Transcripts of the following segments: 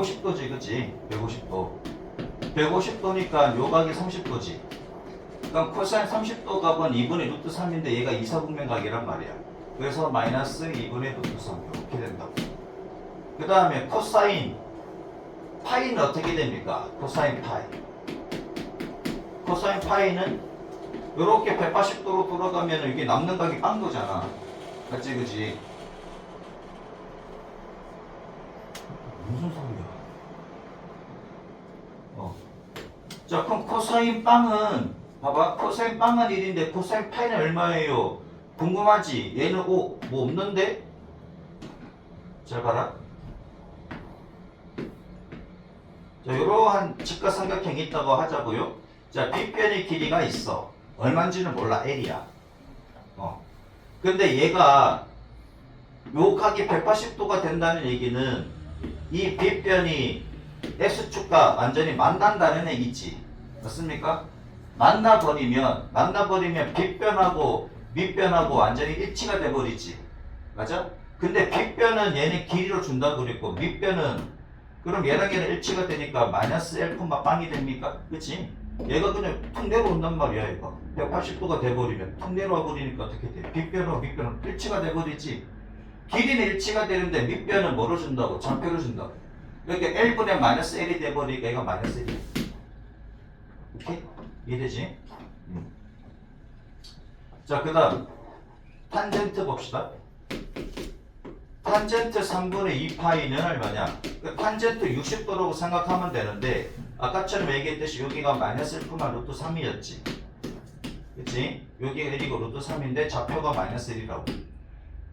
150도지, 그치? 150도. 150도니까 요 각이 30도지. 그럼 코사인 30도 값은 2분의 루트 3인데 얘가 이사분면 각이란 말이야. 그래서 마이너스 2분의 루트 3 이렇게 된다고. 그 다음에 코사인 파이는 어떻게 됩니까? 코사인 파이. 코사인 파이는 이렇게 180도로 돌아가면 이게 남는 각이 빵도잖아. 맞지, 그지? 무슨 소리야? 자, 그럼 코사인 빵은, 봐봐. 코사인 빵은 1인데 코사인 파이는 얼마예요? 궁금하지? 얘는 뭐 없는데? 잘 봐라. 자, 이러한 직각삼각형이 있다고 하자고요. 자, 빗변의 길이가 있어. 얼마인지는 몰라. L이야. 근데 얘가 요 각이 180도가 된다는 얘기는 이 빗변이 X축과 완전히 만난다는 얘기지. 맞습니까? 만나버리면 빗변하고 밑변하고 완전히 일치가 돼버리지. 맞아? 근데 빗변은 얘네 길이로 준다고 그랬고 밑변은 그럼 얘랑 얘는 일치가 되니까 마이너스 1, 빵이 됩니까? 그치? 얘가 그냥 툭 내려온단 말이야. 얘가 180도가 돼버리면 툭 내려와 버리니까 어떻게 돼? 빗변하고 밑변은 일치가 돼버리지. 길이는 일치가 되는데 밑변은 뭐로 준다고? 좌표로 준다고. 그러니까 1분의 마이너스 1이 돼버리니까 얘가 마이너스 1이야. 오케이? 이해되지? 자, 그 다음 탄젠트 봅시다. 탄젠트 3분의 2파이는 얼마냐? 그 탄젠트 60도라고 생각하면 되는데 아까처럼 얘기했듯이 여기가 마이너스 1, 루트 3이었지. 그치? 여기가 1이고 루트 3인데 좌표가 마이너스 1이라고.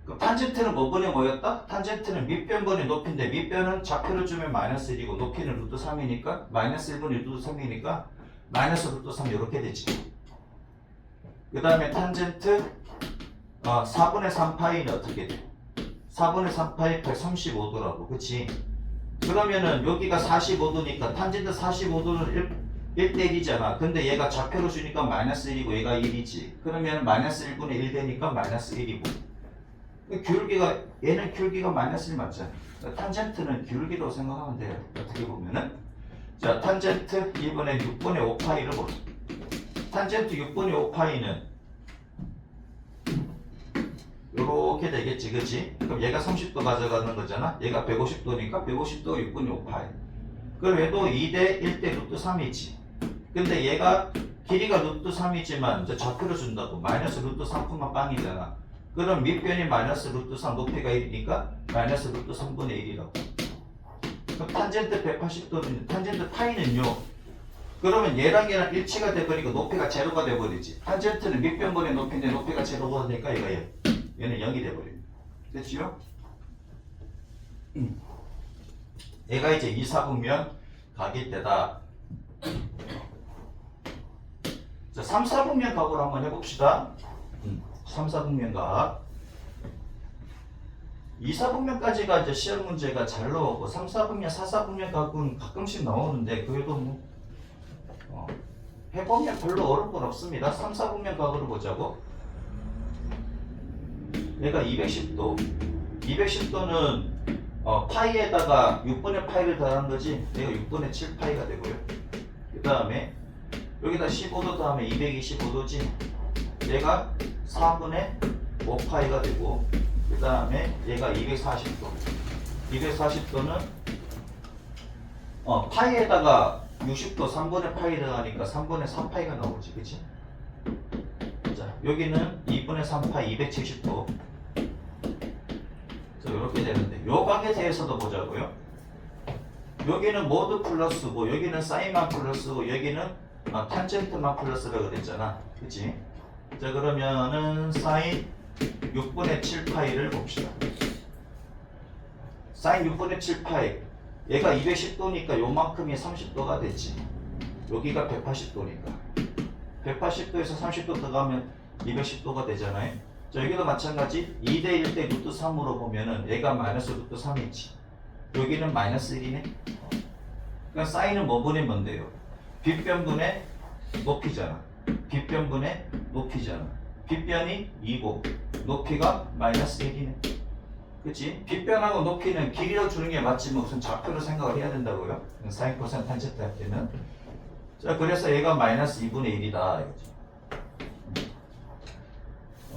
그 탄젠트는 뭐 분의 뭐였다? 탄젠트는 밑변분의 높이인데 밑변은 좌표를 주면 마이너스 1이고 높이는 루트 3이니까 마이너스 1분의 루트 3이니까 마이너스 루트 3 이렇게 되지. 그 다음에 탄젠트 4분의 3파이는 어떻게 돼? 4분의 3파이 135도라고. 그치? 그러면은 여기가 45도니까 탄젠트 45도는 1대 1이잖아. 근데 얘가 좌표로 주니까 마이너스 1이고 얘가 1이지. 그러면 마이너스 1분의 1 되니까 마이너스 1이고. 기울기가 얘는 기울기가 마이너스 1 맞잖아. 탄젠트는 기울기로 생각하면 돼요. 어떻게 보면은 자, 탄젠트 2분의 6분의 5파이를 보자. 탄젠트 6분의 5파이는 요렇게 되겠지, 그치? 그럼 얘가 30도 가져가는 거잖아. 얘가 150도니까 150도 6분의 5파이. 그럼 얘도 2대 1대 루트 3이지. 근데 얘가 길이가 루트 3이지만 이제 좌표를 준다고. 마이너스 루트 3, 빵이잖아. 그럼 밑변이 마이너스 루트 3, 높이가 1이니까 마이너스 루트 3분의 1이라고. 그럼 탄젠트 180도는, 탄젠트 파이는요. 그러면 얘랑 일치가 돼버리고 높이가 제로가 돼버리지. 탄젠트는 밑변분의 높이인데 높이가 제로가 되니까 얘는 0이 돼버립니다. 됐지요? 얘가 이제 이사분면 각일 때다. 자, 3, 4분면 각으로 한번 해봅시다. 3, 4분면 각. 2, 4분면까지가 이제 시험 문제가 잘 나오고 3, 4분면, 4, 4분면 각은 가끔씩 나오는데 그래도 해보면 별로 어려운 건 없습니다. 3, 4분면 각으로 보자고. 얘가 210도. 210도는 파이에다가 6분의 파이를 더하는 거지. 얘가 6분의 7파이가 되고요. 그 다음에 여기다 15도 다음에 225도지. 얘가 4분의 5파이가 되고 그 다음에 얘가 240도. 240도는 파이에다가 60도 3분의 파이를 하니까 3분의 3파이가 나오지. 그치? 자, 여기는 2분의 3파이 270도. 자, 이렇게 되는데 요 각에 대해서도 보자고요. 여기는 모두 플러스고 여기는 사인만 플러스고 여기는 탄젠트만 플러스라고 그랬잖아. 그치? 자, 그러면은 사인 6분의 7파이를 봅시다. 사인 6분의 7파이 얘가 210도니까 요만큼이 30도가 됐지. 여기가 180도니까 180도에서 30도 들어가면 210도가 되잖아요. 자, 여기도 마찬가지 2대 1대 루트 3으로 보면은 얘가 마이너스 루트 3이지. 여기는 마이너스 1이네. 그러니까 사인은 뭐 분의 뭔데요? 빗변분의 높이잖아. 빗변분의 높이잖아. 빗변이 2고 높이가 마이너스 1이네. 그치? 빗변하고 높이는 길이로 주는 게 맞지 무슨 좌표로 생각을 해야 된다고요? 사인 코사인 탄젠트 할 때는. 자, 그래서 얘가 마이너스 2분의 1이다.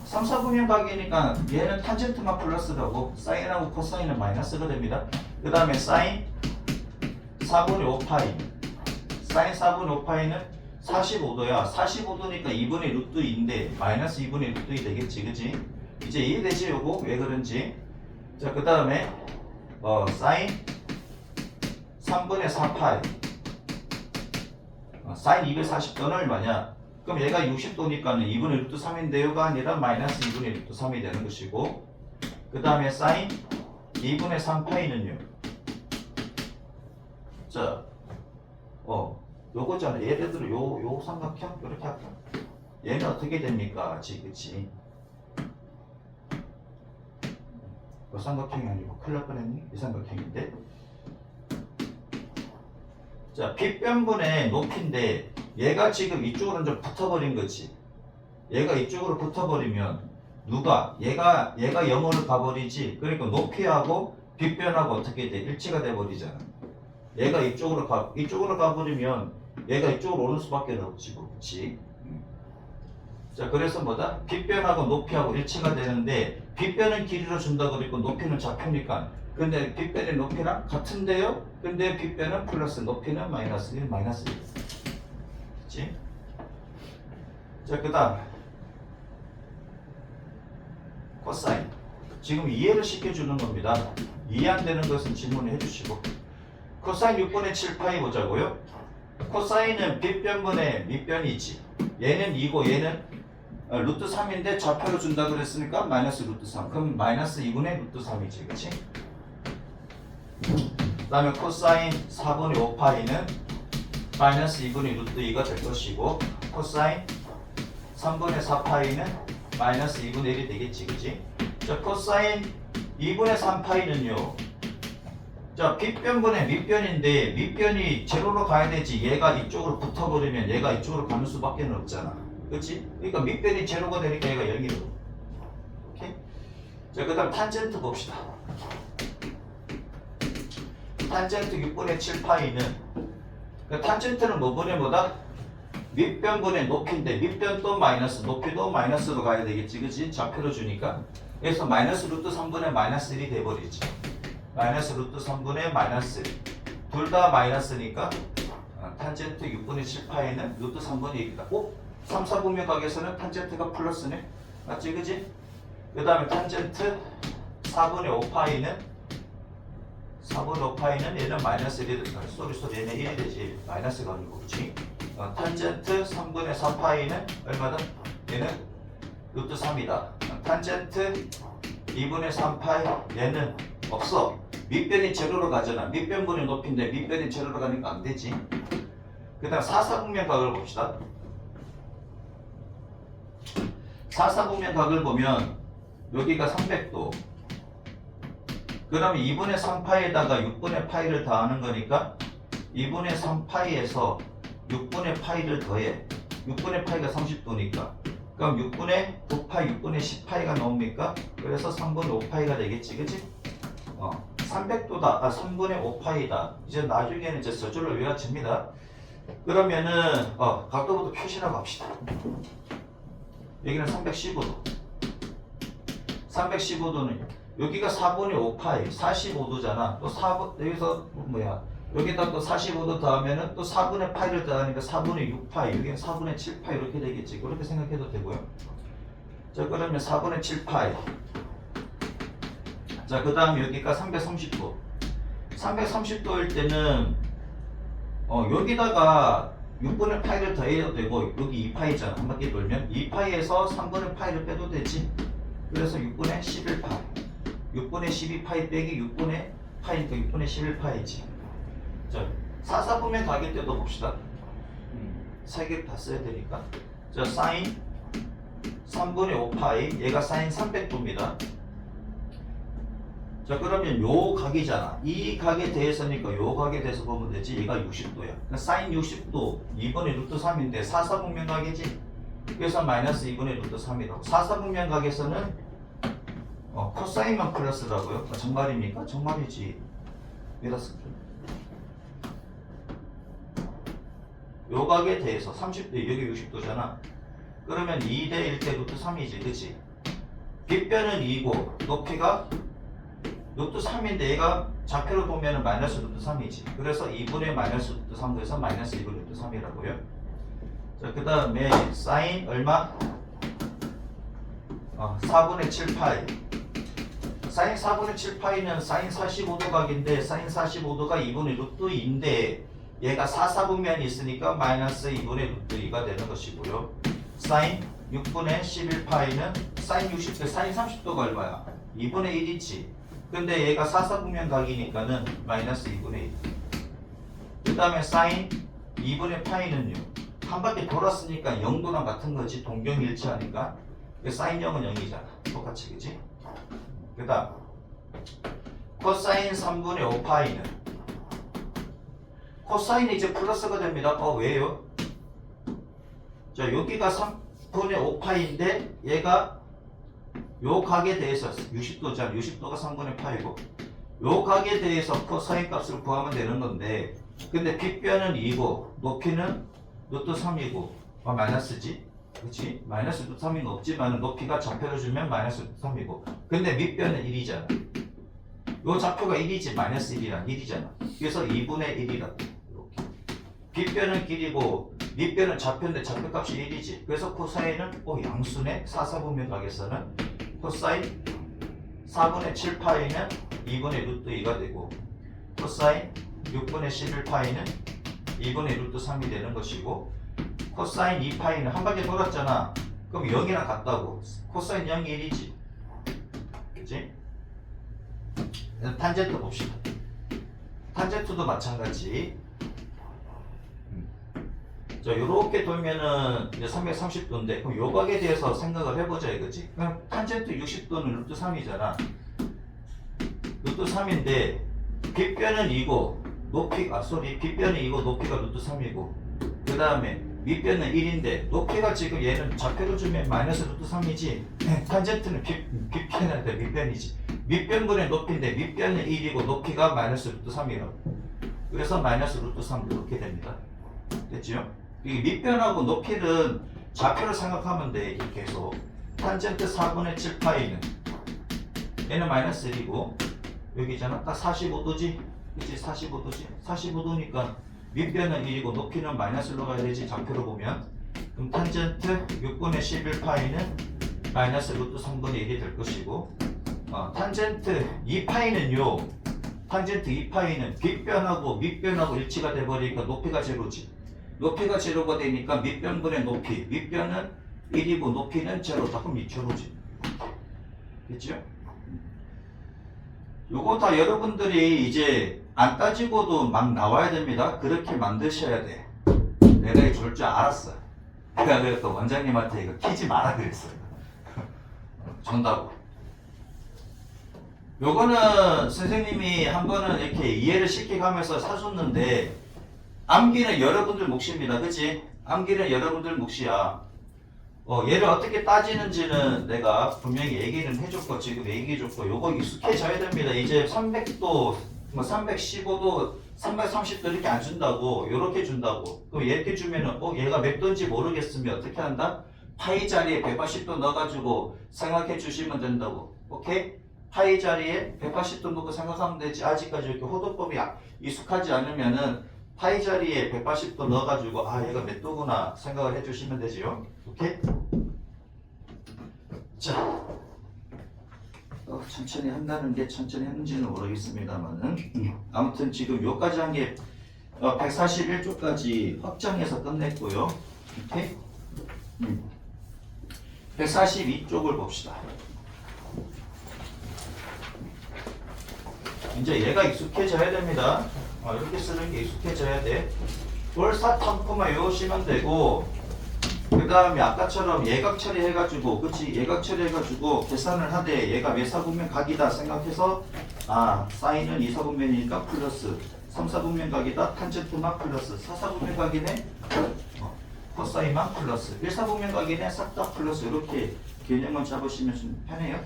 3, 4분면 각이니까 얘는 탄젠트만 플러스라고 사인하고 코사인은 마이너스가 됩니다. 그 다음에 사인 4분의 5파이. 사인 4분의 5파이는 45도야. 45도니까 2분의 루트 2인데 마이너스 2분의 루트 2 되겠지. 그치? 이제 이해되지 요거? 왜 그런지. 자, 그 다음에 사인 3분의 4파이. 사인 240도는 얼마냐? 그럼 얘가 60도니까는 2분의 루트 3인데요가 아니라 마이너스 2분의 루트 3이 되는 것이고, 그 다음에 사인 2분의 3파이는요. 자, 요거잖아. 예를 들어 요 삼각형 이렇게 할까? 얘는 어떻게 됩니까? 그치? 요 삼각형이 아니고 큰일 날 뻔했니? 이 삼각형인데. 자, 빗변분의 높이인데 얘가 지금 이쪽으로 좀 붙어버린 거지. 얘가 이쪽으로 붙어버리면 얘가 0으로 가버리지. 그러니까 높이하고 빗변하고 어떻게 돼? 일치가 돼버리잖아. 얘가 이쪽으로 가버리면 얘가 이쪽으로 오는 수밖에 없지. 그렇지? 자, 그래서 뭐다? 빗변하고 높이하고 일치가 되는데 빗변은 길이로 준다 그랬고 높이는 좌표니까. 근데 빗변의 높이랑 같은데요? 근데 빗변은 플러스, 높이는 마이너스 1, 마이너스 1. 그치? 자, 그 다음 코사인. 지금 이해를 시켜주는 겁니다. 이해 안 되는 것은 질문을 해주시고. 코사인 6분의 7파이 보자고요. 코사인은 빗변분의 밑변이지. 얘는 2고 얘는 루트 3인데 좌표로 준다 그랬으니까 마이너스 루트 3. 그럼 마이너스 2분의 루트 3이지. 그치? 그 다음에 코사인 4분의 5파이는 마이너스 2분의 루트 2가 될 것이고, 코사인 3분의 4파이는 마이너스 2분의 1이 되겠지. 그치? 자, 코사인 2분의 3파이는요. 자, 빗변분의 밑변인데 밑변이 제로로 가야 되지. 얘가 이쪽으로 붙어버리면 얘가 이쪽으로 가는 수밖에 없잖아. 그치? 그러니까 밑변이 제로가 되니까 얘가 0이로. 오케이? 자, 그 다음 탄젠트 봅시다. 탄젠트 6분의 7파이는 그러니까 탄젠트는 뭐분의 뭐다? 밑변분의 높이인데 밑변도 마이너스, 높이도 마이너스로 가야 되겠지. 그치? 좌표로 주니까. 그래서 마이너스 루트 3분의 마이너스 1이 돼버리지. 마이너스 루트 3분의 마이너스 1. 둘 다 마이너스니까 탄젠트 6분의 7파이는 루트 3분의 1이다. 3, 4분면 각에서는 탄젠트가 플러스네. 맞지? 그지? 그 다음에 탄젠트 4분의 5파이는 얘는 마이너스 1이 된다. 쏘리 얘는 1이 되지. 1. 마이너스가 아니고. 그치? 탄젠트 3분의 4파이는 얼마다? 얘는 루트 3이다. 탄젠트 2분의 3파이 얘는 없어. 밑변이 제로로 가잖아. 밑변분의 높이인데 밑변이 제로로 가니까 안 되지. 그 다음 4사분면 각을 봅시다. 4사분면 각을 보면 여기가 300도. 그 다음에 2분의 3파이에다가 6분의 파이를 더하는 거니까 2분의 3파이에서 6분의 파이를 더해. 6분의 파이가 30도니까. 그럼 6분의 9파이, 6분의 10파이가 나옵니까? 그래서 3분의 5파이가 되겠지. 그치? 300도다. 3분의 5파이다. 이제 나중에는 이제 저절로 외워집니다. 그러면은 각도부터 표시라고 합시다. 여기는 315도. 315도는 여기가 4분의 5파이, 45도잖아. 또 4분 여기서 여기다 또 45도 더하면은 또 4분의 파이를 더하니까 4분의 6파이, 여기는 4분의 7파이 이렇게 되겠지. 그렇게 생각해도 되고요. 자, 그러면 4분의 7파이. 자, 그 다음 여기가 330도. 330도일 때는 여기다가 6분의 파이를 더해도 되고 여기 2파이잖아. 한 바퀴 돌면 2파이에서 3분의 파이를 빼도 되지. 그래서 6분의 11파이. 6분의 12파이 빼기 6분의 파이니까 6분의 11파이지. 자, 4사분면 가기 때도 봅시다. 세 개 다 써야 되니까. 자, 사인 3분의 5파이. 얘가 사인 300도입니다. 자, 그러면 요 각이잖아. 이 각에 대해서니까 요 각에 대해서 보면 되지. 얘가 60도야. 그러니까 사인 60도 2분의 루트 3인데 4사분면 각이지. 그래서 마이너스 2분의 루트 3이라고. 4사분면 각에서는 코사인만 플러스라고요? 정말입니까? 정말이지. 이렇습니다. 요 각에 대해서 30도, 여기 60도잖아. 그러면 2대 1대 루트 3이지, 그치? 빗변은 2고 높이가 루트 3인데 얘가 좌표로 보면은 마이너스 루트 3이지. 그래서 2분의 마이너스 루트 3 더해서 마이너스 2분의 루트 3이라고요. 자, 그 다음에 사인 얼마? 4분의 7파이. 사인 4분의 7파이는 사인 45도 각인데 사인 45도가 2분의 루트 2인데 얘가 4, 4분면이 있으니까 마이너스 2분의 루트 2가 되는 것이고요. 사인 6분의 11파이는 사인 60도, 사인 30도가 얼마야? 2분의 1이지. 근데 얘가 4, 4분면 각이니까는 마이너스 2분의 1. 그 다음에 사인 2분의 파이는요. 한 바퀴 돌았으니까 0도랑 같은 거지. 동경일치하니까. 사인 0은 0이잖아. 똑같이, 그지? 그 다음 코사인 3분의 5파이는 코사인이 이제 플러스가 됩니다. 왜요? 자, 여기가 3분의 5파인데 얘가 요 각에 대해서 60도잖아. 60도가 3분의 파이고 요 각에 대해서 코사인 값을 구하면 되는 건데 근데 빗변은 2고 높이는 루트 3이고 마이너스지? 그치? 마이너스 루트 3이 없지만 높이가 좌표로 주면 마이너스 루트 3이고 근데 밑변은 1이잖아. 요 좌표가 1이지 마이너스 1이란 1이잖아. 그래서 2분의 1이라고 이렇게. 빗변은 길이고 밑변은 좌표인데 좌표값이 1이지. 그래서 코사인은 양수네. 4, 4분면 각에서는 코사인 4분의 7파이는 2분의 루트 2가 되고 코사인 6분의 11파이는 2분의 루트 3이 되는 것이고 코사인 2파이는 한 바퀴 돌았잖아. 그럼 0이랑 같다고. 코사인 0이 1이지. 그치? 탄젠트 봅시다. 탄젠트도 마찬가지. 자, 요렇게 돌면은 이제 330도인데 그럼 요 각에 대해서 생각을 해보자 이거지. 그럼 탄젠트 60도는 루트 3이잖아. 루트 3인데 빗변은 2고 빗변은 2고 높이가 루트 3이고 그 다음에 밑변은 1인데 높이가 지금 얘는 좌표로 주면 마이너스 루트 3이지 탄젠트는 빗변한테 밑변이지. 밑변분의 높이인데 밑변은 1이고 높이가 마이너스 루트 3이라고. 그래서 마이너스 루트 3 이렇게 됩니다. 됐죠? 이 밑변하고 높이는 좌표를 생각하면 돼. 이렇게 계속 탄젠트 4분의 7파이는 얘는 마이너스 1이고 여기잖아. 딱 45도지? 그치? 45도지? 45도니까 밑변은 1이고 높이는 마이너스 1로 가야 되지. 좌표로 보면. 그럼 탄젠트 6분의 11파이는 마이너스 루트 3분의 1이 될 것이고 탄젠트 2파이는요. 탄젠트 2파이는 빗변하고 밑변하고 일치가 돼버리니까 높이가 제로지. 높이가 제로가 되니까 밑변분의 높이. 밑변은 1이고 높이는 제로다. 그럼 이 제로지. 됐죠? 요거 다 여러분들이 이제 안 따지고도 막 나와야 됩니다. 그렇게 만드셔야 돼. 내가 이거 줄 줄 알았어. 내가 그래서 원장님한테 이거 키지 마라 그랬어요. 전다고. 요거는 선생님이 한 번은 이렇게 이해를 쉽게 가면서 사줬는데 암기는 여러분들 몫입니다. 그치? 암기는 여러분들 몫이야. 얘를 어떻게 따지는지는 내가 분명히 얘기는 해줬고 지금 얘기해줬고 요거 익숙해져야 됩니다. 이제 300도, 315도, 330도 이렇게 안 준다고 요렇게 준다고. 그럼 이렇게 주면은 얘가 몇 도인지 모르겠으면 어떻게 한다? 파이 자리에 180도 넣어가지고 생각해 주시면 된다고. 오케이? 파이 자리에 180도 넣고 생각하면 되지. 아직까지 이렇게 호도법이 익숙하지 않으면은 파이 자리에 180도 넣어가지고 얘가 몇 도구나 생각을 해주시면 되지요. 오케이? 자, 천천히 한다는 게 천천히 했는지는 모르겠습니다만은 아무튼 지금 요까지 한 게 141쪽까지 확장해서 끝냈고요. 오케이? 142쪽을 봅시다. 이제 얘가 익숙해져야 됩니다. 이렇게 쓰는 게 익숙해져야 돼. 볼사탐프만 외우시면 되고 그 다음에 아까처럼 예각 처리해가지고 그치 예각 처리해가지고 계산을 하되 얘가 외사분면 각이다 생각해서 사인은 2사분면이니까 플러스 3사분면 각이다 탄젠트만 플러스 4사분면 각이네 코사인만 플러스 1사분면 각이네 싹 다 플러스 이렇게 개념을 잡으시면 좀 편해요.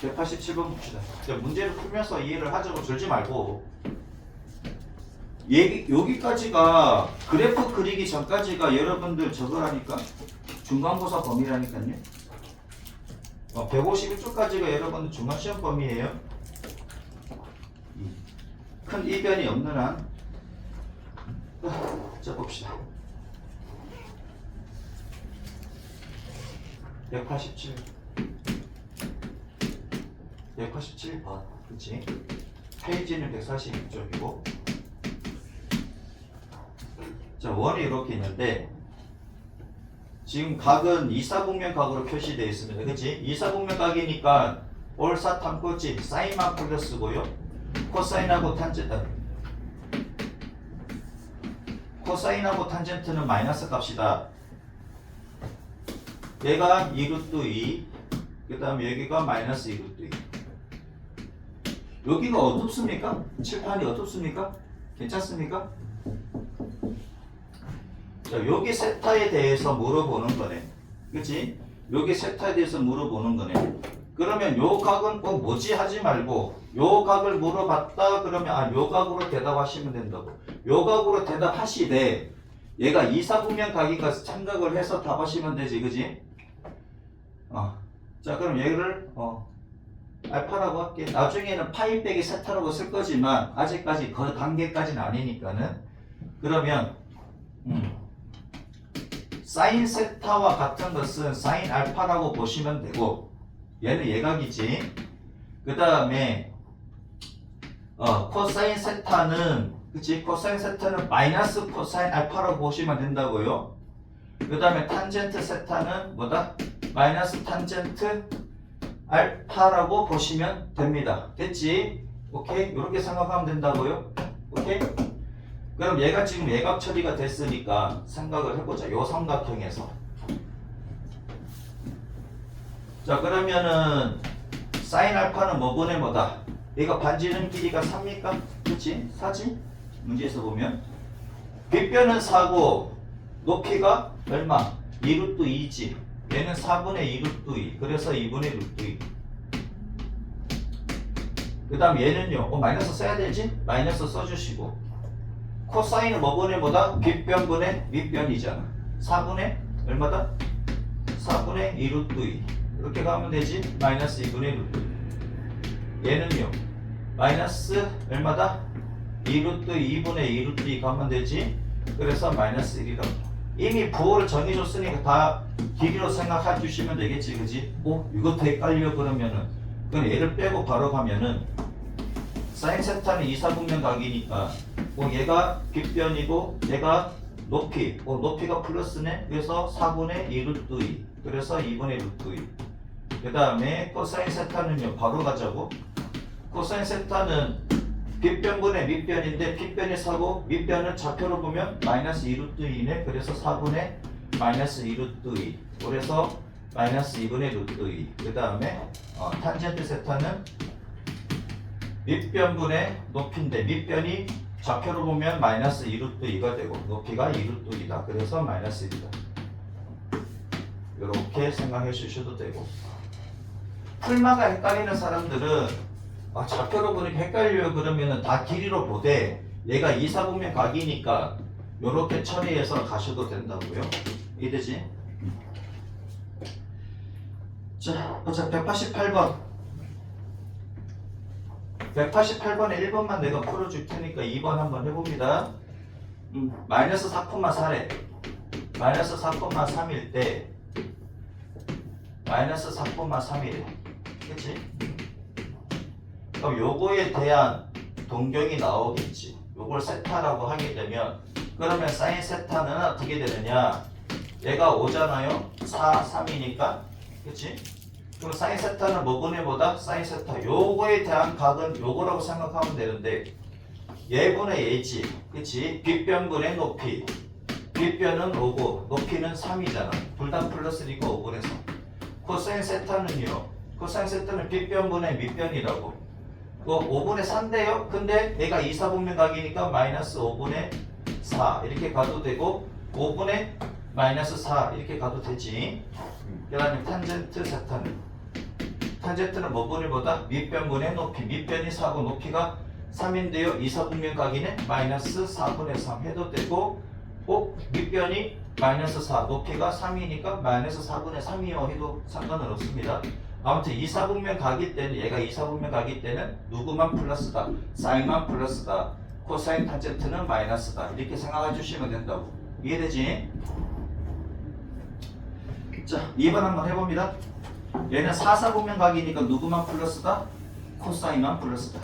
187번 봅시다. 문제를 풀면서 이해를 하자고 줄지 말고 여기까지가 그래프 그리기 전까지가 여러분들 저거라니까 중간고사 범위라니까요. 151쪽까지가 여러분들 중간시험 범위예요. 큰 이변이 없는 한. 자 봅시다. 187 187번 그치? 페이지는 142쪽이고 자 원이 이렇게 있는데 지금 각은 이사분면 각으로 표시되어 있습니다. 그치? 이사분면 각이니까 올사탐코지 사인만 플러스고요. 코사인하고 탄젠트 코사인하고 탄젠트는 마이너스 값이다. 얘가 2루트 2 그 다음에 여기가 마이너스 2루트 2 여기가 어둡습니까? 칠판이 어둡습니까? 괜찮습니까? 자, 여기 세타에 대해서 물어보는 거네. 그치? 여기 세타에 대해서 물어보는 거네. 그러면 요 각은 꼭 뭐지 하지 말고 요 각을 물어봤다 그러면 요 각으로 대답하시면 된다고. 요 각으로 대답하시되 얘가 이사분면 각이니까 참각을 해서 답하시면 되지. 그치? 자 그럼 얘를 알파라고 할게. 나중에는 파이 빼기 세타라고 쓸 거지만 아직까지 그 단계까지는 아니니까는 그러면 사인 세타와 같은 것은 사인 알파라고 보시면 되고 얘는 예각이지. 그 다음에 코사인 세타는 그치? 코사인 세타는 마이너스 코사인 알파라고 보시면 된다고요. 그 다음에 탄젠트 세타는 뭐다? 마이너스 탄젠트 알파라고 보시면 됩니다. 됐지? 오케이? 이렇게 생각하면 된다고요? 오케이? 그럼 얘가 지금 예각 처리가 됐으니까 생각을 해보자. 요 삼각형에서. 자 그러면은 사인 알파는 뭐분의 뭐다? 얘가 반지름 길이가 3입니까? 그치? 4지? 문제에서 보면 빗변은 4고 높이가 얼마? 2루트 2지. 얘는 4분의 2루트 2. 그래서 2분의 루트 2. 그 다음 얘는요. 마이너스 써야 되지? 마이너스 써주시고 코사인은 뭐분의 뭐다? 빗변분의 밑변이잖아. 4분의 얼마다? 4분의 2루트 2. 이렇게 가면 되지? 마이너스 2분의 루트 2. 얘는요. 마이너스 얼마다? 2루트 2분의 2루트 2 가면 되지? 그래서 마이너스 1이라고. 이미 부호를 정해줬으니까 다 길이로 생각해 주시면 되겠지, 그지? 이것도 헷갈려 그러면은 그럼 얘를 빼고 바로 가면은 사인 세타는 이사분면 각이니까 얘가 빗변이고 얘가 높이 높이가 플러스네. 그래서 4분의 2루트 2 그래서 2분의 루트 2. 그 다음에 코사인 세타는요 바로 가자고. 코사인 세타는 빗변분의 밑변인데 빗변이 4고 밑변은 좌표로 보면 마이너스 2루트 2네. 그래서 4분의 마이너스 2루트 2 그래서 마이너스 2분의 루트 2. 그 다음에 탄젠트 세타는 밑변분의 높이인데 밑변이 좌표로 보면 마이너스 2루트 2가 되고 높이가 2루트 2다. 그래서 마이너스 1이다. 이렇게 생각해 주셔도 되고. 풀마가 헷갈리는 사람들은 좌표로 보니까 헷갈려요 그러면은 다 길이로 보되 얘가 이사분면 각이니까 요렇게 처리해서 가셔도 된다고요. 이해되지? 자, 보자. 188번 188번에 1번만 내가 풀어줄 테니까 2번 한번 해봅니다. 마이너스 4,4래. 마이너스 4,3일 때 마이너스 4,3이래. 그치? 그럼 요거에 대한 동경이 나오겠지. 요걸 세타라고 하게 되면 그러면 사인 세타는 어떻게 되느냐? 얘가 5잖아요. 4, 3이니까. 그치? 그럼 사인 세타는 뭐분의 뭐다? 사인 세타. 요거에 대한 각은 요거라고 생각하면 되는데 얘분의 얘지. 그치? 빗변분의 높이. 빗변은 5고 높이는 3이잖아. 둘 다 플러스니까 5분의 3. 코사인 세타는요. 코사인 세타는 빗변분의 밑변이라고. 5분의 4인데요. 근데 얘가 이사분면 각이니까 마이너스 5분의 4 이렇게 가도 되고 5분의 마이너스 4 이렇게 가도 되지. 그 다음에 탄젠트 세타는 탄젠트는 뭐분의보다 밑변분의 높이. 밑변이 4고 높이가 3인데요. 이사분면 각이네 마이너스 4분의 3 해도 되고, 밑변이 마이너스 4, 높이가 3이니까 마이너스 4분의 3이요 해도 상관은 없습니다. 아무튼 이사분면 각일 때는, 얘가 이사분면 각일 때는 누구만 플러스다, 사인만 플러스다, 코사인 탄젠트는 마이너스다, 이렇게 생각해 주시면 된다고. 이해되지? 자, 2번 한번 해봅니다. 얘는 사사분면 각이니까 누구만 플러스다, 코사인만 플러스다.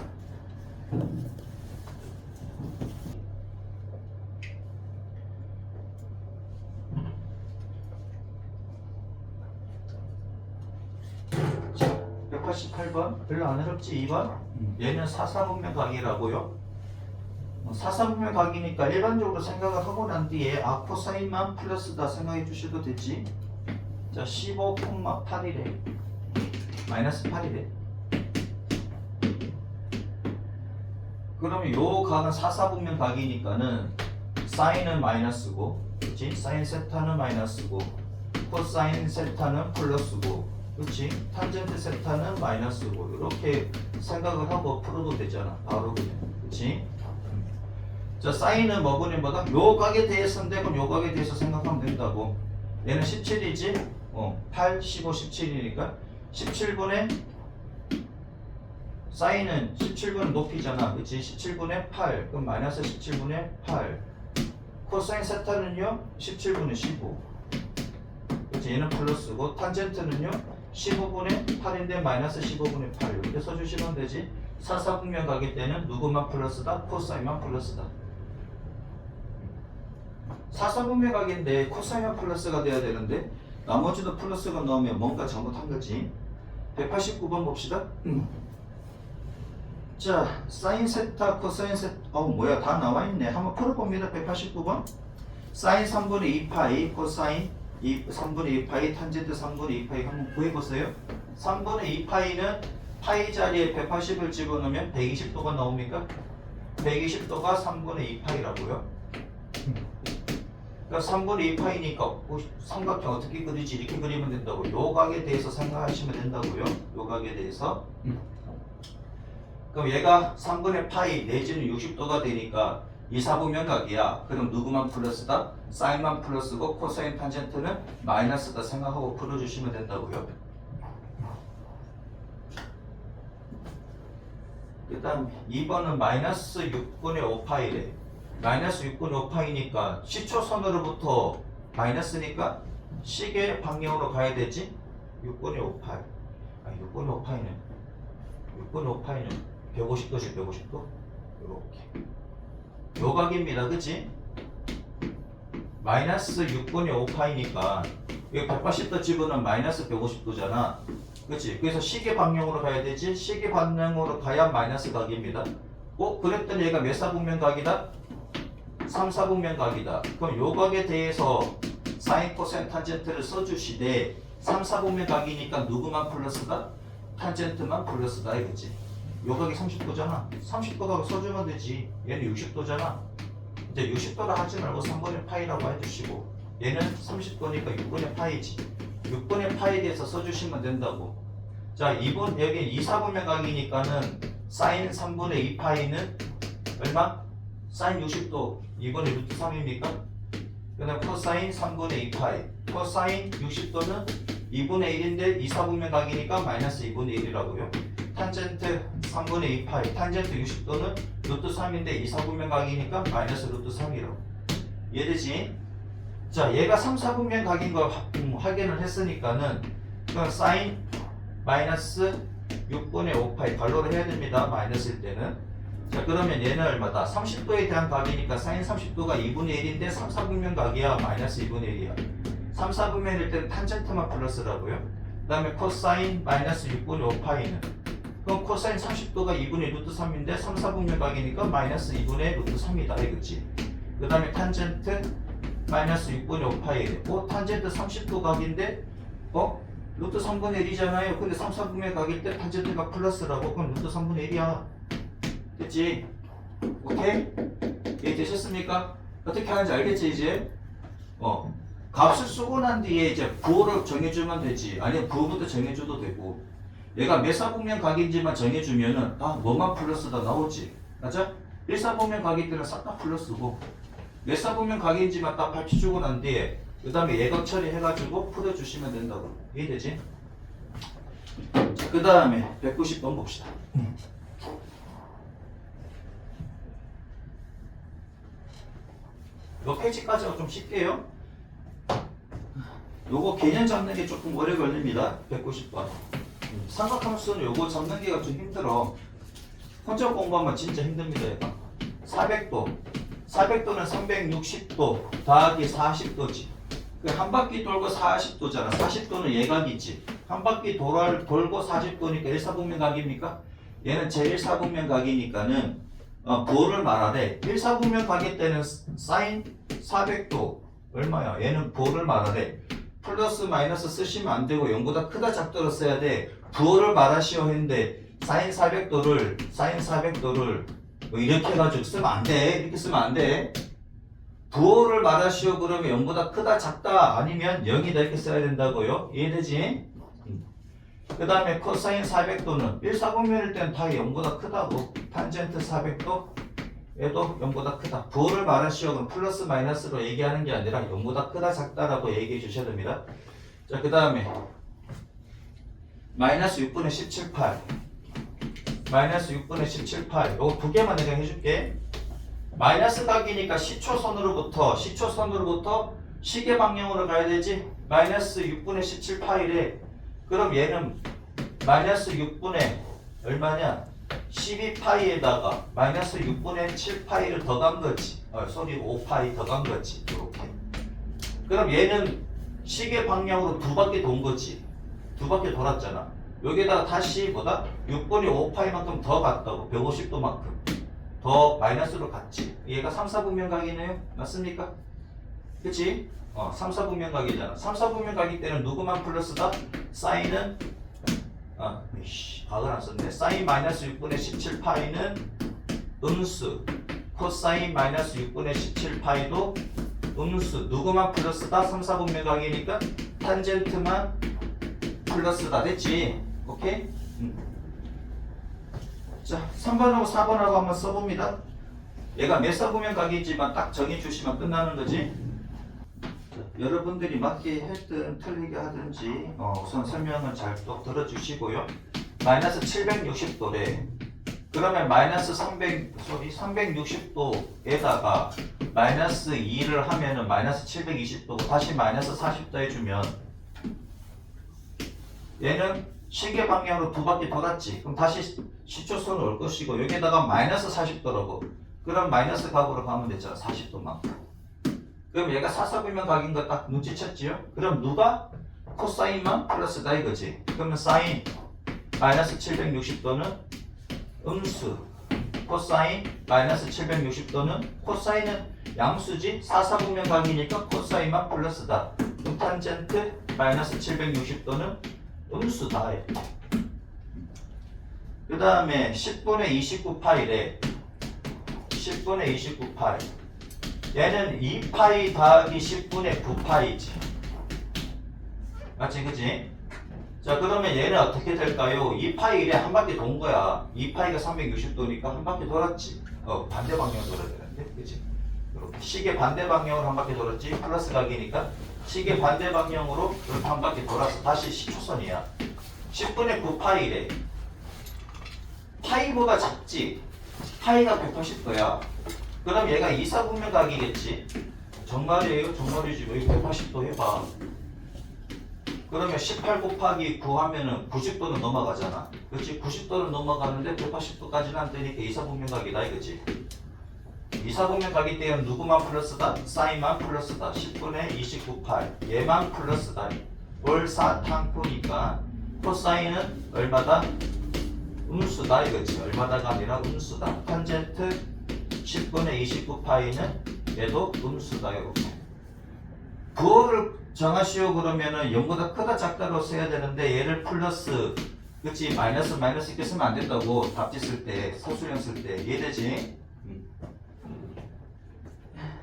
자, 188번 별로 안 어렵지? 2번 얘는 사사분면 각이라고요. 사사분면 각이니까 일반적으로 생각을 하고 난 뒤에 코사인만 플러스다 생각해 주셔도 되지. 자, 15,8이래 마이너스 8이래. 그러면 요 각은 사사분면 각이니까는 사인은 마이너스고, 그치? 사인 세타는 마이너스고, 코사인 세타는 플러스고, 그치? 탄젠트 세타는 마이너스고, 이렇게 생각을 하고 풀어도 되잖아. 바로 그냥, 그치? 자, 사인은 뭐분의 뭐다? 요 각에 대해서인데, 그럼 요 각에 대해서 생각하면 된다고. 얘는 17이지? 8, 15, 17이니까 17분의 사인은 17분의 높이잖아, 그치? 17분의 8, 그럼 마이너스 17분의 8. 코사인 세타는요 17분의 15, 그치? 얘는 플러스고, 탄젠트는요 15분의 8인데 마이너스 15분의 8, 이렇게 써주시면 되지. 사사분면 각일 때는 누구만 플러스다? 코사인만 플러스다. 사사분면 각인데 코사인만 플러스가 돼야 되는데 나머지도 플러스가 나오면 뭔가 잘못한 거지. 189번 봅시다. 자, 사인 세타, 코사인 세타, 뭐야, 다 나와 있네. 한번 풀어봅니다. 189번. 사인 3분의 2파이, 코사인 3분의 2파이, 탄젠트 3분의 2파이 한번 구해보세요. 3분의 2파이는 파이 자리에 180을 집어넣으면 120도가 나옵니까? 120도가 3분의 2파이라고요. 그러니까 3분의 2파이니까 삼각형 어떻게 그리지? 이렇게 그리면 된다고. 요 각에 대해서 생각하시면 된다고요. 요 각에 대해서. 그럼 얘가 3분의 파이 내지는 60도가 되니까 이사분면 각이야. 그럼 누구만 플러스다? 사인만 플러스고, 코사인 탄젠트는 마이너스다 생각하고 풀어주시면 된다고요. 그 다음 2번은 마이너스 6분의 5파이래. 마이너스 6분의 5파이니까 시초선으로부터 마이너스니까 시계 방향으로 가야 되지. 6분의 5파이. 6분의 5파이는 150도지, 150도. 이렇게 요 각입니다, 그치? 마이너스 6분의 5파이니까 여기 180도 집어는 마이너스 150도잖아, 그치? 그래서 시계 방향으로 가야 되지. 시계 방향으로 가야 마이너스 각입니다. 그랬더니 얘가 몇 사분면 각이다? 3사분면 각이다. 그럼 요 각에 대해서 사인, 코사인, 탄젠트를 써주시되 3사분면 각이니까 누구만 플러스다? 탄젠트만 플러스다 이거지. 요 각이 30도잖아. 30도라고 써주면 되지. 얘는 60도잖아. 이제 60도라 하지 말고 3분의 파이라고 해주시고, 얘는 30도니까 6분의 파이지. 6분의 파이에 대해서 써주시면 된다고. 자, 2분, 여기 2사분면 각이니까는 사인 3분의 2파이는 얼마? 사인 60도 2분의 루트 3입니까? 그 다음 코사인 3분의 2파이. 코사인 60도는 2분의 1인데 2사분면 각이니까 마이너스 2분의 1이라고요. 탄젠트 3분의 2파이. 탄젠트 60도는 루트 3인데 2사분면 각이니까 마이너스 루트 3이라고. 이해되지? 자, 얘가 3, 4분면 각인 거 확인을 했으니까는 그럼 사인 마이너스 6분의 5파이 발로를 해야 됩니다. 마이너스일 때는. 자, 그러면 얘는 얼마다? 30도에 대한 각이니까 사인 30도가 2분의 1인데 3, 4분면 각이야. 마이너스 2분의 1이야. 3, 4분면일 때는 탄젠트만 플러스라고요. 그 다음에 코사인 마이너스 6분의 5파이는, 그럼 코사인 30도가 2분의 루트 3인데 3, 4분면 각이니까 마이너스 2분의 루트 3이다 이거지. 그 다음에 탄젠트 마이너스 6분의 5파이. 탄젠트 30도 각인데 루트 3분의 1이잖아요. 근데 3, 4분면 각일 때 탄젠트가 플러스라고. 그럼 루트 3분의 1이야. 됐지? 오케이? 이해되셨습니까? 어떻게 하는지 알겠지 이제? 값을 쓰고 난 뒤에 이제 부호를 정해주면 되지. 아니면 부호부터 정해줘도 되고. 얘가 몇 사분면 각인지만 정해주면은 뭐만 플러스다 나오지. 맞아? 1사분면 각일 때는 싹 다 플러스고 몇 사분면 각인지만 딱 밝혀주고 난 뒤에 그 다음에 예각 처리해가지고 풀어주시면 된다고. 이해되지? 자, 그 다음에 190번 봅시다. 요 페이지까지가 좀 쉽게요. 요거 개념 잡는 게 조금 오래 걸립니다. 190번. 삼각함수는 요거 잡는 게가 좀 힘들어. 혼자 공부하면 진짜 힘듭니다. 얘가. 400도. 400도는 360도 더하기 40도지. 한 바퀴 돌고 40도잖아. 40도는 예각이지. 한 바퀴 돌고 40도니까 1사분면 각입니까? 얘는 제1사분면 각이니까는 부호를 말하래. 1사분면 각일 때는 사인 400도 얼마야? 얘는 부호를 말하래. 플러스 마이너스 쓰시면 안 되고 0보다 크다 작다로 써야 돼. 부호를 말하시오 했는데 사인 400도를 이렇게 해가지고 쓰면 안 돼. 이렇게 쓰면 안 돼. 부호를 말하시오 그러면 0보다 크다 작다 아니면 0이다 이렇게 써야 된다고요. 이해되지? 그 다음에 코사인 400도는 1사분면일 때는 다 0보다 크다고. 탄젠트 400도 얘도 0보다 크다. 부호를 말하시오 그럼 플러스 마이너스로 얘기하는 게 아니라 0보다 크다 작다라고 얘기해 주셔야 됩니다. 자, 그 다음에 마이너스 6분의 17,8 마이너스 6분의 17,8 요거 두 개만 내가 해줄게. 마이너스 각이니까 시초선으로부터 시계 방향으로 가야 되지. 마이너스 6분의 17파이래. 그럼 얘는 마이너스 6분의 얼마냐? 12파이에다가 마이너스 6분의 7파이를 더 간 거지. 5파이 더 간 거지. 이렇게. 그럼 얘는 시계 방향으로 두 바퀴 돈 거지. 두 바퀴 돌았잖아. 여기다가 다시 6분의 5파이만큼 더 갔다고. 150도만큼. 더 마이너스로 갔지. 얘가 3, 4분면 각이네요. 맞습니까? 그치? 3, 4분면 각이잖아. 3, 4분면 각일 때는 누구만 플러스다? 사인은 각을 안 썼네. 사인 마이너스 6분의 17파이는 음수. 코사인 마이너스 6분의 17파이도 음수. 누구만 플러스다? 3, 4분면 각이니까 탄젠트만 플러스다. 됐지? 오케이? 자, 3번하고 4번하고 한번 써봅니다. 얘가 몇 사분면 각이지만 딱 정해주시면 끝나는 거지. 자, 여러분들이 맞게 했든 틀리게 하든지 우선 설명을 잘 또 들어주시고요. 마이너스 760도래. 그러면 마이너스 360도에다가 마이너스 2를 하면은 마이너스 720도 다시 마이너스 40도 해주면 얘는 시계 방향으로 두 바퀴 돌았지. 그럼 다시 시초선을 올 것이고 여기에다가 마이너스 40도라고. 그럼 마이너스 각으로 가면 되잖아. 40도만큼. 그럼 얘가 4사분면 각인 거 딱 눈치챘지요? 그럼 누가? 코사인만 플러스다 이거지. 그러면 사인 마이너스 760도는 음수. 코사인 마이너스 760도는 코사인은 양수지. 4사분면 각이니까 코사인만 플러스다. 그럼 탄젠트 마이너스 760도는 음수다. 그 다음에 10분의 29파이래. 10분의 29파이. 얘는 2파이 더하기 10분의 9파이지. 맞지, 그치? 자, 그러면 얘는 어떻게 될까요? 2파이 1에 한 바퀴 돈 거야. 2파이가 360도니까 한 바퀴 돌았지. 반대 방향으로 돌아야 되는데, 그치? 이렇게 시계 반대 방향으로 한 바퀴 돌았지. 플러스 각이니까 시계 반대 방향으로 이렇게 한 바퀴 돌아서 다시 시초선이야. 10분의 9파이래. 파이보다 작지? 파이가 180도야. 그럼 얘가 2사분면 각이겠지? 정말이에요? 정말이지. 왜 180도 해봐. 그러면 18 곱하기 9 하면은 90도는 넘어가잖아. 그렇지? 90도는 넘어가는데 180도까지는 안 되니까 2사분면 각이다 이거지. 2사분면 각일 때는 누구만 플러스다? 사인만 플러스다. 10분의 29파이. 얘만 플러스다. 월사탕코니까 코사인은 얼마다? 음수다 이거지. 얼마다가 아니라 음수다. 탄젠트 10분의 29파이는 얘도 음수다 이렇게. 부호를 정하시오 그러면은 0보다 크다 작다로 써야 되는데 얘를 플러스 그치 마이너스 이렇게 쓰면 안 된다고. 답지 쓸 때 서술형 쓸 때 이해되지?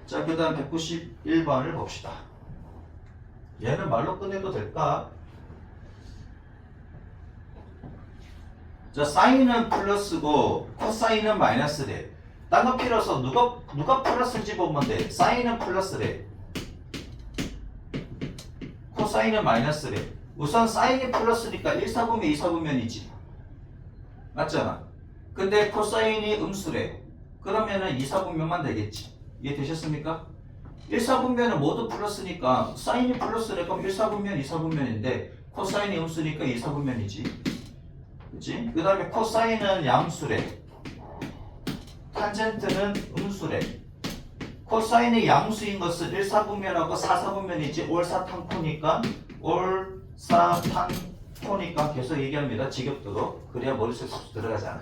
자, 그 다음 191번을 봅시다. 얘는 말로 끝내도 될까? 자, 사인은 플러스고 코사인은 마이너스래. 딴 거 필요 없어. 누가 플러스인지 보면 돼. 사인은 플러스래. 코사인은 마이너스래. 우선 사인이 플러스니까 1사분면 2사분면이지. 맞잖아. 근데 코사인이 음수래. 그러면은 2사분면만 되겠지. 이해되셨습니까? 1사분면은 모두 플러스니까 사인이 플러스래. 그럼 1사분면 2사분면인데 코사인이 음수니까 2사분면이지. 그치? 그 다음에 코사인은 양수래. 탄젠트는 음수래. 코사인이 양수인 것은 1사분면하고 4사분면이지. 올사탄코니까 올사탄코니까 계속 얘기합니다. 직역도로. 그래야 머릿속에 쏙 들어가잖아.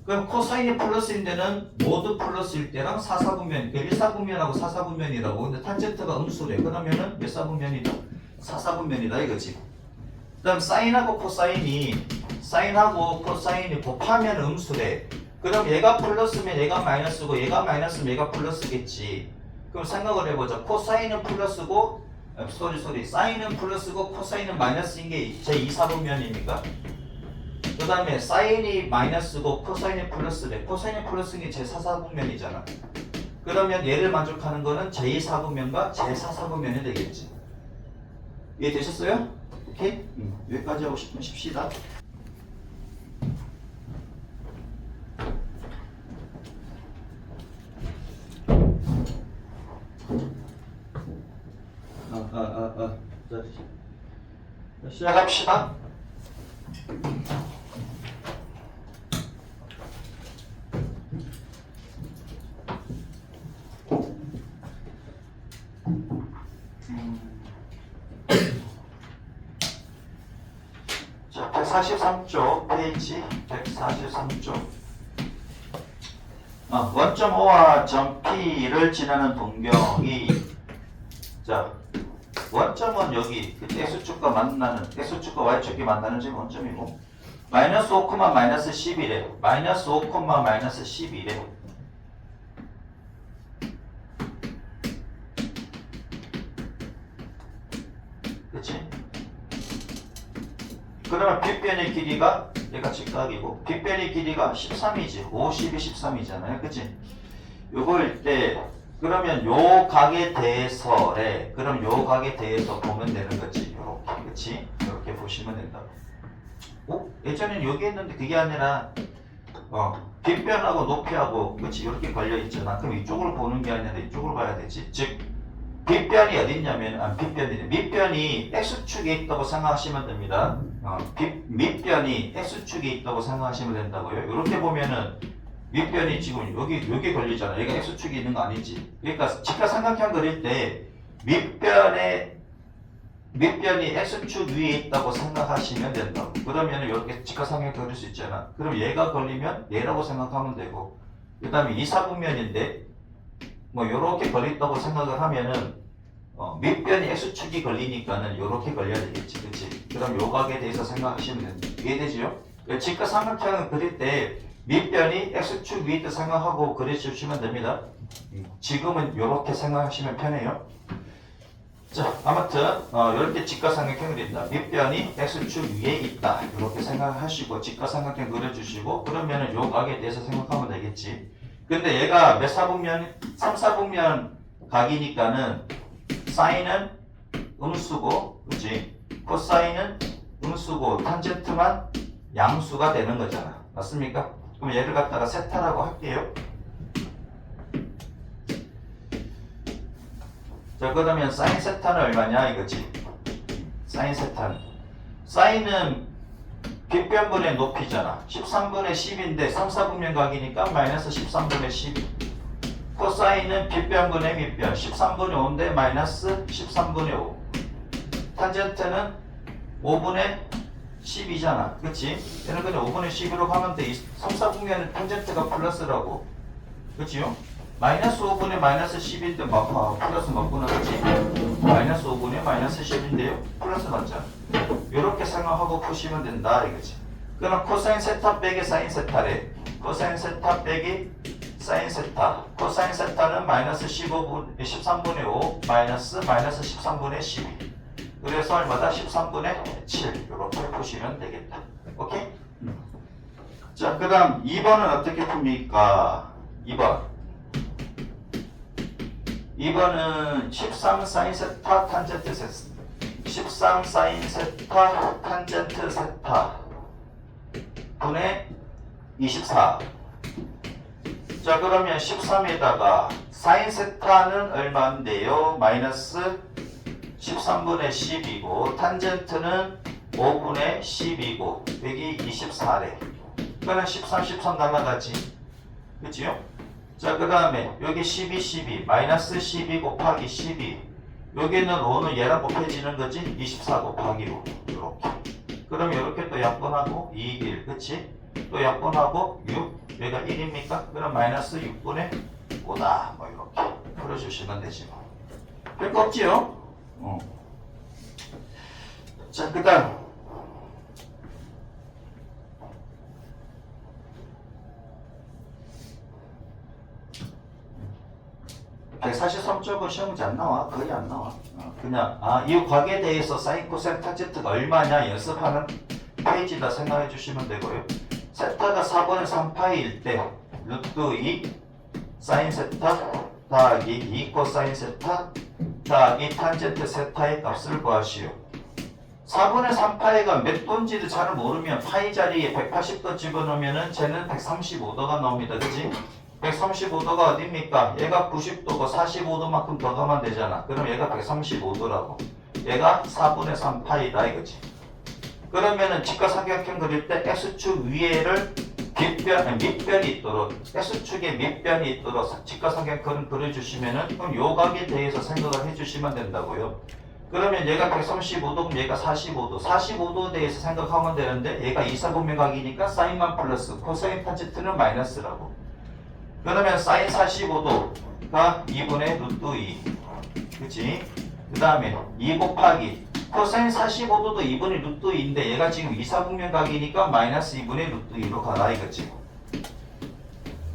그럼 코사인이 플러스인 데는 모두 플러스일 때랑 4사분면, 1사분면하고 4사분면이라고. 근데 탄젠트가 음수래. 그러면은 몇 사분면이다? 4사분면이다 이거지. 그 다음 사인하고 코사인이 곱하면 음수래. 그럼 얘가 플러스면 얘가 마이너스고 얘가 마이너스면 얘가 플러스겠지. 그럼 생각을 해보자. 코사인은 플러스고 사인은 플러스고 코사인은 마이너스인 게 제2사분면입니까? 그 다음에 사인이 마이너스고 코사인이 플러스래. 코사인이 플러스인 게 제4사분면이잖아. 그러면 얘를 만족하는 거는 제2사분면과 제4사분면이 되겠지. 이해되셨어요? 오케이? 여기까지 하고 싶으면 쉽시다. 자, 시작합시다. 자, 143쪽 페이지 143쪽. 원점 O와 점 P를 지나는 동경이, 자, 원점은 여기 X축과 Y축이 만나는 지금 원점이고, 마이너스 5, 마이너스 10이래. 마이너스 5, 마이너스 10이래. 그치? 그러면 빗변의 길이가 얘가 직각이고 빗변의 길이가 13이지. 50이 13이잖아요. 그치? 요거일 때 그러면 요 각에 대해서래. 그럼 요 각에 대해서 보면 되는 거지. 요렇게. 그치? 요렇게 보시면 된다. 예전엔 여기 했는데 그게 아니라 빗변하고 높이하고 그치? 요렇게 걸려 있잖아. 그럼 이쪽으로 보는 게 아니라 이쪽으로 봐야 되지. 즉 빗변이 어딨냐면 밑변이 X축에 있다고 생각하시면 됩니다. 밑변이 X축에 있다고 생각하시면 된다고요. 이렇게 보면은 밑변이 지금 여기 걸리잖아. 얘가 X축이 있는 거 아니지. 그러니까 직각삼각형 그릴 때 밑변이 X축 위에 있다고 생각하시면 된다고. 그러면 이렇게 직각삼각형 그릴 수 있잖아. 그럼 얘가 걸리면 얘라고 생각하면 되고, 그 다음에 2사분면인데 뭐 요렇게 걸렸다고 생각을 하면은 밑변이 X축이 걸리니까는 요렇게 걸려야 되겠지. 그치? 그럼 요 각에 대해서 생각하시면 됩니다. 이해되죠? 직각삼각형을 그릴 때 밑변이 X축 위에 있다 생각하고 그려주시면 됩니다. 지금은 요렇게 생각하시면 편해요. 자, 아무튼 이렇게 직각삼각형을 그린다. 밑변이 X축 위에 있다. 이렇게 생각하시고 직각삼각형 그려주시고, 그러면은 요 각에 대해서 생각하면 되겠지. 근데 얘가 몇 사분면? 3사분면 각이니까는 사인은 음수고, 그치? 코사인은 음수고, 탄젠트만 양수가 되는 거잖아. 맞습니까? 그럼 얘를 갖다가 세타라고 할게요. 자, 그러면 사인 세타는 얼마냐 이거지? 사인 세타는. 사인은 빗변분의 높이잖아. 13분의 10인데 3사분면 각이니까 마이너스 13분의 12. 코사인은 빗변분의 밑변 13분의 5인데 마이너스 13분의 5. 탄젠트는 5분의 10이잖아. 그치? 얘는 그냥 5분의 10으로 가면 돼. 3사분면은 탄젠트가 플러스라고. 그치요? 마이너스 5분의 마이너스 10인데 플러스 맞구나. 그치? 마이너스 5분의 마이너스 10인데요. 플러스 맞잖아. 요렇게 생각하고 푸시면 된다 이거지. 그럼 코사인 세타 빼기 사인 세타래. 코사인 세타 빼기 사인 세타. 코사인 세타는 마이너스 13분의 5 마이너스 13분의 12. 그래서 얼마다? 13분의 7. 이렇게 보시면 되겠다. 오케이? 자, 그 다음 2번은 어떻게 풉니까? 2번은 13 사인 세타 탄젠트 세타 13 사인 세타 탄젠트 세타 분의 24. 자, 그러면 13에다가 사인 세타는 얼마인데요? 마이너스 13분의 10이고 탄젠트는 5분의 10이고 여기 24래. 그러면 13, 13 날라가지. 그치요? 자, 그 다음에 여기 12, 12 마이너스 12 곱하기 12 여기는 5는 얘랑 곱해지는 거지. 24 곱하기 5 이렇게. 그럼 이렇게 또 약분하고 2, 1 그치? 또 약분하고 6 여기가 1입니까? 그럼 마이너스 6분의 5다 뭐 이렇게 풀어주시면 되지 뭐. 별거 없지요? 자, 그 다음 143쪽은 시험 문제 안 나와. 거의 안 나와. 그냥 이 곽에 대해서 사인 코사인 탄젠트가 얼마냐 연습하는 페이지다 생각해 주시면 되고요. 세타가 4분의 3파이일 때 루트 2 사인 세타 더하기 2 코사인 세타 더하기 탄젠트 세타의 값을 구하시오. 4분의 3파이가 몇 도인지도 잘 모르면 파이 자리에 180도 집어넣으면 쟤는 135도가 나옵니다. 그치? 135도가 어딥니까? 얘가 90도고 45도만큼 더 가면 되잖아. 그럼 얘가 135도라고. 얘가 4분의 3파이다 이거지. 그러면은 직각삼각형 그릴 때 X축 위에를 밑변이 있도록 X축에 밑변이 있도록 직각삼각형을 그려주시면은 그럼 요 각에 대해서 생각을 해주시면 된다고요. 그러면 얘가 135도면 얘가 45도 45도에 대해서 생각하면 되는데 얘가 이사분면각이니까 사인만 플러스 코사인 탄젠트는 마이너스라고. 그러면 사인 45도가 2분의 루트 2 그치? 그 다음에 2 곱하기 코사인 45도도 2분의 루트 2인데 얘가 지금 이사분면각이니까 마이너스 2분의 루트 2로 가라 이거지.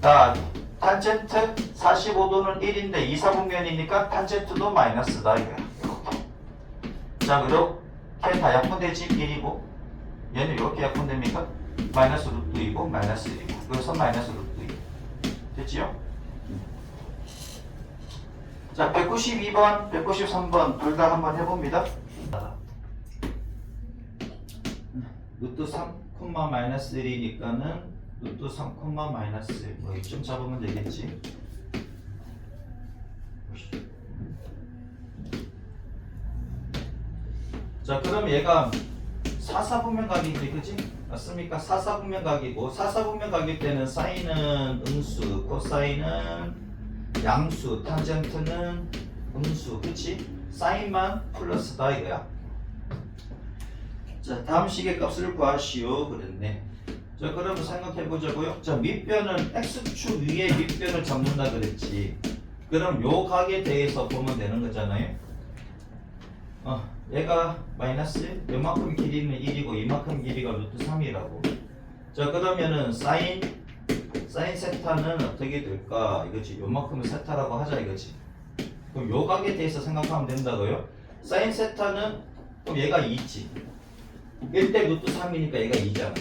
자, 탄젠트 45도는 1인데 이사분면이니까 탄젠트도 마이너스다 이거야. 이렇게. 자, 이렇게 다 약분되지 1이고 얘는 이렇게 약분됩니까? 마이너스 루트 2고 마이너스 1이고 그래서 마이너스 루트 됐지요? 자, 192번, 193번 둘 다 한번 해봅니다. 루트 3, 마이너스 1이니까는 루트 3, 마이너스 1 뭐 이쯤 잡으면 되겠지. 자, 그럼 얘가 사사분면각이지, 그치? 맞습니까? 사사분면각이고 사사분면각일 때는 사인은 음수, 코사인은 양수, 탄젠트는 음수, 그치? 사인만 플러스다 이거야. 자, 다음 식의 값을 구하시오 그랬네. 자, 그러면 생각해 보자고요. 자, 밑변은 x축 위에 밑변을 잡는다 그랬지. 그럼 요 각에 대해서 보면 되는 거잖아요. 얘가 마이너스 요만큼 길이는 1이고 이만큼 길이가 루트 3이라고. 자, 그러면은 사인 세타는 어떻게 될까 이거지. 요만큼은 세타라고 하자 이거지. 그럼 요 각에 대해서 생각하면 된다고요. 사인 세타는 그럼 얘가 2지. 1대 루트 3이니까 얘가 2잖아.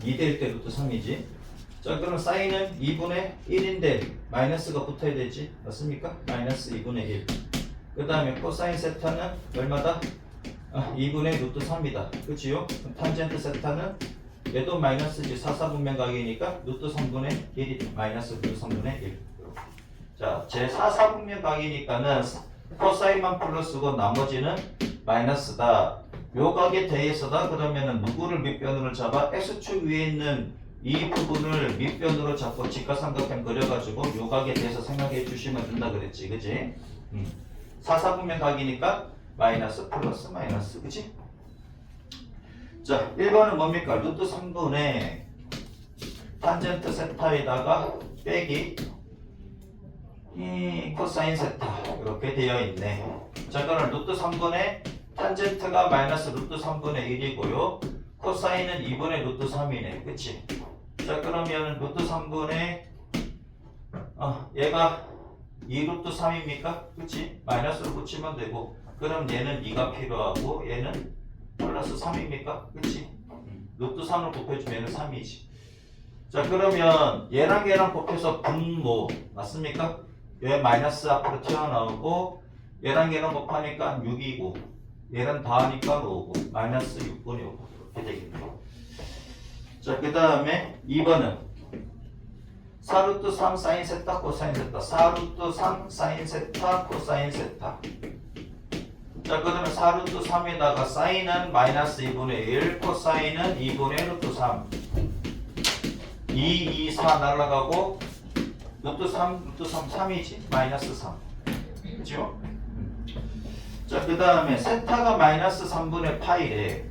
2대 1대 루트 3이지. 자, 그럼 사인은 2분의 1인데 마이너스가 붙어야 되지. 맞습니까? 마이너스 2분의 1. 그 다음에 코사인 세타는 얼마다? 2분의 루트 3이다. 그치요? 탄젠트 세타는 얘도 마이너스지. 사사분면각이니까 루트 3분의 1이 마이너스 루트 3분의 1. 자, 제 사사분면각이니까는 코사인만 플러스고 나머지는 마이너스다. 요 각에 대해서다. 그러면은 누구를 밑변으로 잡아? X축 위에 있는 이 부분을 밑변으로 잡고 직각삼각형 그려가지고 요 각에 대해서 생각해 주시면 된다 그랬지. 그치? 사사분면각이니까 마이너스 플러스 마이너스 그치? 자, 1번은 뭡니까? 루트 3분의 탄젠트 세타에다가 빼기 이 코사인 세타 이렇게 되어 있네. 자, 그럼 루트 3분의 탄젠트가 마이너스 루트 3분의 1이고요 코사인은 2분의 루트 3이네. 그치? 자, 그러면 루트 3분의 얘가 2루트 3입니까? 그치? 마이너스로 붙이면 되고 그럼 얘는 2가 필요하고 얘는 플러스 3입니까? 그치? 루트 3을 곱해주면 얘는 3이지. 자, 그러면 얘랑 얘랑 곱해서 분모 맞습니까? 얘 마이너스 앞으로 튀어나오고 얘랑 얘랑 곱하니까 6이고 얘랑 더하니까 5고 마이너스 6분의 5 이렇게 되겠네요. 자, 그 다음에 2번은 4루트 3 사인 세타 코사인 세타 4루트 3 사인 세타 코사인 세타. 자, 그러면 4루트 3에다가 사인은 마이너스 2분의 1 코사인은 2분의 루트 3 2, 2, 4 날라가고 루트 3, 3이지 마이너스 3 그죠? 자, 그 다음에 세타가 마이너스 3분의 파이래.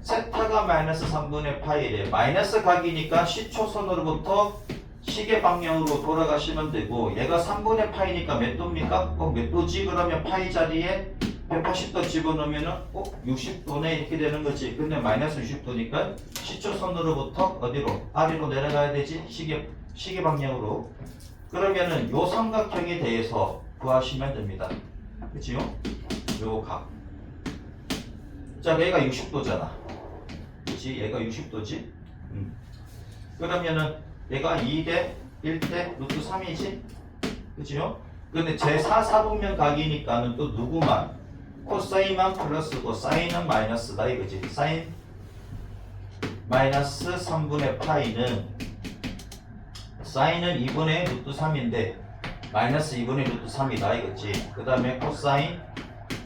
세타가 마이너스 3분의 파이래. 마이너스 각이니까 시초선으로부터 시계 방향으로 돌아가시면 되고 얘가 3분의 파이니까 몇 도입니까? 몇 도지? 그러면 파이 자리에 180도 집어넣으면은 60도네 이렇게 되는 거지. 근데 마이너스 60도니까 시초선으로부터 어디로? 아래로 내려가야 되지? 시계 방향으로. 그러면은 요 삼각형에 대해서 구하시면 됩니다. 그치요? 요 각. 자, 얘가 60도잖아. 그치? 얘가 60도지? 그러면은 얘가 2대 1대 루트 3이지? 그치요? 근데 제4 사분면 각이니까는 또 누구만? 코사인만 플러스고 사인은 마이너스다 이거지. 사인 마이너스 3분의 파이는 사인은 2분의 루트 3인데 마이너스 2분의 루트 3이다 이거지. 그 다음에 코사인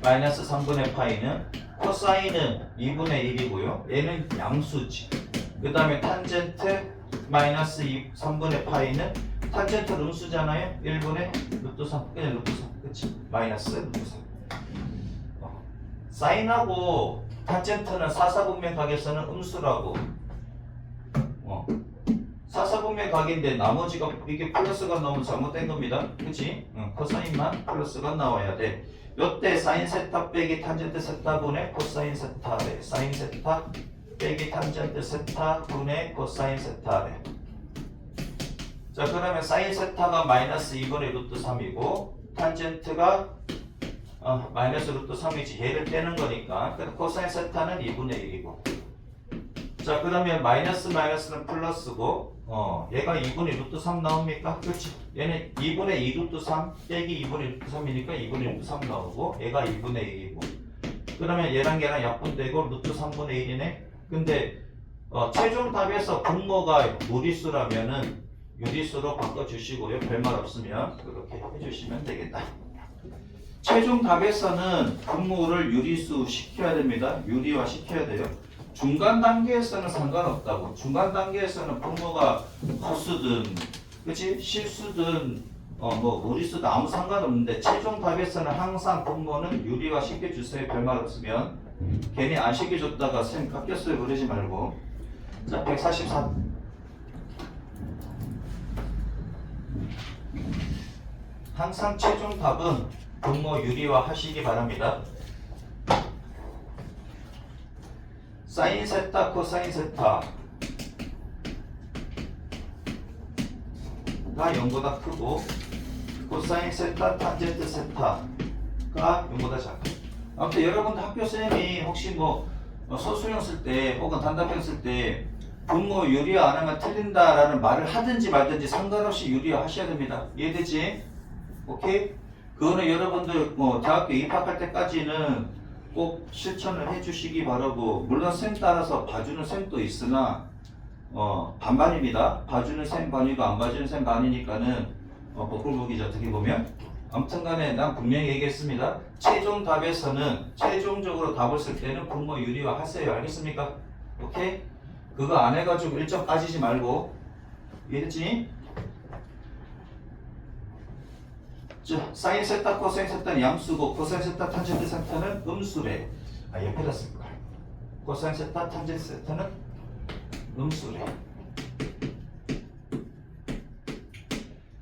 마이너스 3분의 파이는 코사인은 2분의 1이고요. 얘는 양수지. 그 다음에 탄젠트 마이너스 3분의 파이는 탄젠트 음수잖아요. 1분의 루트 3 그냥 루트 3 그치? 마이너스 루트 3 사인하고 탄젠트는 사사분면 각에서는 음수라고. 사사분면 각인데 나머지가 이게 플러스가 나오면 잘못된 겁니다. 그치? 코사인만 플러스가 나와야 돼. 요때 사인 세타 빼기 탄젠트 세타 분의 코사인 세타래. 사인 세타 빼기 탄젠트 세타 분의 코사인 세타래. 자, 그러면 사인 세타가 마이너스 2분의 루트 3이고 탄젠트가 마이너스 루트 3이지. 얘를 빼는 거니까. 그래서 코사인 세타는 2분의 1이고. 자, 그러면 마이너스는 플러스고, 얘가 2분의 루트 3 나옵니까? 그렇지. 얘는 2분의 2 루트 3 빼기 2분의 루트 3이니까 2분의 루트 3 나오고, 얘가 2분의 1이고. 그러면 얘랑 약분되고 루트 3분의 1이네. 근데 최종 답에서 분모가 무리수라면은 유리수로 바꿔주시고요. 별말 없으면 그렇게 해주시면 되겠다. 최종 답에서는 분모를 유리수 시켜야 됩니다. 유리화 시켜야 돼요. 중간 단계에서는 상관없다고. 중간 단계에서는 분모가 허수든, 그치? 실수든, 무리수든 아무 상관없는데 최종 답에서는 항상 분모는 유리화 시켜주세요. 별말 없으면. 괜히 안 시켜줬다가 쌤 깎였어요. 그러지 말고. 자, 144. 항상 최종 답은 분모 유리화 하시기 바랍니다. 사인 세타, 코사인 세타가 0보다 크고 코사인 세타, 탄젠트 세타가 0보다 작아. 아무튼 여러분들 학교 쌤이 혹시 소수형 쓸 때 혹은 단답형 쓸 때 분모 유리화 안 하면 틀린다라는 말을 하든지 말든지 상관없이 유리화 하셔야 됩니다. 이해되지? 오케이? 그거는 여러분들 대학교 입학할 때까지는 꼭 실천을 해주시기 바라고. 물론 쌤 따라서 봐주는 쌤도 있으나 반반입니다. 봐주는 쌤 반이고 안 봐주는 쌤 반이니까는 복불복이죠. 어떻게 보면. 아무튼간에 난 분명히 얘기했습니다. 최종 답에서는 최종적으로 답을 쓸 때는 분모 유리화 하세요. 알겠습니까? 오케이? 그거 안 해가지고 1점 빠지지 말고. 이해됐지? 자, 사인 세타, 코사인 세타는 양수고 코사인 세타, 탄젠트 세타는 음수래. 옆에다 쓸 거야. 코사인 세타, 탄젠트 세타는 음수래.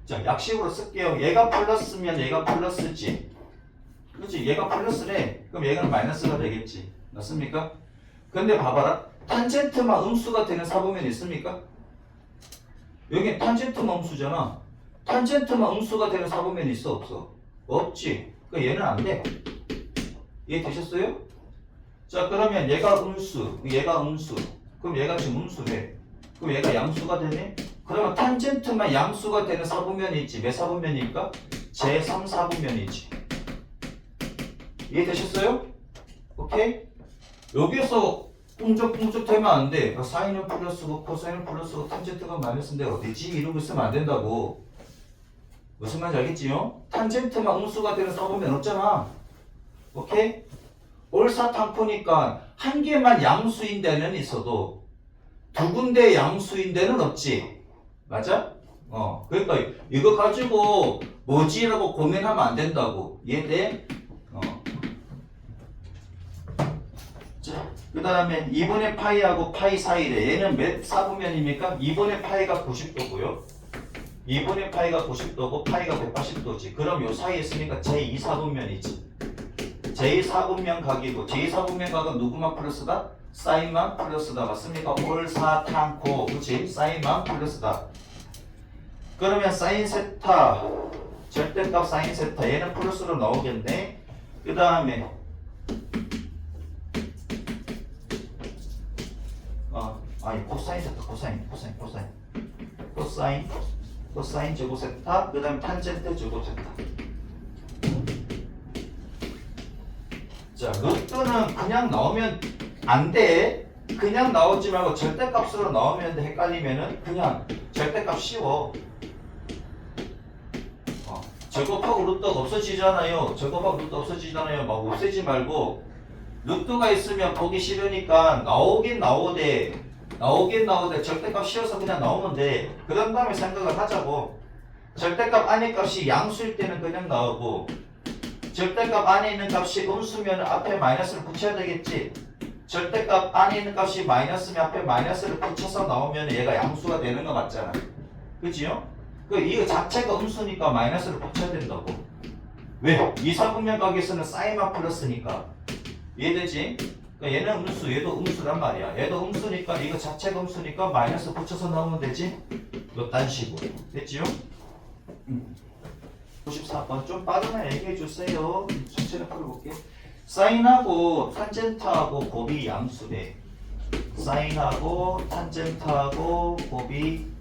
자, 약식으로 쓸게요. 얘가 플러스면 얘가 플러스지. 그렇지? 얘가 플러스래. 그럼 얘가 마이너스가 되겠지. 맞습니까? 근데 봐봐라. 탄젠트만 음수가 되는 사분면이 있습니까? 여기 탄젠트만 음수잖아. 탄젠트만 음수가 되는 사분면이 있어 없어? 없지. 그러니까 얘는 안 돼. 이해되셨어요? 자, 그러면 얘가 음수, 얘가 음수. 그럼 얘가 지금 음수래. 그럼 얘가 양수가 되네? 그러면 탄젠트만 양수가 되는 사분면이 있지. 몇 사분면일까? 제3사분면이지. 이해되셨어요? 오케이? 여기서 뿡적뿡적 되면 안 돼. 사인은 플러스고 코사인은 플러스고 탄젠트가 마이너스인데 어디지? 이러고 있으면 안 된다고. 무슨 말인지 알겠지요? 탄젠트만 음수가 되는 사분면 없잖아. 오케이? 올사탕포니까 한 개만 양수인 데는 있어도 두 군데 양수인 데는 없지. 맞아? 그러니까 이거 가지고 뭐지라고 고민하면 안 된다고. 이해돼? 자, 그 다음에 2분의 파이하고 파이 사이래. 얘는 몇 사분면입니까? 2분의 파이가 90도고요. 2분의 파이가 90도고 파이가 180도지. 그럼 요 사이에 있으니까 제2사분면이지. 제2사분면 각이고 제2사분면 각은 누구만 플러스다? 사인만 플러스다. 맞습니까? 올사탕코. 그치? 사인만 플러스다. 그러면 사인 세타 절대값 사인 세타 얘는 플러스로 나오겠네. 그 다음에 아니 코사인 세타 코사인 제곱 세타 그 다음에 탄젠트 제곱 세타. 자, 루트는 그냥 나오면 안 돼. 그냥 나오지 말고 절대값으로 나오면 헷갈리면은 그냥 절대값 씌워. 제곱하고 루트가 없어지잖아요. 제곱하고 루트 없어지잖아요. 막 없애지 말고 루트가 있으면 보기 싫으니까 나오긴 나오되 절대값 씌워서 그냥 나오면 돼. 그런 다음에 생각을 하자고. 절대값 안에 값이 양수일 때는 그냥 나오고 절대값 안에 있는 값이 음수면 앞에 마이너스를 붙여야 되겠지. 절대값 안에 있는 값이 마이너스면 앞에 마이너스를 붙여서 나오면 얘가 양수가 되는 거 맞잖아. 그치요? 이거 자체가 음수니까 마이너스를 붙여야 된다고. 왜? 이사분면 각에서는 사인만 플러스니까. 이해되지? 얘는 음수, 얘도 음수란 말이야. 얘도 음수니까 이거 자체가 음수니까 마이너스 붙여서 나오면 되지? 요딴 식으로. 됐지요? 94번 좀 빠르면 얘기해 주세요. 천천히 풀어볼게. 사인하고 탄젠트하고 곱이 양수래. 사인하고 탄젠트하고 곱이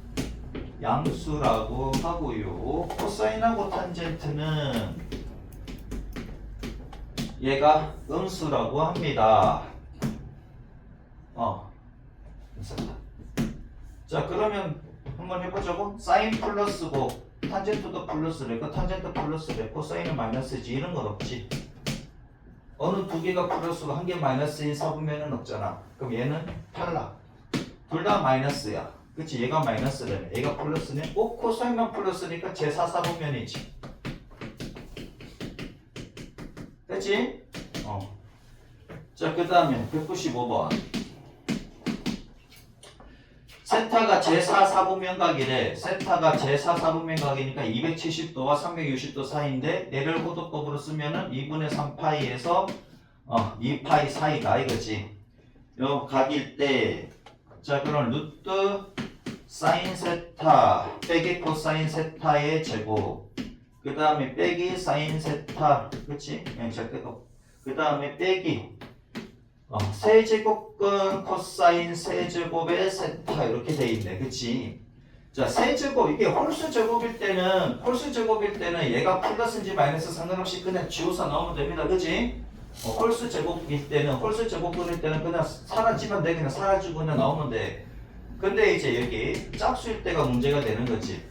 양수라고 하고요. 코사인하고 탄젠트는 얘가 음수라고 합니다. 됐다. 자, 그러면 한번 해보자고. 사인 플러스고 탄젠트도 플러스래. 그 탄젠트 플러스래. 코사인은 마이너스지. 이런 건 없지. 어느 두 개가 플러스고 한 개 마이너스인 사분면은 없잖아. 그럼 얘는 탈락. 둘 다 마이너스야. 그치? 얘가 마이너스라며. 얘가 플러스네. 꼭 코사인만 플러스니까 제4사분면이지. 됐지? 자, 그 다음에 195번. 세타가 제4사분면각이래. 세타가 제4사분면각이니까 270도와 360도 사이인데 얘를 호도법으로 쓰면은 2분의 3파이에서 2파이 사이다 이거지. 요 각일 때 자, 그럼 루트 사인 세타 빼기 코사인 세타의 제곱 그 다음에 빼기 사인 세타 그치? 그 다음에 빼기 세제곱근 코사인 세제곱의 세타 이렇게 돼 있네. 그치? 자, 세제곱 이게 홀수 제곱일 때는 얘가 플러스인지 마이너스 상관없이 그냥 지워서 넣으면 됩니다. 그치? 홀수 제곱일 때는 그냥 사라지면 돼. 그냥 사라지고 그냥 나오면 돼. 근데 이제 여기 짝수일 때가 문제가 되는 거지.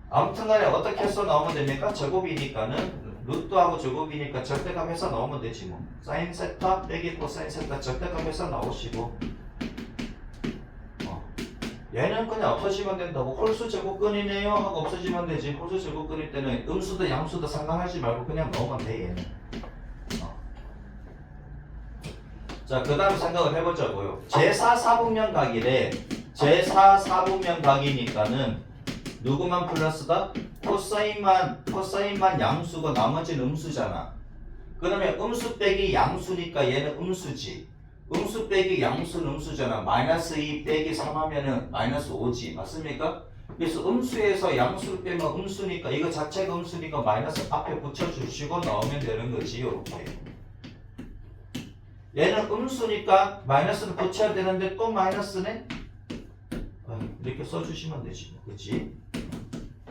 아무튼 간에 어떻게 해서 나오면 됩니까? 제곱이니까는 루트하고 제곱이니까 절대값 해서 나오면 되지 뭐. 사인 세타 빼기 코사인 세타 절대값 해서 나오시고 얘는 그냥 없어지면 된다고. 홀수 제곱근이네요 하고 없어지면 되지. 홀수 제곱근일 때는 음수도 양수도 상관하지 말고 그냥 넣으면 돼 얘는. 자, 그 다음 생각을 해보자고요. 제4사분면각이래. 제4사분면각이니까는 누구만 플러스다? 코사인만 양수고 나머지는 음수잖아. 그러면 음수 빼기 양수니까 얘는 음수지. 음수 빼기 양수는 음수잖아. 마이너스 2 빼기 3 하면은 마이너스 5지. 맞습니까? 그래서 음수에서 양수를 빼면 음수니까 이거 자체가 음수니까 마이너스 앞에 붙여주시고 나오면 되는 거지. 이렇게. 얘는 음수니까 마이너스를 붙여야 되는데 또 마이너스네? 이렇게 써주시면 되지. 그치?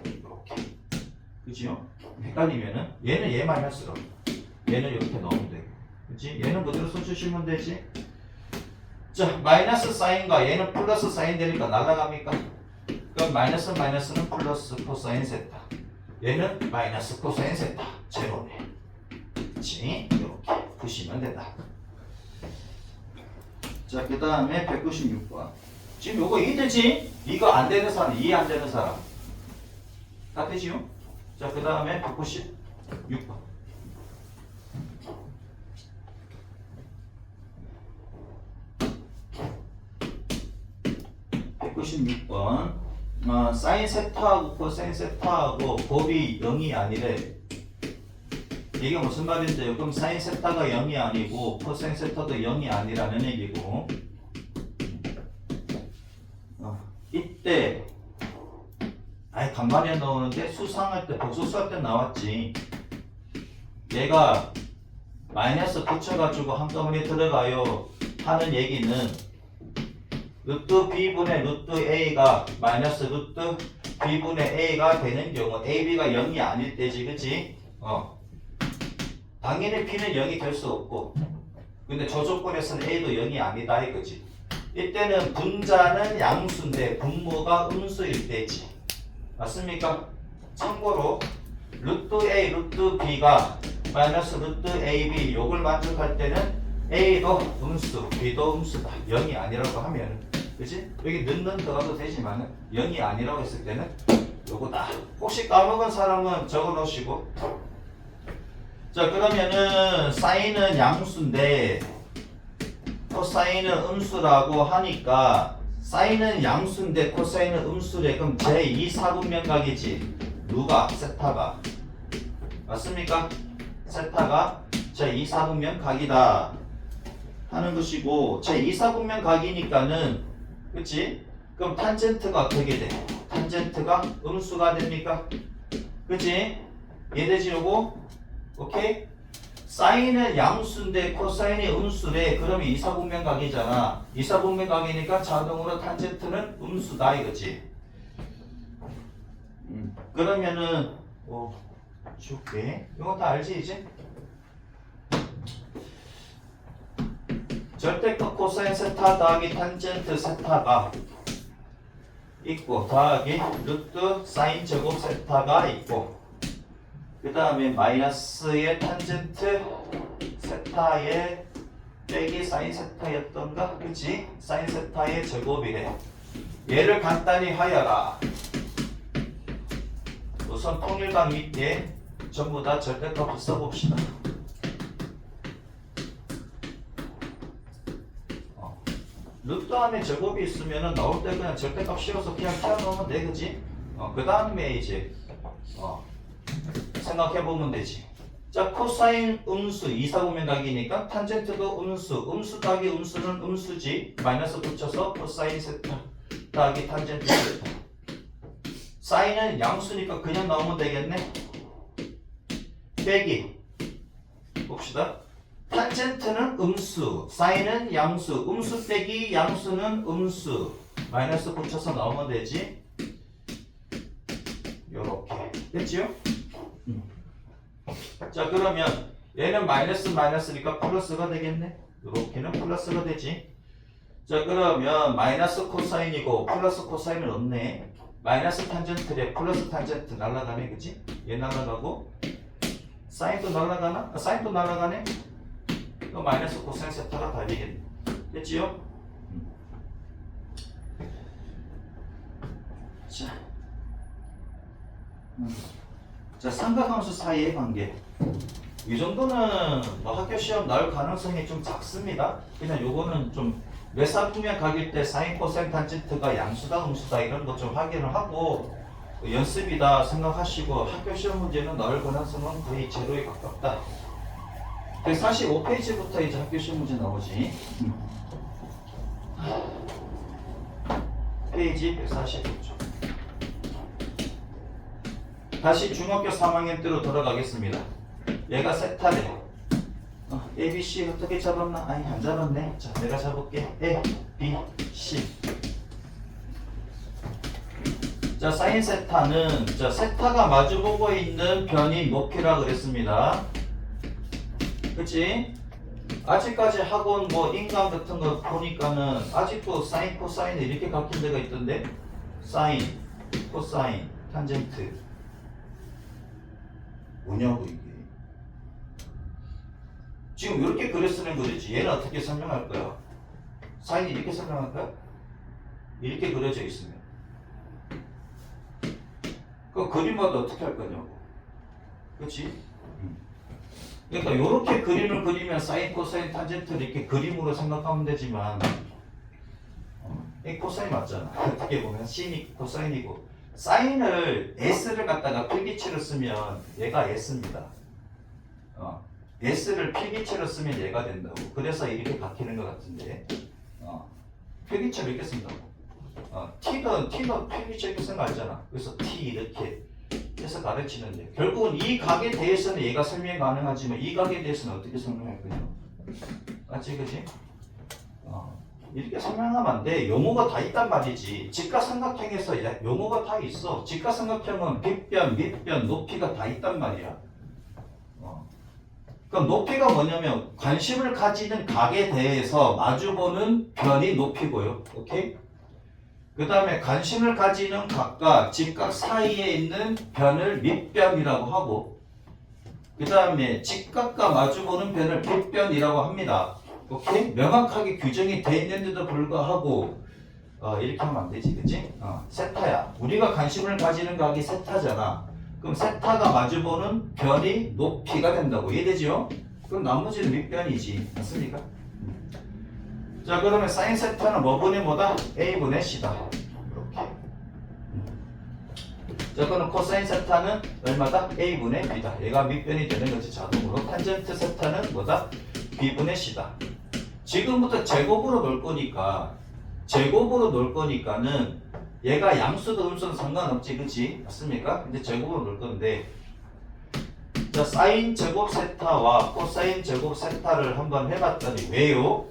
이렇게. 그치요? 헷갈리면은 얘는 얘 마이너스로 얘는 이렇게 넣으면 되고. 그치? 얘는 그대로 써주시면 되지. 자, 마이너스 사인과 얘는 플러스 사인 되니까 날아갑니까? 그럼 마이너스는 플러스 코사인 세타. 얘는 마이너스 코사인 세타. 제로네. 그치? 이렇게 보시면 된다. 자, 그 다음에 196번. 지금 요거 이해되지? 이거 안 되는 사람, 이해 안 되는 사람. 다 되지요? 자, 그 다음에 196번. 196번. 사인 세타하고 코사인 세타하고 곱이 0이 아니래. 이게 무슨 말인데요? 그럼 사인 세타가 0이 아니고 코사인 세타도 0이 아니라는 얘기고, 이때 간만에 나오는데 수상할 때 복수수할 때 나왔지. 얘가 마이너스 붙여가지고 한꺼번에 들어가요 하는 얘기는 루트 b분의 루트 a가 마이너스 루트 b분의 a가 되는 경우 ab가 0이 아닐 때지. 그치? 당연히 b는 0이 될 수 없고, 근데 저 조건에서는 a도 0이 아니다 이거지. 이때는 분자는 양수인데 분모가 음수일 때지. 맞습니까? 참고로 루트 a 루트 b가 마이너스 루트 ab 요걸 만족할 때는 a도 음수 b도 음수다. 0이 아니라고 하면, 그치? 여기 넣는 들어가도 되지만 0이 아니라고 했을 때는 요거다. 혹시 까먹은 사람은 적어 놓으시고. 자, 그러면은 사인은 양수인데 코사인은 음수라고 하니까, 사인은 양수인데 코사인은 음수래. 그럼 제2사분면각이지. 누가? 세타가. 맞습니까? 세타가 제2사분면각이다 하는 것이고, 제2사분면각이니까는, 그치? 그럼 탄젠트가 어떻게 돼? 탄젠트가 음수가 됩니까? 그치? 이해되지 요거? 오케이? 사인은 양수인데 코사인이 음수래. 그러면 이사분면각이잖아. 이사분면각이니까 자동으로 탄젠트는 음수다 이거지. 그러면은 줄게. 이거 다 알지 이제? 절대값 코사인 세타 더하기 탄젠트 세타가 있고, 더하기 루트 사인 제곱 세타가 있고, 그 다음에 마이너스의 탄젠트 세타의 빼기 사인 세타였던가? 그치? 사인 세타의 제곱이래. 얘를 간단히 하여라. 우선 통일방 밑에 전부 다 절대값을 써봅시다. 루트 안에 제곱이 있으면 나올 때 그냥 절대값 씌워서 그냥 켜놓으면 돼. 그치? 그 다음에 이제 생각해보면 되지. 자, 코사인 음수 이사분면각이니까 탄젠트도 음수, 음수 더하기 음수는 음수지. 마이너스 붙여서 코사인 세타 더하기 탄젠트 세타. 사인은 양수니까 그냥 나오면 되겠네. 빼기 봅시다. 탄젠트는 음수, 사인은 양수, 음수 빼기 양수는 음수. 마이너스 붙여서 나오면 되지. 요렇게 됐지요? 자, 그러면 얘는 마이너스니까 플러스가 되겠네. 요렇게는 플러스가 되지. 자, 그러면 마이너스 코사인이고 플러스 코사인은 없네. 마이너스 탄젠트래. 플러스 탄젠트 날라가네. 그치? 얘 날라가고 사인도 날라가나? 사인도 날라가네. 그럼 마이너스 코사인 세타가 다 되겠네. 됐지요? 자, 삼각함수 사이의 관계. 이 정도는 뭐 학교 시험 나올 가능성이 좀 작습니다. 그냥 요거는 좀 외사분면각일 때 사인 코사인 탄젠트가 양수다 음수다 이런 거 좀 확인을 하고 연습이다 생각하시고, 학교 시험 문제는 나올 가능성은 거의 제로에 가깝다. 145페이지부터 이제 학교 시험 문제 나오지. 페이지 145쪽. 다시 중학교 3학년 때로 돌아가겠습니다. 얘가 세타래. A, B, C 어떻게 잡았나? 아니, 안 잡았네. 자, 내가 잡을게. A, B, C. 자, 사인 세타는 자, 세타가 마주보고 있는 변이 높이라 그랬습니다. 그치? 아직까지 학원 뭐 인강 같은 거 보니까는 아직도 사인, 코사인 이렇게 바뀐 데가 있던데 사인, 코사인, 탄젠트 뭐냐고 이게 지금 이렇게 글을 쓰는 거지. 얘는 어떻게 설명할 거야? 사인이 이렇게 설명할 거야? 이렇게 그려져 있으면 그 그림마다 어떻게 할 거냐고. 그치? 그러니까 이렇게 그림을 그리면 사인, 코사인, 탄젠트를 이렇게 그림으로 생각하면 되지만 이 코사인 맞잖아. 어떻게 보면 sin이 코사인이고 사인을 s를 갖다가 필기체로 쓰면 얘가 s입니다. s를 필기체로 쓰면 얘가 된다고. 그래서 이렇게 바뀌는 것 같은데 필기체로 이렇게 쓴다고. t는 필기체 이렇게 쓴 거 알잖아. 그래서 t 이렇게 해서 가르치는데 결국은 이 각에 대해서는 얘가 설명이 가능하지만 이 각에 대해서는 어떻게 설명할 거냐. 맞지 그지? 이렇게 설명하면 안 돼. 용어가 다 있단 말이지. 직가삼각형에서 용어가 다 있어. 직가삼각형은 빗변, 밑변, 높이가 다 있단 말이야. 그럼 높이가 뭐냐면 관심을 가지는 각에 대해서 마주보는 변이 높이고요. 오케이? 그 다음에 관심을 가지는 각과 직각 사이에 있는 변을 밑변이라고 하고 그 다음에 직각과 마주보는 변을 빗변이라고 합니다. 오케이? 명확하게 규정이 돼 있는데도 불구하고 이렇게 하면 안 되지, 그치? 세타야. 우리가 관심을 가지는 각이 세타잖아. 그럼 세타가 마주보는 변이 높이가 된다고. 이해되죠? 그럼 나머지는 밑변이지. 맞습니까? 자, 그러면 사인 세타는 뭐분의 뭐다? A분의 C다. 이렇게. 자, 그럼 코사인 세타는 얼마다? A분의 B다. 얘가 밑변이 되는 거지, 자동으로. 탄젠트 세타는 뭐다? B분의 C다. 지금부터 제곱으로 놓을 거니까는 얘가 양수도 음수도 상관없지, 그치? 맞습니까? 근데 제곱으로 놓을 건데 자, 사인 제곱 세타와 코사인 제곱 세타를 한번 해봤더니 왜요?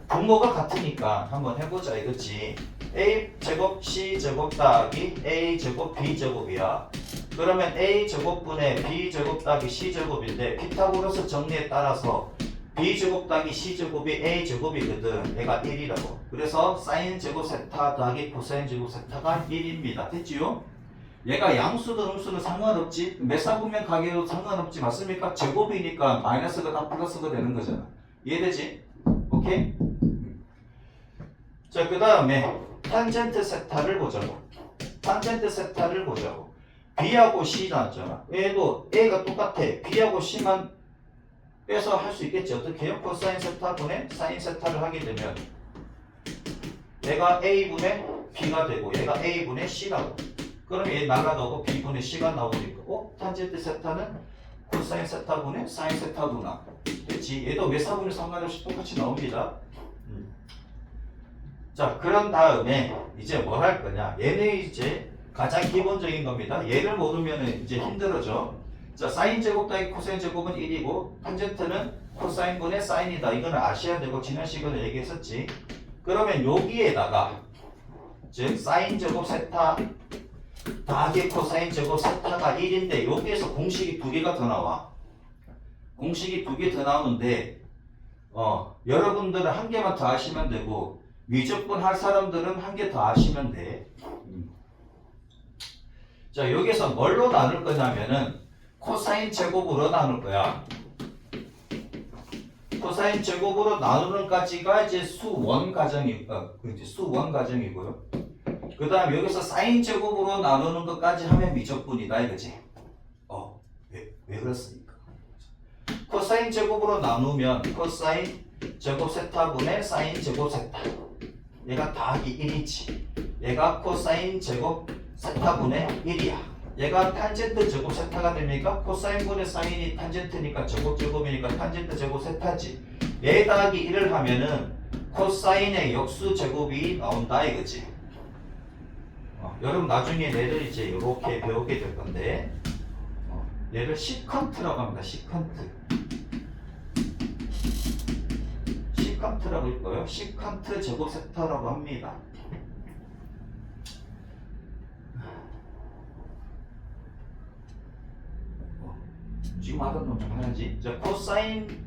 분모가 같으니까 한번 해보자 이거지. A 제곱 C 제곱 더하기 A 제곱 B 제곱이야. 그러면 A 제곱분의 B 제곱 더하기 C 제곱인데 피타고라스 정리에 따라서 B 제곱 더하기 C 제곱이 A 제곱이거든. 얘가 1이라고. 그래서 사인 제곱 세타 더하기 코사인 제곱 세타가 1입니다. 됐지요? 얘가 양수든 음수든 상관없지. 몇사분면 가게도 상관없지. 맞습니까? 제곱이니까 마이너스가 다 플러스가 되는 거잖아. 이해되지? 오케이? 자, 그 다음에 탄젠트 세타를 보자고. 탄젠트 세타를 보자고. B하고 C 나왔잖아. 얘도 A가 똑같아. B하고 C만 빼서 할 수 있겠지. 어떻게 해요? 코사인 세타분의 사인 세타를 하게 되면 얘가 A분의 B가 되고 얘가 A분의 C라고. 그럼 얘 날라가고 B분의 C가 나오니까 탄젠트 세타는 코사인 세타분의 사인 세타구나. 그렇지? 얘도 외사분의 상관없이 똑같이 나옵니다. 자, 그런 다음에 이제 뭘 할 거냐? 얘는 이제 가장 기본적인 겁니다. 얘를 모르면 이제 힘들어져. 자, 사인 제곱 더하기 코사인 제곱은 1이고 탄젠트는 코사인분의 사인이다. 이거는 아셔야 되고 지난 시간에 얘기했었지. 그러면 여기에다가 즉 사인 제곱 세타 더하기 코사인 제곱 세타가 1인데 여기에서 공식이 두 개가 더 나와. 공식이 두 개 더 나오는데 여러분들은 한 개만 더 하시면 되고 미적분 할 사람들은 한 개 더 하시면 돼. 자, 여기서 뭘로 나눌 거냐면은 코사인 제곱으로 나눌 거야. 코사인 제곱으로 나누는 까지가 이제 수원 가정이고요. 그 다음 여기서 사인 제곱으로 나누는 것까지 하면 미적분이다 이거지. 왜 그렇습니까? 코사인 제곱으로 나누면 코사인 제곱 세타분의 사인 제곱 세타. 얘가 더하기 1이지. 얘가 코사인 제곱 세타분의 1이야. 얘가 탄젠트 제곱 세타가 됩니까? 코사인분의 사인이 탄젠트니까 제곱이니까 탄젠트 제곱 세타지. 얘 더하기 1을 하면은 코사인의 역수 제곱이 나온다 이거지. 여러분 나중에 얘를 이제 이렇게 배우게 될 건데 얘를 시컨트라고 합니다. 시컨트라고 있고요. 시컨트 제곱 세타라고 합니다. 지금 하던 놈 좀 해야지. 자,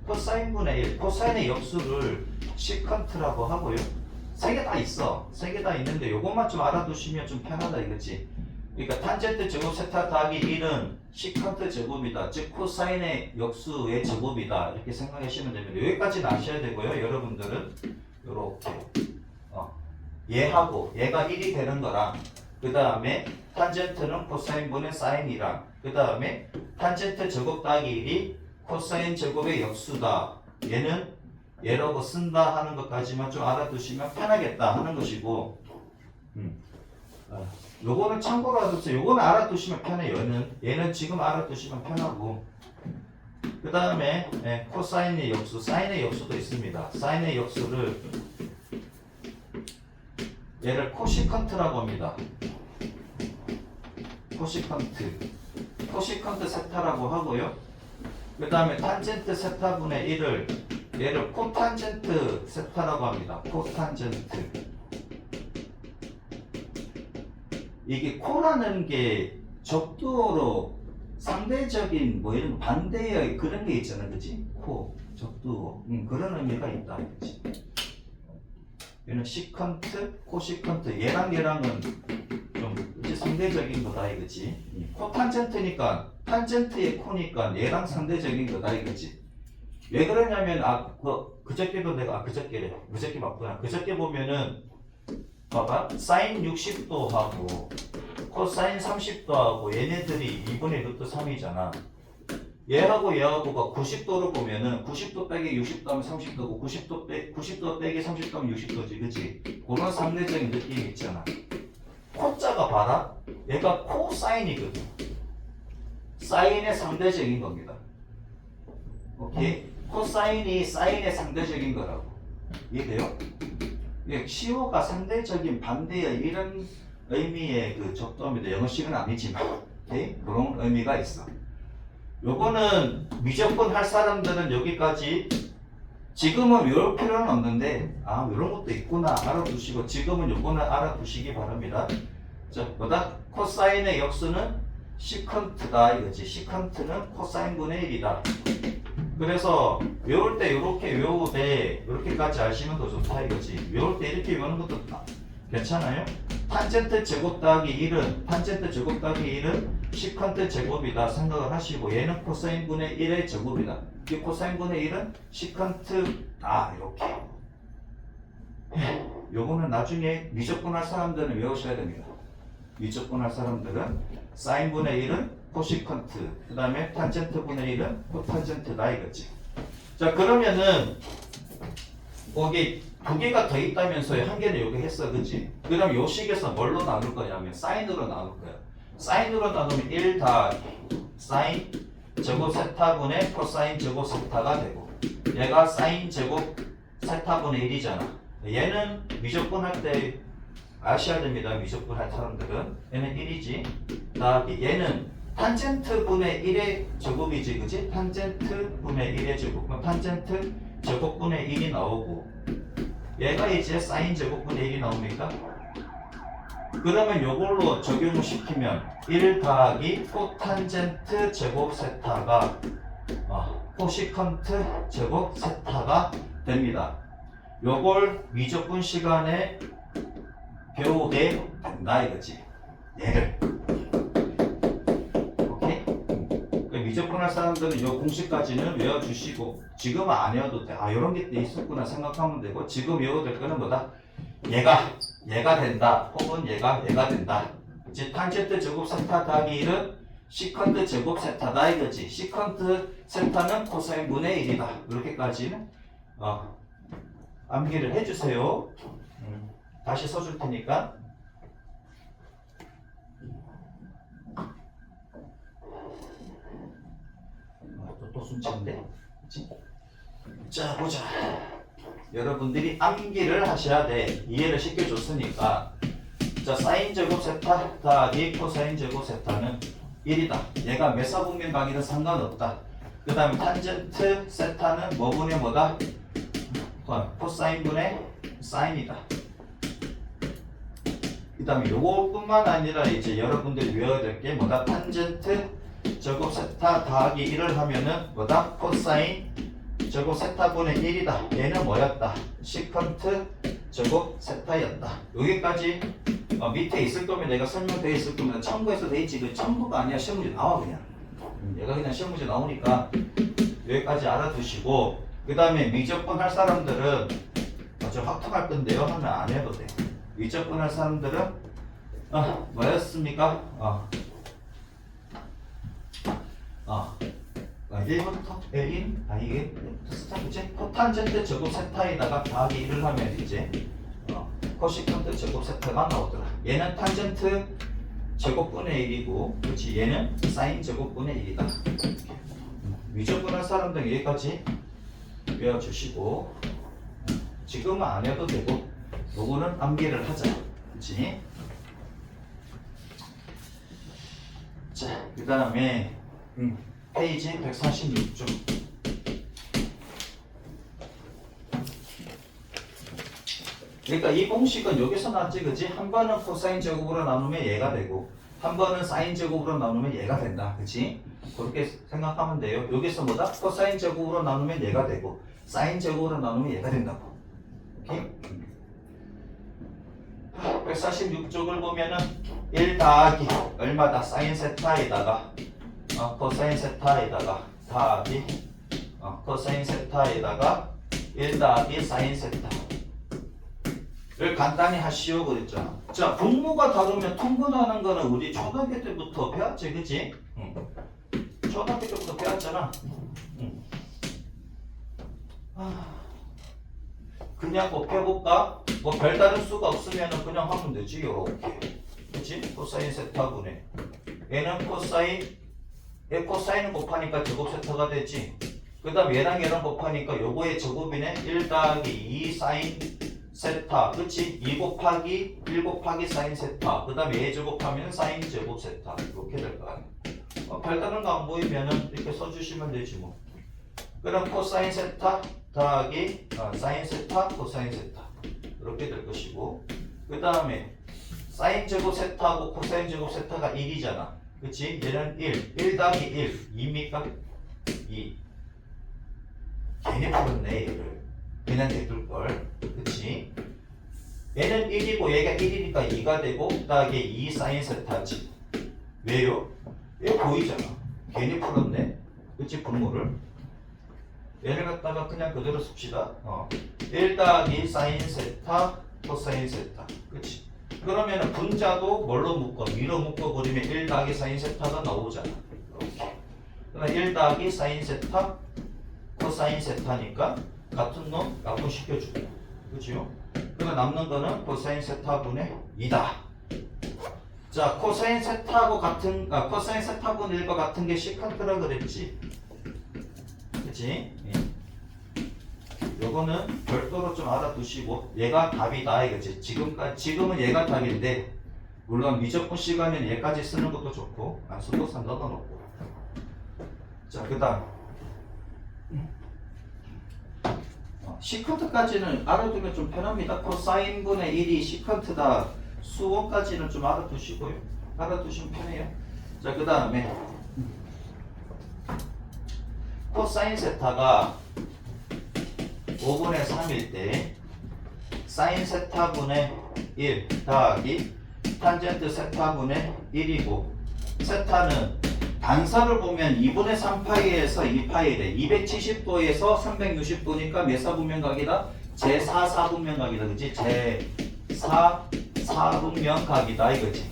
코사인분의 1, 코사인의 역수를 시컨트라고 하고요. 세 개 다 있어. 세 개 다 있는데 요것만 좀 알아두시면 좀 편하다 이거지. 그러니까 탄젠트 제곱 세타 더하기 1은 시컨트 제곱이다. 즉 코사인의 역수의 제곱이다. 이렇게 생각하시면 됩니다. 여기까지는 아셔야 되고요. 여러분들은 요렇게 얘하고 얘가 1이 되는 거랑 그 다음에 탄젠트는 코사인분의 사인이랑 그 다음에 탄젠트 제곱 더하기 1이 코사인 제곱의 역수다. 얘는 얘라고 쓴다 하는 것까지만 좀 알아두시면 편하겠다 하는 것이고 요거는 참고로 알아두세요. 요거는 알아두시면 편해요. 얘는 지금 알아두시면 편하고 그 다음에 코사인의 역수, 사인의 역수도 있습니다. 사인의 역수를 얘를 코시컨트라고 합니다. 코시컨트 세타라고 하고요. 그 다음에 탄젠트 세타분의 1을 얘를 코탄젠트 세타라고 합니다. 코탄젠트. 이게 코라는 게 적두어로 상대적인 뭐 이런 반대의 그런 게 있잖아, 그치? 코, 적두어. 그런 의미가 있다, 그치? 얘는 시컨트, 코시컨트. 얘랑은 좀 상대적인 거다, 이거지? 코탄젠트니까 탄젠트의 코니까 얘랑 상대적인 거다, 이거지? 왜 그러냐면 그저께도 내가 그저께 맞구나. 그저께 보면은 봐봐, 사인 60도 하고 코사인 30도 하고 얘네들이 2분의 루트 3이잖아. 얘하고가 90도로 보면은 90도 빼기 60도 하면 30도고 90도 빼기 30도 하면 60도지, 그치? 그런 상대적인 느낌이 있잖아. 코자가 봐라, 얘가 코사인이거든. 사인의 상대적인 겁니다. 오케이? 코사인이 사인의 상대적인 거라고. 이해돼요? 시호가 상대적인 반대의 이런 의미의 그 적도입니다. 영어식은 아니지만, 오케이? 그런 의미가 있어. 요거는 미적분 할 사람들은 여기까지 지금은 외울 필요는 없는데 이런 것도 있구나 알아두시고 지금은 요거는 알아두시기 바랍니다. 자, 뭐다? 코사인의 역수는 시컨트다 이거지. 시컨트는 코사인분의 1이다. 그래서 외울 때 이렇게 외우되 이렇게까지 아시면 더 좋다 이거지. 외울 때 이렇게 외우는 것도 괜찮아요? 탄젠트 제곱 더하기 1은 시컨트 제곱이다 생각을 하시고 얘는 코사인분의 1의 제곱이다. 이 코사인분의 1은 시컨트 이렇게. 요거는 나중에 미적분 할 사람들은 외우셔야 됩니다. 미적분 할 사람들은 사인분의 1은 코시컨트, 그 다음에 탄젠트분의 1은 코탄젠트다 이거지. 자, 그러면은 거기 두 개가 더 있다면서요. 한 개는 여기 했어, 그치? 그 다음에 요 식에서 뭘로 나눌 거냐면 사인으로 나눌 거야. 사인으로 나누면 1 더하기 사인 제곱 세타분의 코사인 제곱 세타가 되고 얘가 사인 제곱 세타분의 1이잖아. 얘는 미적분 할 때 아셔야 됩니다. 미적분 할 사람들은 얘는 1이지. 더하기 얘는 탄젠트분의 1의 제곱이지, 그치? 탄젠트분의 1의 제곱. 그럼 탄젠트 제곱분의 1이 나오고 얘가 이제 사인 제곱분의 1이 나옵니까? 그러면 요걸로 적용을 시키면 1 더하기 코탄젠트 제곱 세타가 코시컨트 제곱 세타가 됩니다. 요걸 미적분 시간에 배우게 된다 이거지. 얘를. 오케이? 미적분 할 사람들은 요 공식까지는 외워주시고 지금은 안 외워도 돼. 요런 게 있었구나 생각하면 되고 지금 외워도 될 거는 뭐다? 얘가 된다. 혹은 얘가 된다. 이제 탄젠트 제곱 세타 더하기 1은 시컨트 제곱 세타다 이거지. 시컨트 세타는 코사인분의 1이다. 이렇게까지는 암기를 해주세요. 다시 써줄 테니까. 또 숨차는데? 자, 보자. 여러분들이 암기를 하셔야 돼. 이해를 시켜줬으니까. 자, 사인 제곱 세타 더하기 코사인 제곱 세타는 1이다. 얘가 메사분면 강의는 상관없다. 그 다음에 탄젠트 세타는 뭐분의 뭐다? 코사인분의 사인이다. 그 다음에 요거뿐만 아니라 이제 여러분들이 외워야 될 게 뭐다? 탄젠트 제곱 세타 더하기 1을 하면은 뭐다? 코사인 제곱 세타분의 1이다. 얘는 뭐였다? 시컨트 제곱 세타였다. 여기까지 밑에 있을 거면 내가 설명되어 있을 거면 첨부해서 돼 있지. 그 첨부가 아니야. 시험 문제 나와 그냥. 얘가 그냥 시험 문제 나오니까 여기까지 알아두시고 그 다음에 미적분 할 사람들은 저 확통할 건데요 하면 안 해도 돼. 미적분 할 사람들은 뭐였습니까? 1부터 1인 이게 스타트지? 코탄젠트 제곱 세타에다가 더하기 1을 하면 이제 코시컨트 제곱 세타가 나오더라. 얘는 탄젠트 제곱분의 1이고 그렇지 얘는 사인 제곱분의 1이다. 미적분 할 사람들 여기까지 외워주시고 지금은 안 해도 되고 요거는 암기를 하자. 그렇지? 자, 그 다음에 페이지 146쪽. 그러니까 이 공식은 여기서 나왔지, 그지? 한 번은 코사인 제곱으로 나누면 얘가 되고, 한 번은 사인 제곱으로 나누면 얘가 된다, 그지? 그렇게 생각하면 돼요. 여기서 뭐다? 코사인 제곱으로 나누면 얘가 되고, 사인 제곱으로 나누면 얘가 된다고. 오케이? 146쪽을 보면은 1 더하기 얼마다? 사인 세타에다가 코사인 세타에다가 더하기 코사인 세타에다가 1 더하기 사인 세타를 간단히 하시오 그랬잖아. 자, 분모가 다르면 통분하는 거는 우리 초등학교 때부터 배웠지, 그치? 초등학교 때부터 배웠잖아. 그냥 곱해볼까? 뭐 별다른 수가 없으면 그냥 하면 되지, 요렇게. 그치? 코사인 세타분의 얘는 코사인, 얘 코사인은 곱하니까 제곱 세타가 되지. 그 다음 얘랑 얘랑 곱하니까 요거의 제곱이네. 1 더하기 2 사인 세타, 그치? 2 곱하기 1 곱하기 사인 세타, 그 다음에 얘 제곱하면 사인 제곱 세타, 이렇게 될 거 아니야. 별다른 거 안 보이면은 이렇게 써주시면 되지 뭐. 그럼 코사인 세타 더하기 사인 세타 코사인 세타 이렇게 될 것이고, 그 다음에 사인 제곱 세타하고 코사인 제곱 세타가 1이잖아, 그치? 얘는 1 더하기 1 2입니까? 2. 괜히 풀었네 얘를. 그냥 대둘걸, 그치? 얘는 1이고 얘가 1이니까 2가 되고 더하기 2 사인 세타지. 왜요? 얘 보이잖아. 괜히 풀었네, 그치? 분모를 얘를 갖다가 그냥 그대로 씁시다. 1 더하기 사인 세타 코사인 세타, 그치? 그러면은 분자도 뭘로 묶어? 위로 묶어버리면 1 더하기 사인 세타가 나오잖아. 이렇게. 그러면 1 더하기 사인 세타 코사인 세타니까 같은 놈 약분시켜주고, 그치요? 그러면 남는 거는 코사인 세타분의 2다. 자, 코사인 세타하고 같은, 코사인 세타분 1과 같은 게 시컨트라 그랬지, 그치? 요거는 별도로 좀 알아두시고, 얘가 답이다 이거지. 지금은 얘가 답인데, 물론 미적분 시간에는 얘까지 쓰는 것도 좋고, 안 써도 상관없고. 자, 그 다음 시컨트까지는 알아두면 좀 편합니다. 코사인분의 1이 시컨트다. 수원까지는 좀 알아두시고요. 알아두시면 편해요. 자, 그 다음에 코사인 세타가 5분의 3일 때 사인 세타분의 1 더하기 탄젠트 세타분의 1이고, 세타는 단서를 보면 2분의 3파이에서 2파이래. 270도에서 360도니까 몇 사분면각이다? 제4 사분면각이다, 그치? 제4 사분면각이다 이거지.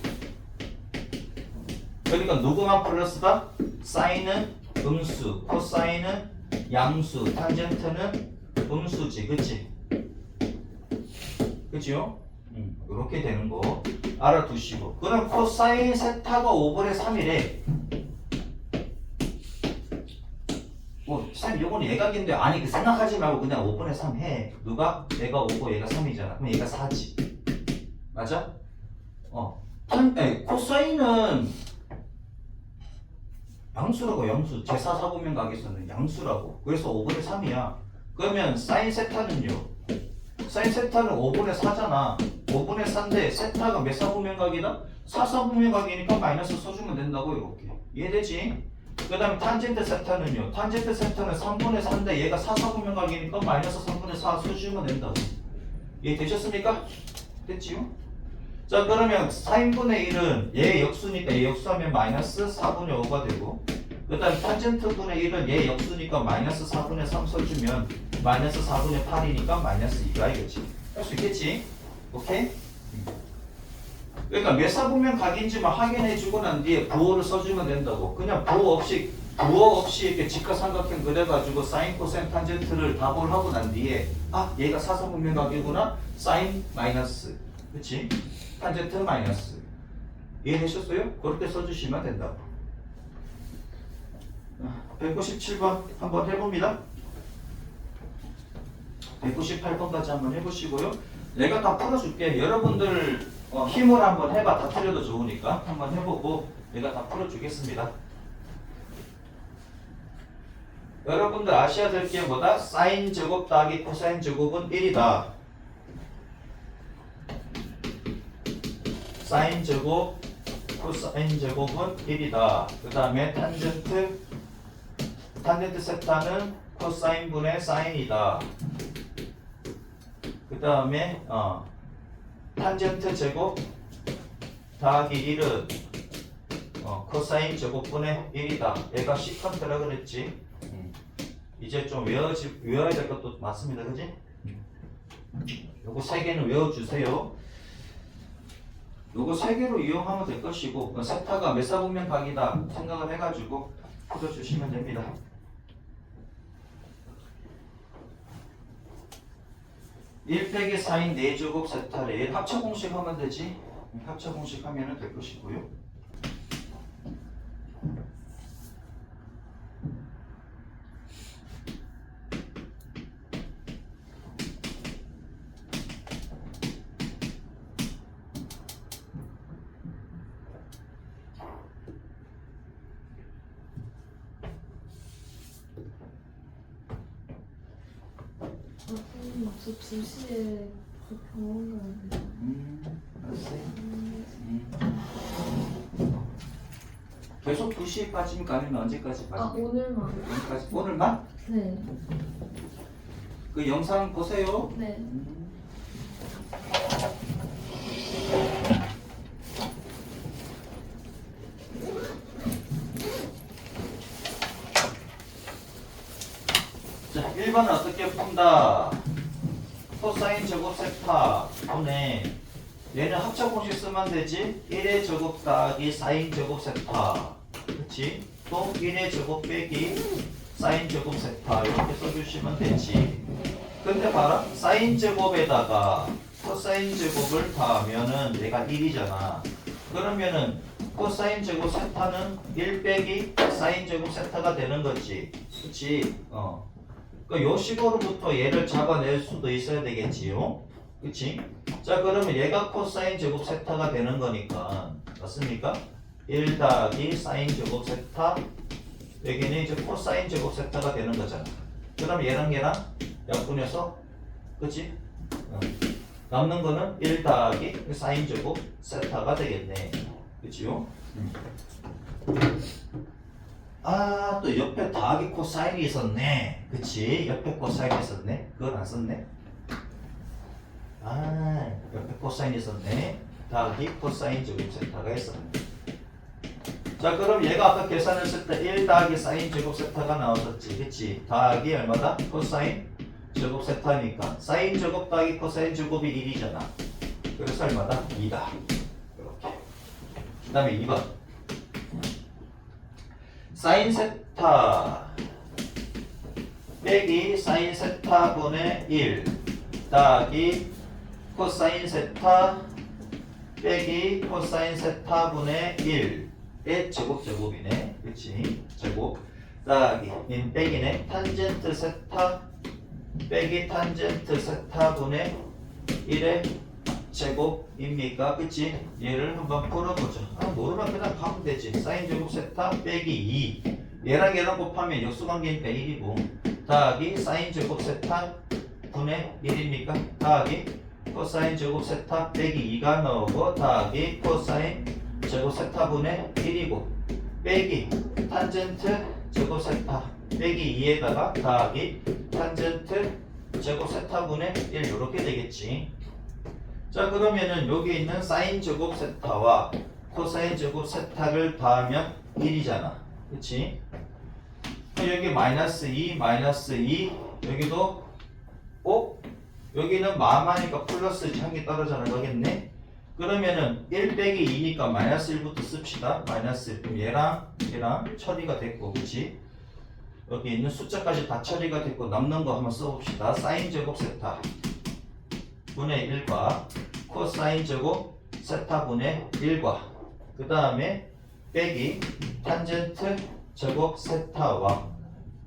그러니까 누구만 플러스다? 사인은 음수, 코사인은 양수, 탄젠트는 음수지, 그치? 그치요? 이렇게 되는 거 알아두시고. 그럼 코사인 세타가 5분의 3이래. 쌤 요거는 예각인데, 아니 그 생각하지 말고 그냥 5분의 3 해. 누가? 얘가 5고 얘가 3이잖아. 그럼 얘가 4지. 맞아? 코사인은 양수라고, 양수. 제4 사분면각에서는 양수라고. 그래서 5분의 3이야. 그러면 사인 세타는요? 사인 세타는 5분의 4잖아. 5분의 4인데 세타가 몇 사분면각이다? 4사분면각이니까 마이너스 써주면 된다고, 이렇게. 이해되지? 그 다음에 탄젠트 세타는요. 탄젠트 세타는 3분의 4인데 얘가 4사분면각이니까 마이너스 3분의 4 써주면 된다고. 이해되셨습니까? 됐지요? 자 그러면 4인분의 1은 얘 역수니까 얘 역수하면 마이너스 4분의 5가 되고 그 다음 탄젠트 분의 1은 얘 역수니까 마이너스 4분의 3 써주면 마이너스 4분의 8이니까 마이너스 2가 알겠지? 할 수 있겠지? 오케이? 그러니까 몇 사분면 각인지만 확인해주고 난 뒤에 부호를 써주면 된다고. 그냥 부호 없이 이렇게 직각삼각형 그려가지고 사인, 코사인, 탄젠트를 답을 하고 난 뒤에 아 얘가 사사분면 각이구나. 사인 마이너스, 그렇지? 탄젠트 마이너스. 이해되셨어요? 그렇게 써주시면 된다고. 197번 한번 해봅니다. 198번까지 한번 해보시고요. 내가 다 풀어줄게. 여러분들 힘을 한번 해봐. 다 틀려도 좋으니까 한번 해보고 내가 다 풀어주겠습니다. 여러분들 아셔야 될 게 뭐다? 사인 제곱 더하기 코사인 제곱은 1이다. 사인 제곱 코사인 제곱은 1이다. 그 다음에 탄젠트 세타는 코사인 분의 사인이다. 그 다음에 탄젠트 제곱 더하기 1은 코사인 제곱분의 1이다. 얘가 시컨트라 그랬지. 이제 좀 외워야 될 것도 맞습니다. 그지? 요거 3개는 외워주세요. 요거 3개로 이용하면 될 것이고 세타가 몇 사분면 각이다 생각을 해가지고 풀어주시면 됩니다. 1 빼기 4인 4제곱 세타를 1 합쳐 공식 하면 되지. 합쳐 공식 하면 될 것이고요. 저 2시에 병원 가야 돼요. 알았어요. 계속 2시까지니까 아니면 언제까지 아, 빠집니까? 오늘만. 오늘까지? 오늘만? 네. 그 영상 보세요. 네. 자, 1번은 어떻게 푼다? 코사인 제곱 세타 분의 얘는 합쳐 공식 쓰면 되지. 1의 제곱 더하기 사인 제곱 세타, 그렇지? 또 1의 제곱 빼기 사인 제곱 세타 이렇게 써주시면 되지. 근데 봐라, 사인 제곱에다가 코사인 제곱을 더하면은 얘가 1이잖아. 그러면은 코사인 제곱 세타는 1 빼기 사인 제곱 세타가 되는 거지, 그렇지? 그러니까 요 식으로부터 얘를 잡아낼 수도 있어야 되겠지요, 그치? 자 그러면 얘가 코사인 제곱 세타가 되는 거니까 맞습니까? 1 더하기 사인 제곱 세타, 여기는 이제 코사인 제곱 세타가 되는 거잖아. 그럼 얘랑 약분해서, 그치? 남는 거는 1 더하기 사인 제곱 세타가 되겠네, 그치요? 아, 또 옆에 더하기 코사인이 있었네. 그치? 옆에 코사인이 있었네. 그건 안 썼네. 아, 옆에 코사인이 있었네. 더하기 코사인 제곱 세타가 있었네. 자, 그럼 얘가 아까 계산했을 때 1 더하기 사인 제곱 세타가 나왔었지. 그치? 더하기 얼마다? 코사인 제곱 세타니까. 사인 제곱 더하기 코사인 제곱이 1이잖아. 그래서 얼마다? 2다. 이렇게. 그 다음에 2번. 사인 세타 빼기 사인 세타 분의 1 더하기 코사인 세타 빼기 코사인 세타 분의 1의 제곱이네. 그치? 제곱 더하기 빼기네. 탄젠트 세타 빼기 탄젠트 세타 분의 1의 제곱입니까? 그치? 얘를 한번 풀어보자. 모르면 그냥 가면 되지. 사인 제곱 세타 빼기 2. 얘랑 얘랑 곱하면 역수관계니까 1이고 더하기 사인 제곱 세타 분의 1입니까? 더하기 코사인 제곱 세타 빼기 2가 나오고 더하기 코사인 제곱 세타 분의 1이고 빼기 탄젠트 제곱 세타 빼기 2에다가 더하기 탄젠트 제곱 세타분의 1 이렇게 되겠지. 자 그러면은 여기 있는 사인 제곱 세타와 코사인 제곱 세타를 더하면 1이잖아. 그치? 여기 마이너스 2 마이너스 2 여기도 여기는 마마니까 플러스 한 개 떨어져 나가겠네. 그러면은 1 빼기 2니까 마이너스 1부터 씁시다. 마이너스 1. 그럼 얘랑 처리가 됐고, 그치? 여기 있는 숫자까지 다 처리가 됐고, 남는 거 한번 써봅시다. 사인 제곱 세타 분의 1과 코사인 제곱 세타 분의 1과 그 다음에 빼기 탄젠트 제곱 세타와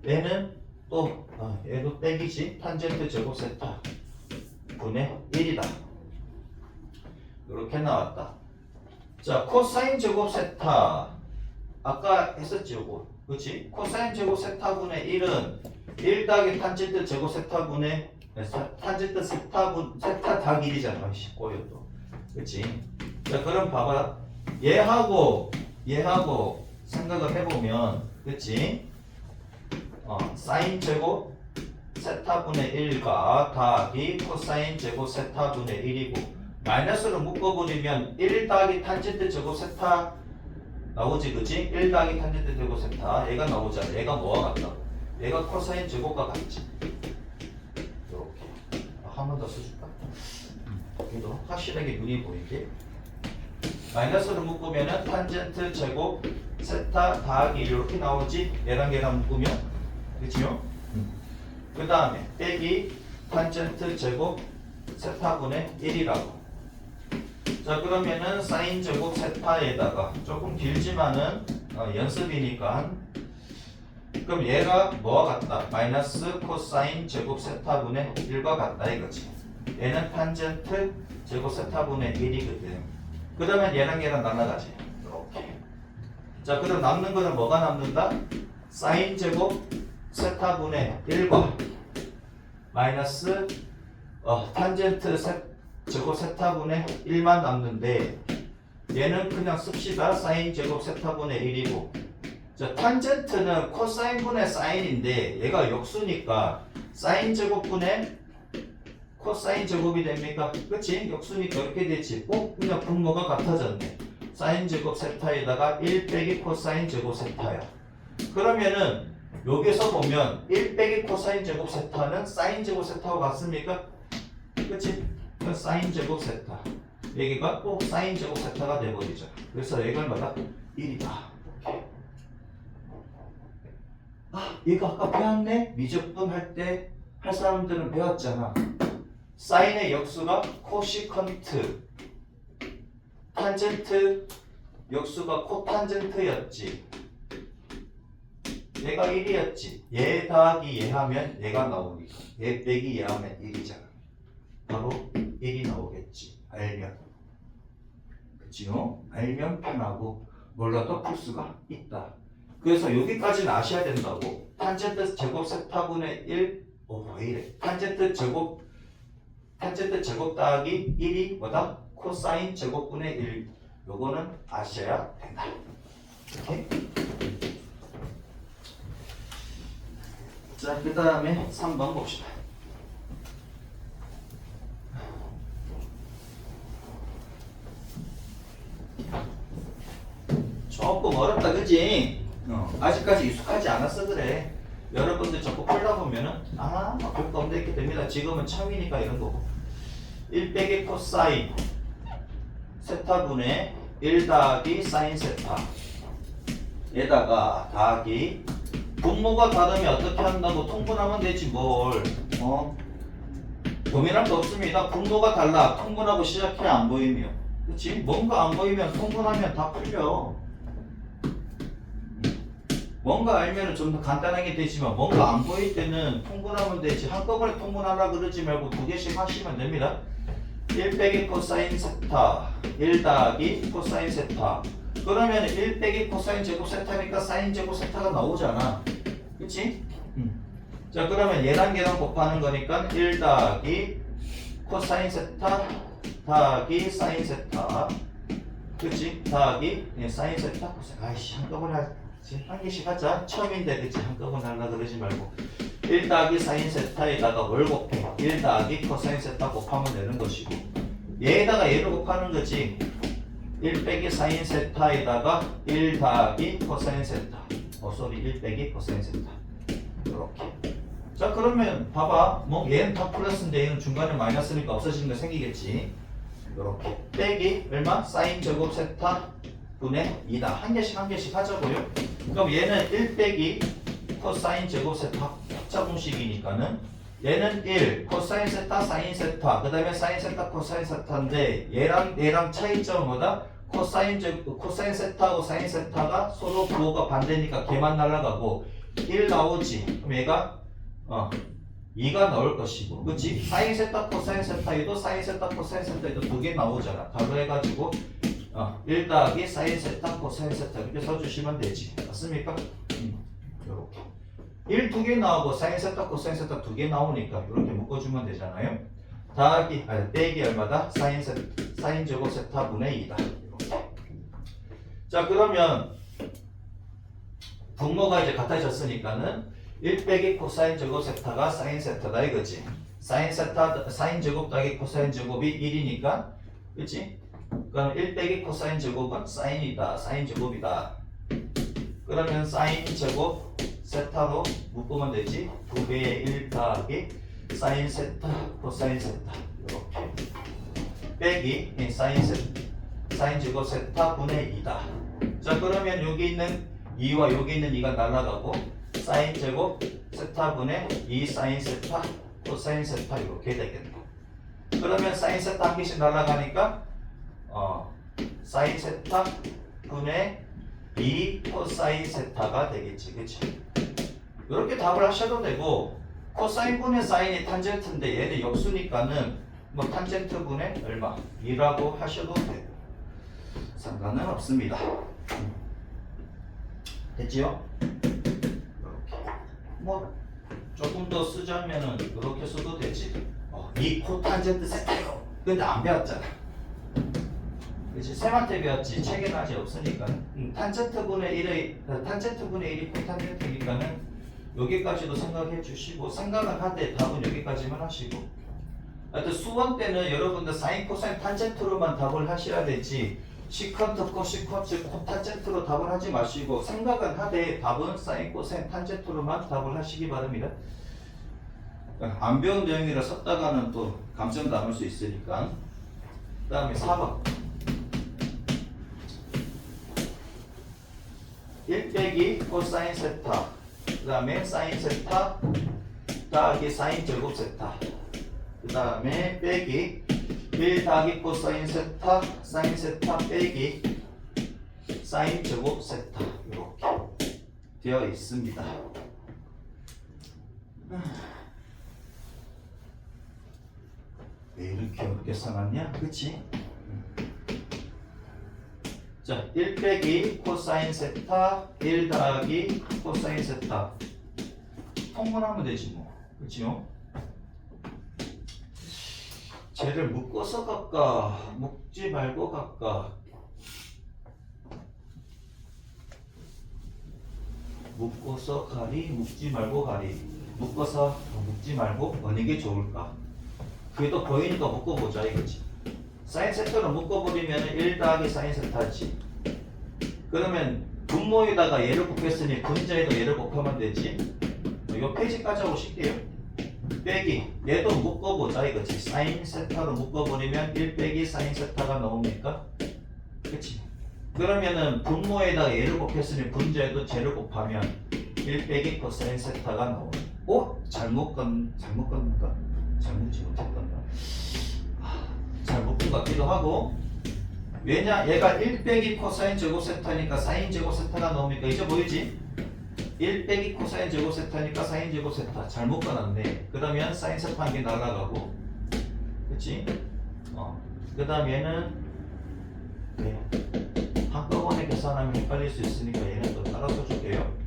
얘는 또 얘도 빼기지. 탄젠트 제곱 세타 분의 1이다. 이렇게 나왔다. 자, 코사인 제곱 세타 아까 했었지 요거. 그치? 코사인 제곱 세타분의 1은 1 더하기 탄젠트 제곱 세타분의 탄젠트 세타 닭 1이잖아. 꼬여도. 그치? 자, 그럼 봐봐. 얘하고 생각을 해보면 그치? 사인 제곱 세타분의 1과 더하기 코사인 제곱 세타분의 1이고 마이너스로 묶어버리면 1 더하기 탄젠트 제곱 세타 나오지 그치? 1 더하기 탄젠트 제곱 세타 얘가 나오잖아. 얘가 뭐와 같다? 얘가 코사인 제곱과 같지. 이렇게 한 번 더 써줄까? 여기도 확실하게 눈이 보이게 마이너스로 묶으면은 탄젠트 제곱 세타 더하기 이렇게 나오지. 얘랑 묶으면 그치요? 그 다음에 빼기 탄젠트 제곱 세타분의 1이라고. 자 그러면은 사인 제곱 세타에다가 조금 길지만은 연습이니까 그럼 얘가 뭐와 같다? 마이너스 코사인 제곱 세타분의 1과 같다 이거지. 얘는 탄젠트 제곱 세타분의 1이거든. 그러면 얘랑 날아가지. 이렇게. 자 그럼 남는 거는 뭐가 남는다? 사인 제곱 세타분의 1과 마이너스 탄젠트 제곱 세타분의 1만 남는데 얘는 그냥 씁시다. 사인 제곱 세타분의 1이고 자 탄젠트는 코사인분의 사인인데 얘가 역수니까 사인 제곱분의 코사인 제곱이 됩니까? 그치? 역수니까 이렇게 되지. 그냥 분모가 같아졌네. 사인 제곱 세타에다가 1 빼기 코사인 제곱 세타야. 그러면은 여기서 보면 1 빼기 코사인 제곱 세타는 사인 제곱 세타와 같습니까? 그치? 사인 제곱 세타 여기가 또 사인 제곱 세타가 돼버리죠. 그래서 얘가 얼마다? 1이다. 얘가 아까 배웠네? 미적분 할 때 할 사람들은 배웠잖아. 사인의 역수가 코시컨트 탄젠트 역수가 코탄젠트였지. 얘가 1이었지. 얘 더하기 얘 하면 얘가 나오니까 얘 빼기 얘 하면 1이잖아. 바로 1이 나오겠지. 알면. 그치요? 알면 편하고 몰라도 풀 수가 있다. 그래서 여기까지는 아셔야 된다고. 탄젠트 제곱 세타분의 1 왜 이래? 탄젠트 제곱 더하기 1이 뭐다? 코사인 제곱분의 1 요거는 아셔야 된다. 오케이? 자, 그 다음에 3번 봅시다. 조금 어렵다, 그지? 아직까지 익숙하지 않았어, 그래. 여러분들 자꾸 풀다 보면은, 별거 없네, 이렇게 됩니다. 지금은 처음이니까 이런 거고. 1 빼기 코사인 세타분의 1 더하기 사인 세타. 에다가 더하기 분모가 다르면 어떻게 한다고? 통분하면 되지, 뭘. 고민할 거 없습니다. 분모가 달라. 통분하고 시작해야 안 보이면. 그치? 뭔가 안 보이면 통분하면 다 풀려. 뭔가 알면 좀 더 간단하게 되지만 뭔가 안 보일 때는 통분하면 되지. 한꺼번에 통분하라 그러지 말고 2개씩 하시면 됩니다. 1 빼기 코사인 세타 1 더하기 코사인 세타. 그러면 1 빼기 코사인 제곱 세타니까 사인 제곱 세타가 나오잖아. 그치? 자 그러면 얘랑 곱하는 거니까 1 더하기 코사인 세타 더하기 사인 세타 그치? 더하기 사인 세타 코사인. 아이씨 한꺼번에 하지. 한 개씩 하자. 처음인데 그치? 한꺼번에 하려고 그러지 말고 1 더하기 사인 세타에다가 뭘 곱해? 1 더하기 코사인 세타 곱하면 되는 것이고 얘에다가 얘를 곱하는 거지. 1 빼기 사인 세타에다가 1 더하기 코사인 세타. 쏘리 1 빼기 코사인 세타. 이렇게. 자 그러면 봐봐. 뭐 얘는 다 플러스인데 얘는 중간에 마이너스니까 없어지는 거 생기겠지. 이렇게 빼기 얼마? 사인 제곱 세타 분의 2다. 한 개씩 하자고요. 그럼 얘는 1 빼기 코사인 제곱 세타 합차 공식이니까는 얘는 1 코사인 세타 사인 세타 그 다음에 사인 세타 코사인 세타인데 얘랑 차이점은 뭐다? 코사인 세타하고 사인 세타가 서로 부호가 반대니까 걔만 날아가고 1 나오지. 그럼 얘가 2가 나올 것이고, 그치? 사인 세타 코사인 세타에도 사인 세타 코사인 세타에도 두 개 나오잖아. 답을 해가지고 1 더하기 사인 세타 코사인 세타 이렇게 써주시면 되지. 맞습니까? 이렇게 1 두 개 나오고 사인 세타 코사인 세타 두 개 나오니까 이렇게 묶어주면 되잖아요. 더하기 빼기 얼마다? 사인 제곱 세타 분의 2다. 이렇게. 자 그러면 분모가 이제 같아졌으니까는 1 빼기 코사인 제곱 세타가 사인 세타다 이거지. 사인 제곱 더하기 코사인 제곱이 1이니까 그치? 그럼 1 빼기 코사인 제곱은 사인이다. 사인 제곱이다. 그러면 사인 제곱 세타로 묶으면 되지. 2배의 1 더하기 사인 세타 코사인 세타 이렇게 빼기 사인 제곱 세타 분의 2다. 자 그러면 여기 있는 2와 여기 있는 2가 날아가고 사인 제곱 세타 분의 2 사인 세타 코사인 세타 이렇게 되겠네. 그러면 사인 세타 한 개씩 날아가니까 사인 세타 분의 2 코사인 세타가 되겠지. 그치? 이렇게 답을 하셔도 되고 코사인 분의 사인이 탄젠트인데 얘는 역수니까는 뭐 탄젠트 분의 얼마 2라고 하셔도 되고 상관은 없습니다. 됐지요? 뭐 조금 더 쓰자면은 이렇게 써도 되지. 이 코탄젠트 세타요. 근데 안 배웠잖아. 그치? 쌤한테 배웠지. 책에는 아직 없으니까. 탄젠트 분의 1이 코탄젠트니까는 여기까지도 생각해 주시고 생각을 하되 답은 여기까지만 하시고. 하여튼 수원 때는 여러분들 사인 코사인 탄젠트로만 답을 하셔야 되지. 시컨트 코시컨트 코탄젠트로 답을 하지 마시고 생각은 하되 답은 사인 코사인 탄젠트로만 답을 하시기 바랍니다. 안 배운 내용이라 썼다가는 또 감점 남을 수 있으니까. 그 다음에 4번 1 빼기 코사인 세타 그 다음에 사인 세타 더하기 사인 제곱 세타 그 다음에 빼기 1 더하기 코사인 세타 사인 세타 빼기 사인 제곱 세타 이렇게 되어 있습니다. 왜 이렇게 어렵게 써놨냐? 그치? 자, 1 빼기 코사인 세타 1 더하기 코사인 세타 통분하면 되지 뭐. 그치요? 쟤를 묶어서 갈까? 묶지 말고 갈까? 묶어서 가리? 묶지 말고 가리? 묶어서 묶지 말고 어느 게 좋을까? 그게 또 보이니까 묶어보자 이거지. 사인 세타로 묶어버리면 1 더하기 사인 세타지. 그러면 분모에다가 얘를 곱했으니 분자에도 얘를 곱하면 되지. 이거 페이지까지 하고 쉴게요. 빼기 얘도 묶어보자 이거지. 사인 세타로 묶어버리면 1 빼기 사인 세타가 나옵니까? 그치? 그러면은 분모에다가 얘를 곱했으니 분자에도 쟤를 곱하면 1 빼기 코사인 세타가 나오네. 잘못 껐는가? 잘못지 못했던가? 잘 묶은 것 같기도 하고. 왜냐? 얘가 1 빼기 코사인 제곱 세타니까 사인 제곱 세타가 나옵니까? 이제 보이지? 1 빼기 코사인 제곱 세타니까 사인 제곱 세타 잘 묶어놨네. 그러면 사인 세타 한 개 날아가고, 그치? 그 다음 얘는 한꺼번에 계산하면 헷갈릴 수 있으니까 얘는 또 따라 써줄게요.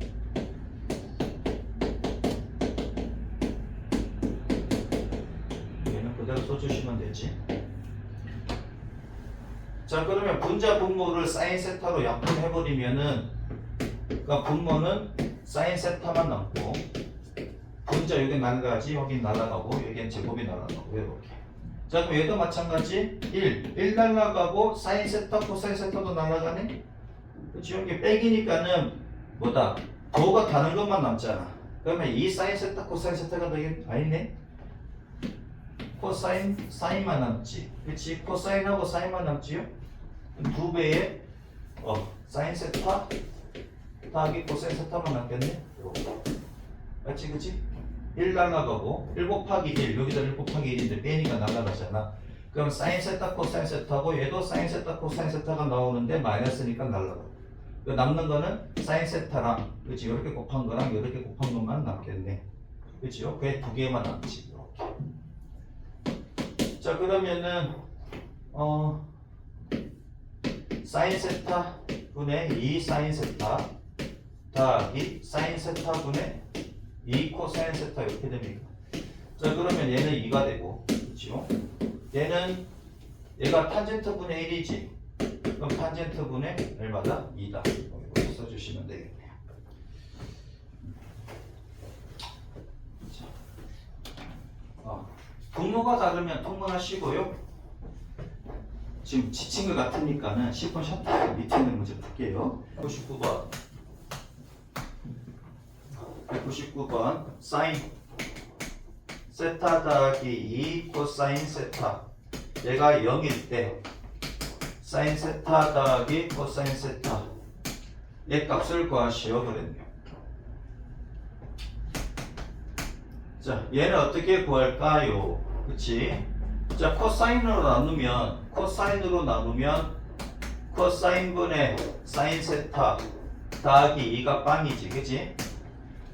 얘는 그대로 써주시면 되지. 자 그러면 분자 분모를 사인 세타로 약분해버리면은 그러니까 분모는 사인 세타만 남고 분자 여기 날라가지 여기 날아가고 여기는 제곱이 날아가고 이렇게. 자 그럼 얘도 마찬가지 1 날아가고 사인 세타 코사인 세타도 날아가네. 그치 여기 빼기니까는 뭐다 도가 다른 것만 남잖아. 그러면 이 사인 세타 코사인 세타가 되긴 아니네. 코사인 사인만 남지. 그치 코사인하고 사인만 남지요. 두 배의 사인 세타 더하기 코사인 세타만 남겠네. 맞지 그치? 1 날라가고 1 곱하기 1 여기다 1 곱하기 1인데 빼니까 날라가잖아. 그럼 사인 세타 코사인 세타고 얘도 사인 세타 코사인 세타가 나오는데 마이너스니까 날라가고 남는 거는 사인 세타랑 그치 이렇게 곱한 거랑 이렇게 곱한 것만 남겠네. 그치요? 그게 두 개만 남지. 이렇게. 자 그러면은 사인 세타 분의 2 사인 세타 더하기 사인 세타 분의 2 코사인 세타 이렇게 됩니다. 자 그러면 얘는 2가 되고 그렇죠? 얘는 얘가 탄젠트 분의 1이지. 그럼 탄젠트 분의 얼마다? 2다. 이렇게 써주시면 되겠네요. 자, 분모가 다르면 통분하시고요. 지금 지친 것 같으니까는 10번 셔터 밑에 있는 문제 풀게요. 99번 199번 사인 세타 더하기 2 코사인 세타 얘가 0일 때 사인 세타 더하기 코사인 세타 얘 값을 구하시오 그랬네요. 자 얘는 어떻게 구할까요? 그치? 자 코사인으로 나누면 코사인분의 사인 세타 더하기 2가 빵이지 그치?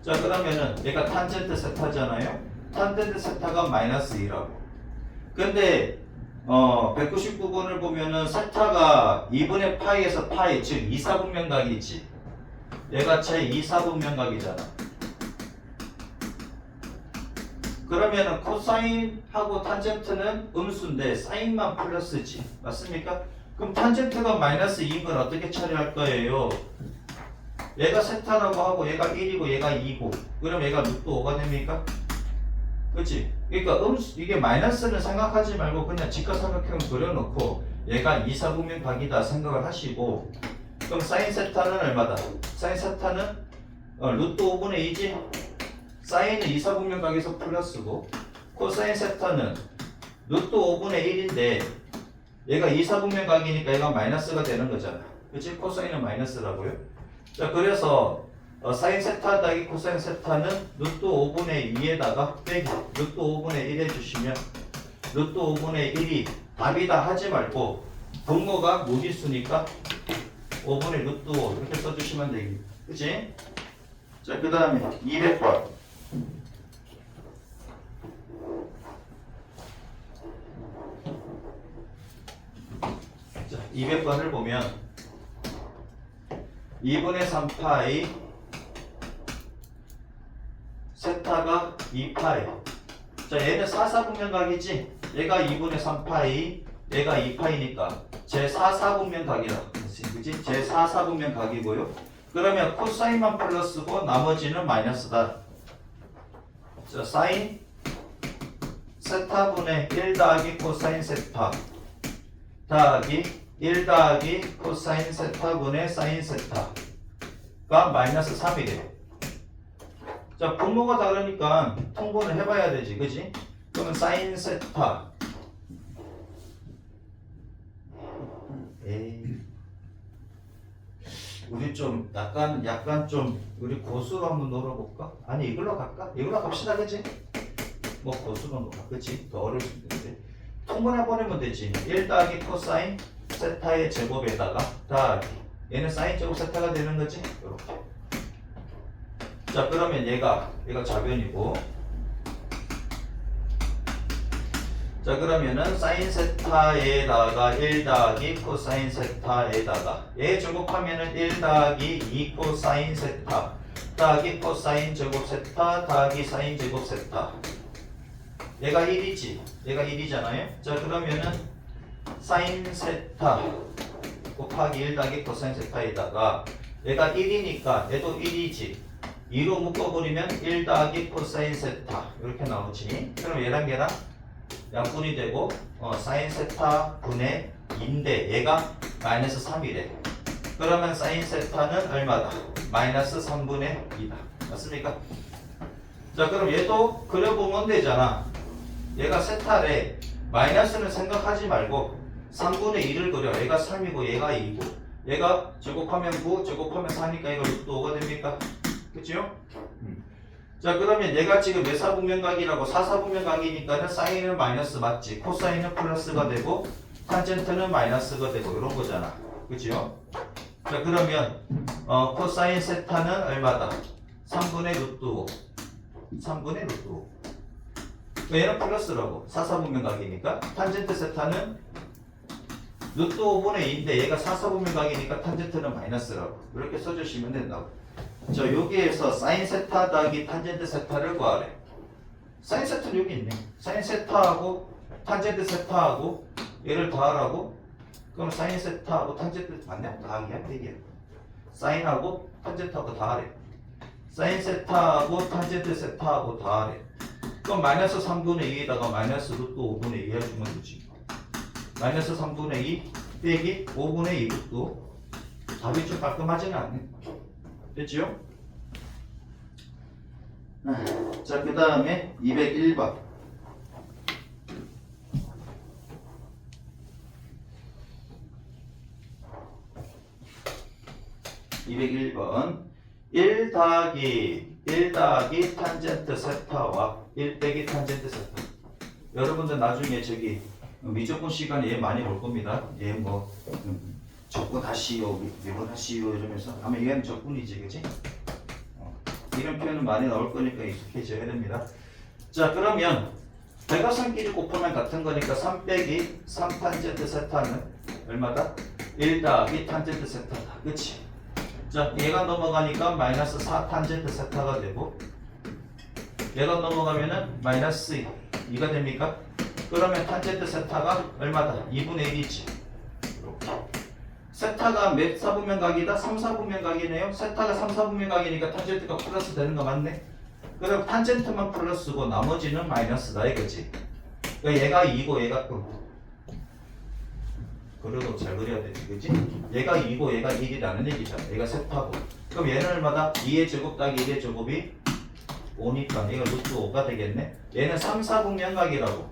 자 그러면은 얘가 탄젠트 세타잖아요. 탄젠트 세타가 마이너스 2라고. 근데 199번을 보면은 세타가 2분의 파이에서 파이 즉 2사분면각이지. 얘가 제 2사분면각이잖아. 그러면은 코사인하고 탄젠트는 음수인데 사인만 플러스지. 맞습니까? 그럼 탄젠트가 마이너스 2인 걸 어떻게 처리할 거예요? 얘가 세타라고 하고 얘가 1이고 얘가 2고 그럼 얘가 루트 5가 됩니까? 그치? 그러니까 이게 마이너스는 생각하지 말고 그냥 직각삼각형 그려놓고 얘가 2사분면각이다 생각을 하시고 그럼 사인 세타는 얼마다? 사인 세타는 루트 5분의 2지? 사인은 2사분면각에서 플러스고 코사인 세타는 루트 5분의 1인데 얘가 2사분면각이니까 얘가 마이너스가 되는 거잖아. 그치? 코사인은 마이너스라고요. 자 그래서 사인 세타 더하기 코사인 세타는 루트 5분의 2에다가 빼기 루트 5분의 1 해주시면 루트 5분의 1이 답이다 하지 말고 분모가 무기수니까 5분의 루트 5 이렇게 써주시면 되겠습니다. 그치? 자 그 다음에 200번 자 200번을 보면 2분의 3파이 세타가 2파이 자 얘는 4사분면각이지 얘가 2분의 3파이 얘가 2파이니까 제 4사분면각이라 그치? 제 4사분면각이고요 그러면 코사인만 플러스고 나머지는 마이너스다. 자 사인 세타분의 1 더하기 코사인 세타 더하기 1 더하기 코사인 세타분의 사인 세타가 마이너스 3이 돼요. 자 분모가 다르니까 통분을 해봐야 되지 그지? 그러면 사인 세타 우리 좀 약간 좀 우리 고수로 한번 놀아볼까? 아니 이걸로 갈까? 이걸로 갑시다 그지? 뭐 고수로 놀아 그지? 더 어려울 수 있는데 통분해버리면 되지. 1 더하기 코사인 세타의 제곱에다가 더하기 얘는 사인 제곱 세타가 되는 거지? 이렇게. 자 그러면 얘가 좌변이고 자 그러면은 사인 세타에다가 1 더하기 코사인 세타에다가 얘 제곱하면은 1 더하기 2 코사인 세타 더하기 코사인 제곱 세타 더하기 사인 제곱 세타 얘가 1이지 얘가 1이잖아요. 자 그러면은 사인 세타 곱하기 1 더하기 코사인 세타에다가 얘가 1이니까 얘도 1이지. 2로 묶어버리면 1 더하기 코사인 세타 이렇게 나오지. 그럼 얘랑 약분이 되고 사인 세타 분의 2인데 얘가 마이너스 3이래. 그러면 사인 세타는 얼마다? 마이너스 3분의 2다. 맞습니까? 자, 그럼 얘도 그려보면 되잖아. 얘가 세타래. 마이너스는 생각하지 말고 3분의 2를 그려. 얘가 3이고 얘가 2고 얘가 제곱하면 9, 제곱하면 4니까 얘가 루트 5가 됩니까? 그치요? 자, 그러면 얘가 지금 외사분면각이라고 사사분면각이니까는 사인은 마이너스 맞지. 코사인은 플러스가 되고 탄젠트는 마이너스가 되고 이런 거잖아. 그치요? 자, 그러면 코사인 세타는 얼마다? 3분의 루트 5. 3분의 루트 5. 얘는 플러스라고. 사사분면각이니까. 탄젠트 세타는 루트 5분의 2인데 얘가 사사분면각이니까 탄젠트는 마이너스라고. 이렇게 써주시면 된다고. 자, 여기에서 사인 세타 더하기 탄젠트 세타를 구하래. 사인 세타는 여기 있네. 사인 세타하고 탄젠트 세타하고 얘를 더하라고? 그럼 사인 세타하고 탄젠트 맞냐? 더하기야? 대기야. 사인하고 탄젠트하고 더하래. 사인 세타하고 탄젠트 세타하고 더하래. 그럼 마이너스 3분의 2에다가 마이너스 루트 5분의 2 해주면 되지. 마이너스 3분의 2 빼기 5분의 2 루트. 답이 좀 깔끔하지는 않네. 됐지요? 자, 그 다음에 201번. 201번 1 더하기 탄젠트 세타와 1 빼기 탄젠트 세타. 여러분들 나중에 저기 미적분 시간에 얘 많이 볼 겁니다. 얘 뭐 적분하시오, 미분하시오 이러면서 아마 얘는 적분이지, 그치? 이런 표현은 많이 나올 거니까 익숙해져야 됩니다. 자, 그러면 대각선끼리 곱하면 같은 거니까 3 빼기 3 탄젠트 세타는 얼마다? 1 더하기 탄젠트 세타다. 그치? 자, 얘가 넘어가니까 마이너스 4 탄젠트 세타가 되고 얘가 넘어가면은 마이너스 2가 됩니까? 그러면 탄젠트 세타가 얼마다? 2분의 1이지. 이렇게. 세타가 몇 사분면각이다? 3, 4분면각이네요. 세타가 3, 4분면각이니까 탄젠트가 플러스 되는 거 맞네? 그럼 탄젠트만 플러스고 나머지는 마이너스다 이거지. 그러니까 얘가 2고 얘가 그래도 잘 그려야 되지, 그치? 얘가 2고 얘가 1이라는 얘기잖아. 얘가 세타고. 그럼 얘는 얼마다? 2의 제곱 더하기 1의 제곱이 5니까 얘가 루트 5가 되겠네. 얘는 3, 4분면각이라고.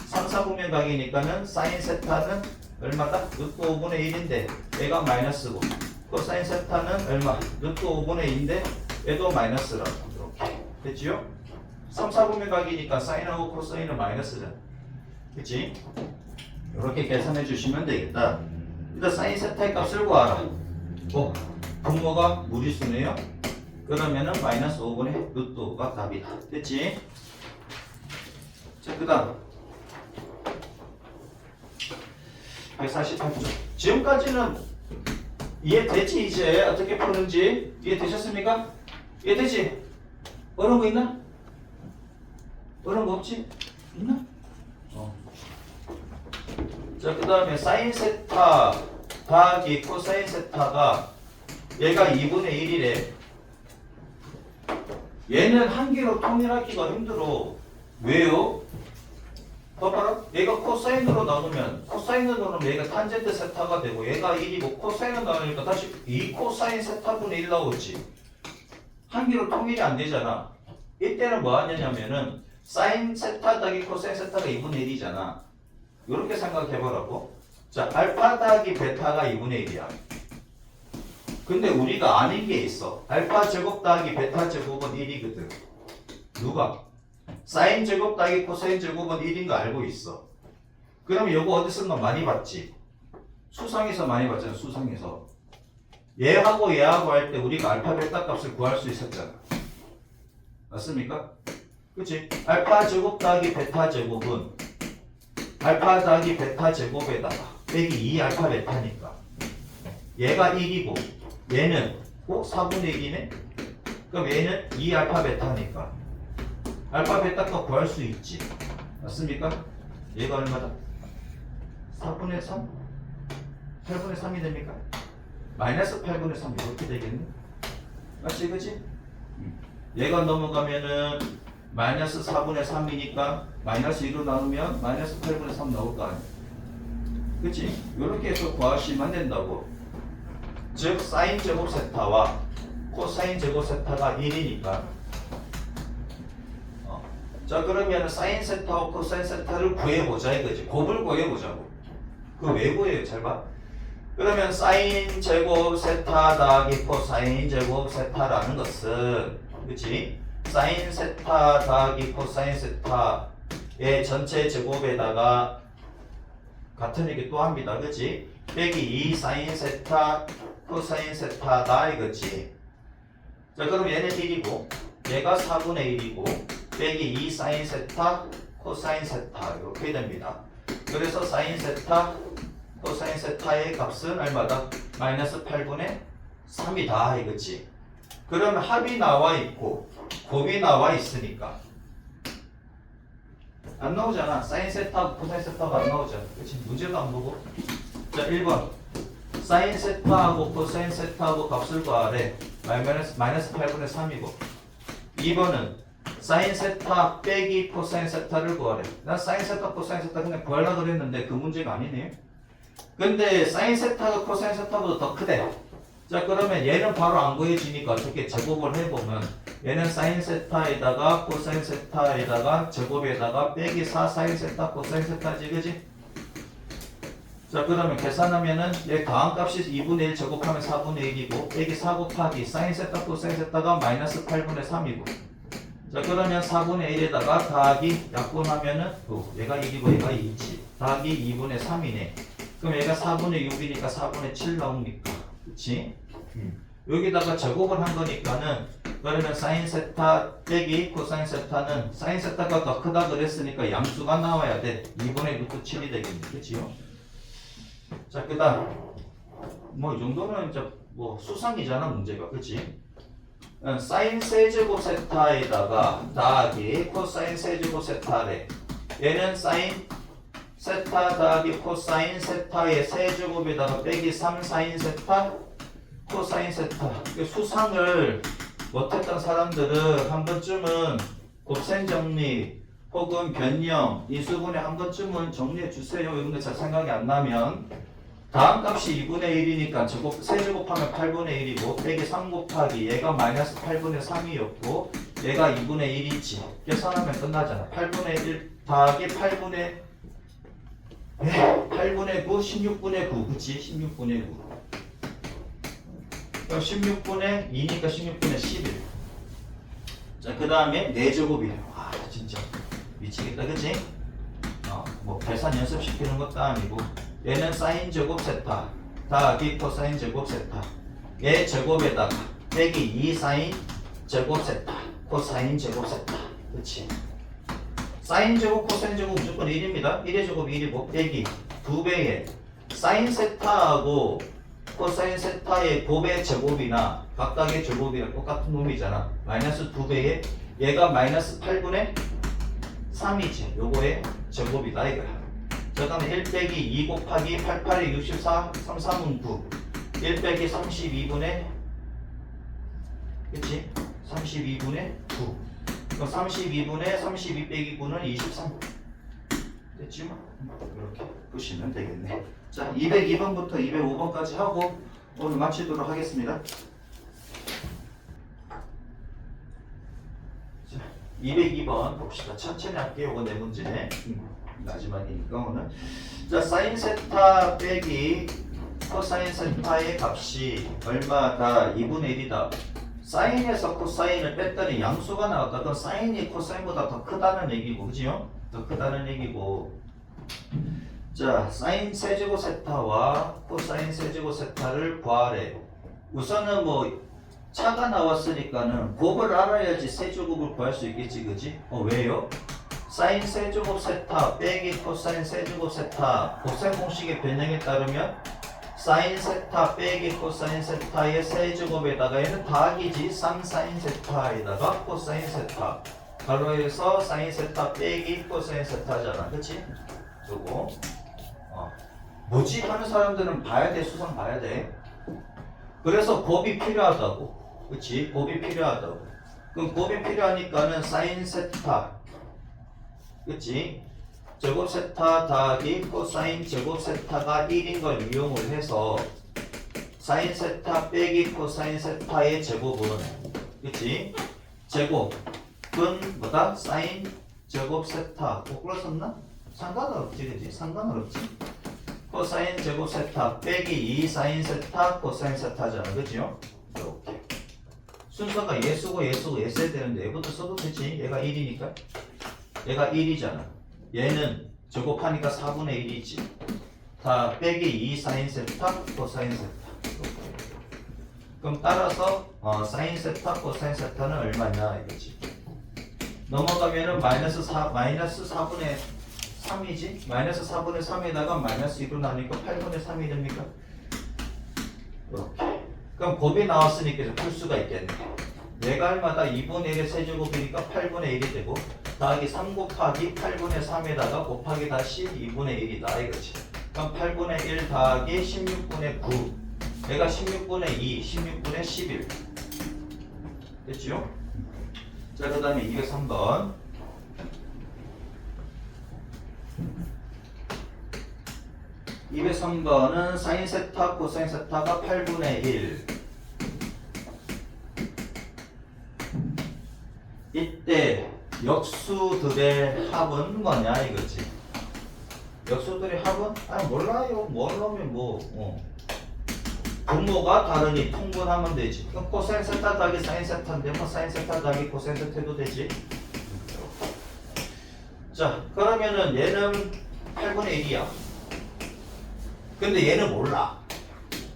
3, 4분면각이니까는 사인 세타는 얼마다? 루트 5분의 1인데 얘가 마이너스고 코사인 세타는 얼마? 루트 5분의 2인데 얘도 마이너스라고. 이렇게 됐지요? 3, 4분면각이니까 사인하고 코사인은 마이너스잖아. 그치? 이렇게 계산해 주시면 되겠다. 일단 사인 세타의 값을 구하라. 분모가 무리수네요. 그러면은 마이너스 5분의 루트 5가 답이다. 됐지? 자, 그 다음 148쪽. 지금까지는 이해되지? 이제 어떻게 푸는지 이해되셨습니까? 이해되지? 어려운 거 있나? 어려운 거 없지? 있나? 자, 그 다음에 사인 세타 더하기 코사인 세타가 얘가 2분의 1이래. 얘는 한 개로 통일하기가 힘들어. 왜요? 봐봐라. 얘가 코사인으로 나누면 코사인으로 나누면 얘가 탄젠트 세타가 되고 얘가 1이고 코사인으로 나누니까 다시 2 코사인 세타분의 1 나오지. 한 개로 통일이 안 되잖아. 이때는 뭐 하냐면은 사인 세타 더하기 코사인 세타가 2분의 1이잖아. 이렇게 생각해보라고. 자, 알파 더하기 베타가 2분의 1이야. 근데 우리가 아는 게 있어. 알파 제곱 더하기 베타 제곱은 1이거든. 누가? 사인 제곱 더하기 코사인 제곱은 1인 거 알고 있어. 그럼 이거 어디선가 많이 봤지? 수상에서 많이 봤잖아. 수상에서. 얘하고 얘하고 할 때 우리가 알파 베타 값을 구할 수 있었잖아. 맞습니까? 그치? 알파 제곱 더하기 베타 제곱은 알파 더하기 베타 제곱에다가 빼기 2 알파 베타니까 얘가 1이고 얘는 4분의 1이네? 그럼 얘는 2 알파 베타니까 알파 베타 값 구할 수 있지. 맞습니까? 얘가 얼마다? 4분의 3? 8분의 3이 됩니까? 마이너스 8분의 3이 이렇게 되겠네? 맞지, 그치? 얘가 넘어가면은 마이너스 4분의 3이니까 마이너스 2로 나누면 마이너스 8분의 3 나올 거 아니야. 그치? 이렇게 해서 구하시면 된다고. 즉 사인 제곱 세타와 코사인 제곱 세타가 1이니까 자 그러면 사인 세타와 코사인 세타를 구해보자 이거지. 곱을 구해보자고. 그거 왜 구해요? 잘 봐. 그러면 사인 제곱 세타 더하기 코사인 제곱 세타라는 것은 그치? 사인 세타 더하기 코사인 세타의 전체 제곱에다가 같은 얘기 또 합니다. 그치? 빼기 2 사인 세타 코사인 세타다 이거지. 자 그럼 얘는 1이고 얘가 4분의 1이고 빼기 2 사인 세타 코사인 세타 이렇게 됩니다. 그래서 사인 세타 코사인 세타의 값은 얼마다? 마이너스 8분의 3이다 이거지. 그러면 합이 나와 있고 곱이 나와 있으니까 안 나오잖아. 사인 세타 코사인 세타가 안 나오잖아. 그치? 문제도 안 보고. 자 1번 사인 세타하고 코사인 세타하고 값을 구하래. 마이너스 8분의 3이고 2번은 사인 세타 빼기 코사인 세타를 구하래. 난 사인 세타 코사인 세타 그냥 구하려고 그랬는데 그 문제가 아니네요. 근데 사인 세타가 코사인 세타보다 더 크대. 자 그러면 얘는 바로 안 구해지니까 어떻게 제곱을 해보면 얘는 사인 세타에다가 코사인 세타에다가 제곱에다가 빼기 4 사인 세타 코사인 세타지 그지? 자 그러면 계산하면은 얘 더한값이 2분의 1 제곱하면 4분의 1이고 빼기 4 곱하기 사인 세타 코사인 세타가 마이너스 8분의 3이고 자 그러면 4분의 1에다가 더하기 약분하면은 얘가 1이고 얘가 2지 더하기 2분의 3이네. 그럼 얘가 4분의 6이니까 4분의 7 나옵니까? 그치? 여기다가 제곱을 한 거니까는 그러면 사인 세타 빼기 코사인 세타는 사인 세타가 더 크다 그랬으니까 양수가 나와야 돼. 2분의 루트 7이 되겠네. 그치요? 자, 그 다음 뭐 이 정도면 이제 뭐 수상이잖아 문제가. 그치? 사인 세제곱 세타에다가 더하기 코사인 세제곱 세타래. 얘는 사인 세타 더하기 코사인 세타의 세제곱에다가 빼기 3 사인 세타 코사인 세타. 수상을 못했던 사람들은 한 번쯤은 곱셈 정리 혹은 변형 인수분해 한 번쯤은 정리해 주세요. 이런 게 잘 생각이 안 나면 다음 값이 2분의 1이니까 세제곱하면 8분의 1이고 빼기 3 곱하기 얘가 마이너스 8분의 3이었고 얘가 2분의 1이지. 계산하면 끝나잖아. 8분의 1 더하기 8분의 9 16분의 9 그치? 16분의 9 그럼 16분의 2니까 16분의 11. 자, 그 다음에 4제곱이래요. 아, 진짜 미치겠다, 그치? 뭐 계산 연습시키는 것도 아니고 얘는 사인 제곱 세타 더하기 코사인 제곱 세타 얘 제곱에다가 빼기 2 사인 제곱 세타 코사인 제곱 세타. 그치? 사인 제곱 코사인 제곱 무조건 1입니다. 1의 제곱이 1이고 빼기 2배의 사인 세타하고 코사인 세타의 곱의 제곱이나 각각의 제곱이랑 똑같은 놈이잖아. 마이너스 2배의 얘가 마이너스 8분의 3이지. 요거의 제곱이다 이거야. 자 그러면 1 빼기 2 곱하기 8, 8에 64, 3, 3은 9 1 빼기 32분의 그치? 32분의 9 그럼 32분의 32 빼기 9는 23 됐지 뭐? 이렇게 보시면 되겠네. 자 202번부터 205번까지 하고 오늘 마치도록 하겠습니다. 자 202번 봅시다. 천천히 할게요. 이거 네 문제 마지막이니까 오늘. 자 사인 세타 빼기 코사인 세타의 값이 얼마다? 2분의 1이다. 사인에서 코사인을 뺐더니 양수가 나왔다. 그럼 사인이 코사인보다 더 크다는 얘기고, 그지요? 더 크다는 얘기고. 자, 사인 세제곱 세타와 코사인 세제곱 세타를 구하래. 우선은 뭐 차가 나왔으니까는 곱을 알아야지 세제곱을 구할 수 있겠지, 그지? 왜요? 사인 세제곱 세타 빼기 코사인 세제곱 세타 곱셈 공식의 변형에 따르면 사인 세타 빼기 코사인 세타의 세제곱에다가 얘는 더하기지 3 사인 세타에다가 코사인 세타 가로에서 사인 세타 빼기 코사인 세타잖아. 그치? 요거 뭐지? 하는 사람들은 봐야 돼. 수상 봐야 돼. 그래서 곱이 필요하다고. 그치? 곱이 필요하다고. 그럼 곱이 필요하니까는 사인 세타. 그치? 제곱 세타 더하기 코사인 제곱 세타가 1인 걸 이용을 해서 사인 세타 빼기 코사인 세타의 제곱은 그치? 제곱은 뭐다? 사인 제곱 세타. 거꾸로 썼나? 상관은 없지, 그치? 상관은 없지. 코사인 제곱 세타 빼기 2 사인 세타 코사인 세타잖아, 그죠? 이렇게 순서가 예수고 예수고 예써야 되는데 얘부터 써도 되지. 얘가 1이니까 얘가 1이잖아. 얘는 제곱하니까 4분의 1이지. 다 빼기 2 사인 세타 코사인 세타. 이렇게. 그럼 따라서 사인 세타 코사인 세타는 얼마냐 이거지. 넘어가면은 마이너스 4분의 3이지? 마이너스 4분의 3에다가 마이너스 2로 나니까 8분의 3이 됩니까? 이렇게. 그럼 곱이 나왔으니까 이제 풀 수가 있겠네. 얘가 얼마다 2분의 1의 세제곱이니까 8분의 1이 되고 더하기 3 곱하기 8분의 3에다가 곱하기 다시 2분의 1이다 이거지. 그럼 8분의 1 더하기 16분의 9 얘가 16분의 2, 16분의 11 됐죠? 자, 그 다음에 203번 203번은 사인 세타 코사인 세타가 8분의 1 이때 역수들의 합은 뭐냐 이거지. 역수들의 합은? 아니 몰라요. 모르면 분모가 다르니 통분하면 되지. 그럼 코사인 세타 더하기 사인 세타인데 뭐 사인 세타 더하기 코사인 세타 해도 되지. 자, 그러면은 얘는 8분의 1이야. 근데 얘는 몰라.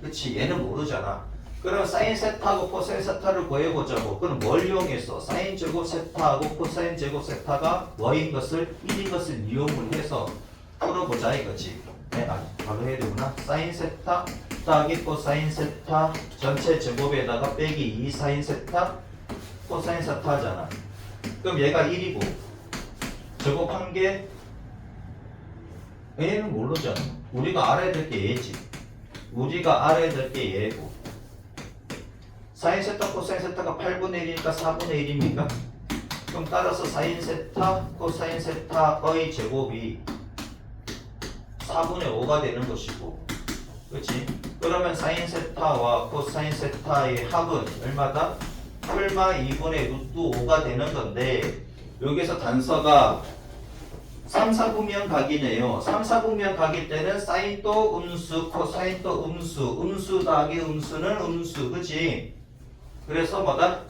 그치? 얘는 모르잖아. 그럼 사인 세타하고 코사인 세타를 구해보자고. 그럼 뭘 이용해서? 사인 제곱 세타하고 코사인 제곱 세타가 뭐인 것을 1인 것을 이용을 해서 풀어보자 이거지. 네, 바로 해야 되구나. 사인 세타 더하기 코사인 세타 전체 제곱에다가 빼기 2 사인 세타 코사인 세타 하잖아. 그럼 얘가 1이고 제곱한 게 얘는 모르잖아. 우리가 알아야 될 게 얘지. 우리가 알아야 될 게 얘고. 사인 세타 코사인 세타가 8분의 1이니까 4분의 1입니까? 그럼 따라서 사인 세타 코사인 세타의 제곱이 4분의 5가 되는 것이고, 그렇지? 그러면 사인 세타와 코사인 세타의 합은 얼마다? 풀마 2분의 루트 5가 되는 건데 여기서 단서가 3, 4분면 각이네요. 3, 4분면 각일 때는 사인도 음수, 코사인도 음수, 음수 더하기 음수는 음수, 그치? 그래서 뭐다?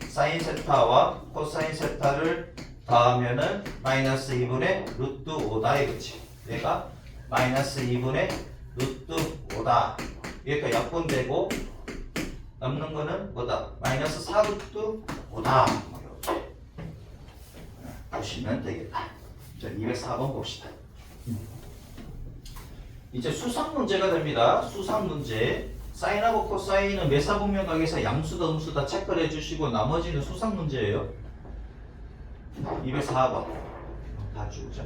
사인 세타와 코사인 세타를 더하면은 마이너스 2분의 루트 5다 이거지. 얘가 마이너스 2분의 루트 5다. 얘가 약분되고 남는 거는 뭐다? 마이너스 4 루트 5다. 이렇게 보시면 되겠다. 자, 204번 봅시다. 이제 수상 문제가 됩니다. 수상 문제. 사인하고 코사인은 매사분면각에서 양수다 음수다 체크를 해주시고 나머지는 수상 문제예요. 204번 다 주자.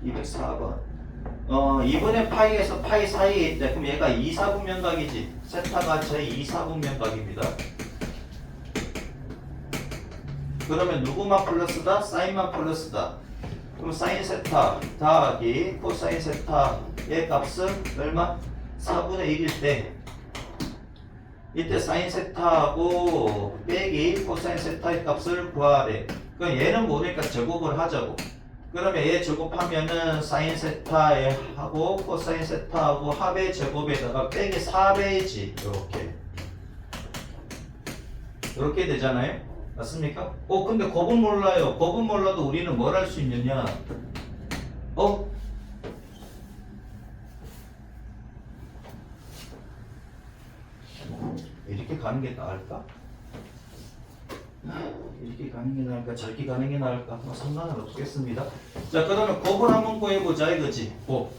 (204번) 2분의 파이에서 파이 사이에 있다. 그럼 얘가 2사분면각이지. 세타가 제 2사분면각입니다. 그러면 누구만 플러스다? 사인만 플러스다. 그럼 사인 세타 더하기 코사인 세타의 값은 얼마? 4분의 1일 때 이때 사인 세타하고 빼기 코사인 세타의 값을 구하래. 그럼 얘는 모르니까 제곱을 하자고. 그러면 얘 제곱하면은 사인 세타에 하고 코사인 세타하고 합의 제곱에다가 빼기 4배이지. 이렇게 되잖아요. 맞습니까? 근데 곱은 몰라요. 곱은 몰라도 우리는 뭘 할 수 있느냐? 이렇게 가는 게 나을까? 이렇게 가는 게 나을까? 저렇게 가는 게 나을까? 뭐 상관은 없겠습니다. 자, 그러면 곱을 한번 구해보자 이거지. 곱.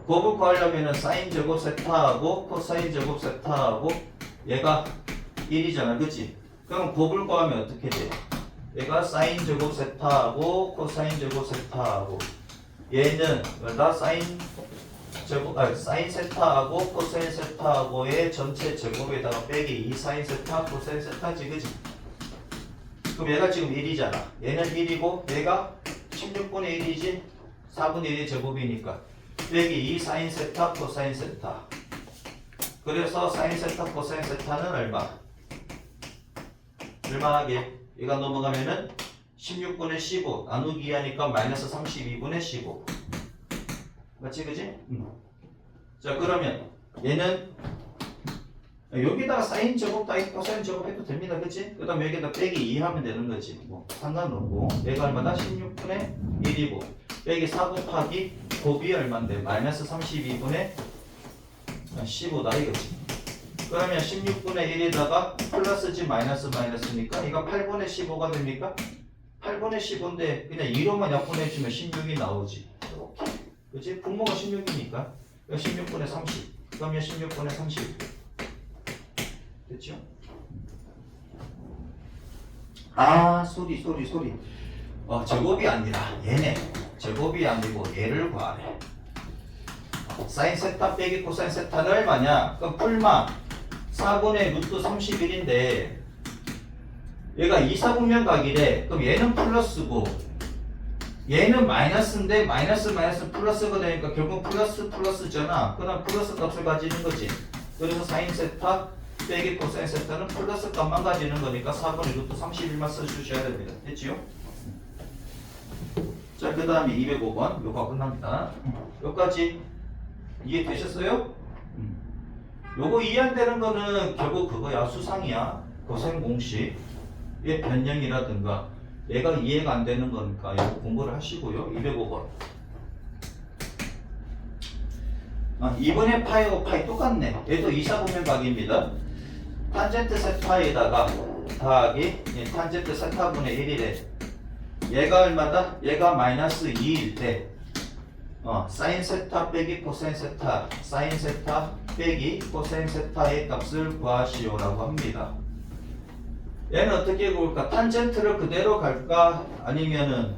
곱을 구하려면은 사인 제곱 세타하고 코사인 제곱 세타하고 얘가 1이잖아, 그치? 그럼 곱을 구하면 어떻게 돼? 얘가 사인 제곱 세타하고 코사인 제곱 세타하고 얘는 뭐다? 사인 세타하고 코사인 세타하고의 전체 제곱에다가 빼기 2 사인 세타 코사인 세타지, 그지? 그럼 얘가 지금 1이잖아. 얘는 1이고 얘가 16분의 1이지 4분의 1의 제곱이니까 빼기 2 사인 세타 코사인 세타. 그래서 사인 세타 코사인 세타는 얼마? 얼마하게? 얘가 넘어가면은 16분의 15 나누기 하니까 마이너스 32분의 15 맞지, 그지? 자, 그러면 얘는 여기다가 사인 제곱 따위 코사인 제곱 해도 됩니다, 그치? 그 다음에 여기다 빼기 2 하면 되는 거지. 뭐 상관없고 얘가 얼마다? 16분의 1이고 빼기 4 곱하기 곱이 얼만데? 마이너스 32분의 15다 이거지. 그러면 16분의 1에다가 플러스지 마이너스니까 이거 8분의 15가 됩니까? 8분의 15인데 그냥 2로만 약분해주면 16이 나오지. 이렇게. 그치? 분모가 16이니까 16분의 30 그러면 16분의 30 됐죠? 아, 소리 제곱이 아니라 얘네 제곱이 아니고 얘를 구하래. 사인 세타 빼기 코사인 세타는 얼마냐? 그럼 풀마 4분의 루트 31인데 얘가 2사분면각이래. 그럼 얘는 플러스고 얘는 마이너스인데 마이너스 플러스가 되니까 결국 플러스잖아. 그럼 플러스 값을 가지는 거지. 그래서 사인 세타 빼기 코사인 세타는 플러스 값만 가지는 거니까 4분의 루트 31만 써주셔야 됩니다. 됐지요? 자, 그 다음에 205번 요거 끝납니다. 여기까지 이해되셨어요? 요거 이해 안 되는 거는 결국 그거야. 수상이야. 고생 공식의 변형이라든가 얘가 이해가 안 되는 거니까 이거 공부를 하시고요. 205번. 2분의 파이하고 파이 똑같네. 얘도 2사분면각입니다. 탄젠트 세타에다가 더하기 탄젠트 세타분의 1이래. 얘가 얼마다? 얘가 마이너스 2일 때 사인 세타 빼기 코사인 세타 사인 세타 빼기 코사인 세타의 값을 구하시오라고 합니다. 얘는 어떻게 구할까? 탄젠트를 그대로 갈까? 아니면은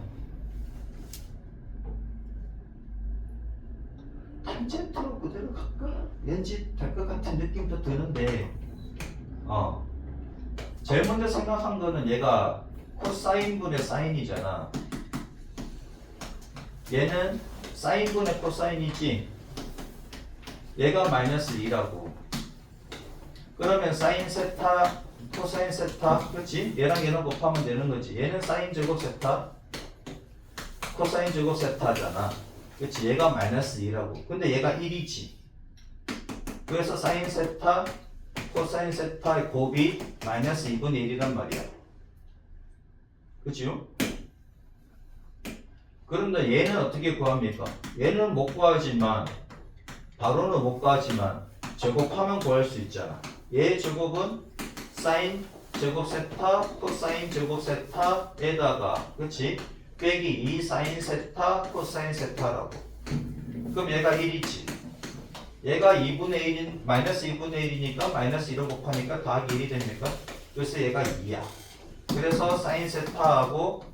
탄젠트로 그대로 갈까? 왠지 될 것 같은 느낌도 드는데 제일 먼저 생각한 거는 얘가 코사인분의 사인이잖아. 얘는 사인분의 코사인이지. 얘가 마이너스 2라고. 그러면 사인 세타 코사인 세타, 그렇지? 얘랑 얘랑 곱하면 되는 거지. 얘는 사인 제곱 세타 코사인 제곱 세타잖아. 그렇지? 얘가 마이너스 2라고. 근데 얘가 1이지. 그래서 사인 세타 코사인 세타의 곱이 마이너스 2분의 1이란 말이야. 그치요? 그런데 얘는 어떻게 구합니까? 얘는 못 구하지만 바로는 못 구하지만 제곱하면 구할 수 있잖아. 얘 제곱은 사인 제곱 세타 코사인 제곱 세타에다가 그치? 빼기 2 사인 세타 코사인 세타라고. 그럼 얘가 1이지. 얘가 2분의 1인 마이너스 2분의 1이니까 마이너스 1을 곱하니까 더하기 1이 됩니까? 그래서 얘가 2야. 그래서 사인 세타하고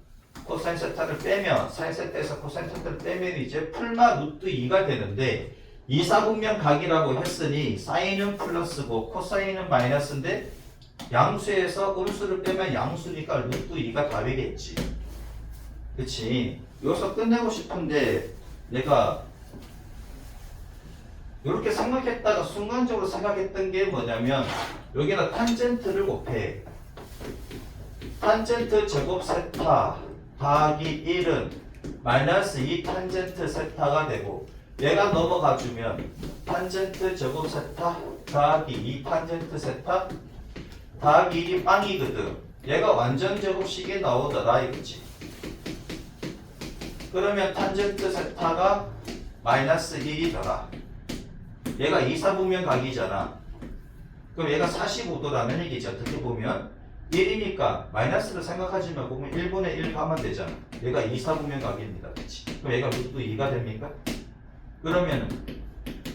코사인 세타를 빼면 사인 세타에서 코사인 세타를 빼면 이제 풀마 루트 2가 되는데 2사분면 각이라고 했으니 사인은 플러스고 코사인은 마이너스인데 양수에서 음수를 빼면 양수니까 루트 2가 답이겠지. 그치? 여기서 끝내고 싶은데 내가 이렇게 생각했다가 순간적으로 생각했던 게 뭐냐면 여기다 탄젠트를 곱해. 탄젠트 제곱 세타 더하기 1은 마이너스 2 탄젠트 세타가 되고 얘가 넘어가 주면 탄젠트 제곱 세타 더하기 2 탄젠트 세타 더하기 1이 빵이거든. 얘가 완전 제곱식에 나오더라 이거지. 그러면 탄젠트 세타가 마이너스 1이더라. 얘가 2사분면 각이잖아. 그럼 얘가 45도라는 얘기지. 어떻게 보면 1이니까 마이너스를 생각하지 말고 보면 1분의 1 가면 되잖아. 얘가 2사분면 각입니다. 그치? 그럼 얘가 루트 2가 됩니까? 그러면은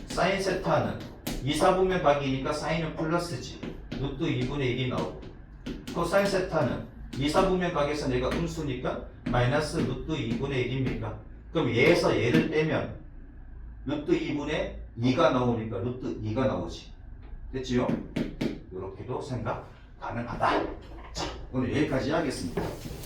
사인 세타는 2사분면 각이니까 사인은 플러스지. 루트 2분의 1이 나오고 코사인 세타는 이사분면 각에서 얘가 음수니까 마이너스 루트 2분의 1입니까? 그럼 얘에서 얘를 빼면 루트 2분의 2가 나오니까 루트 2가 나오지. 됐지요? 이렇게도 생각 가능하다. 자, 오늘 여기까지 하겠습니다.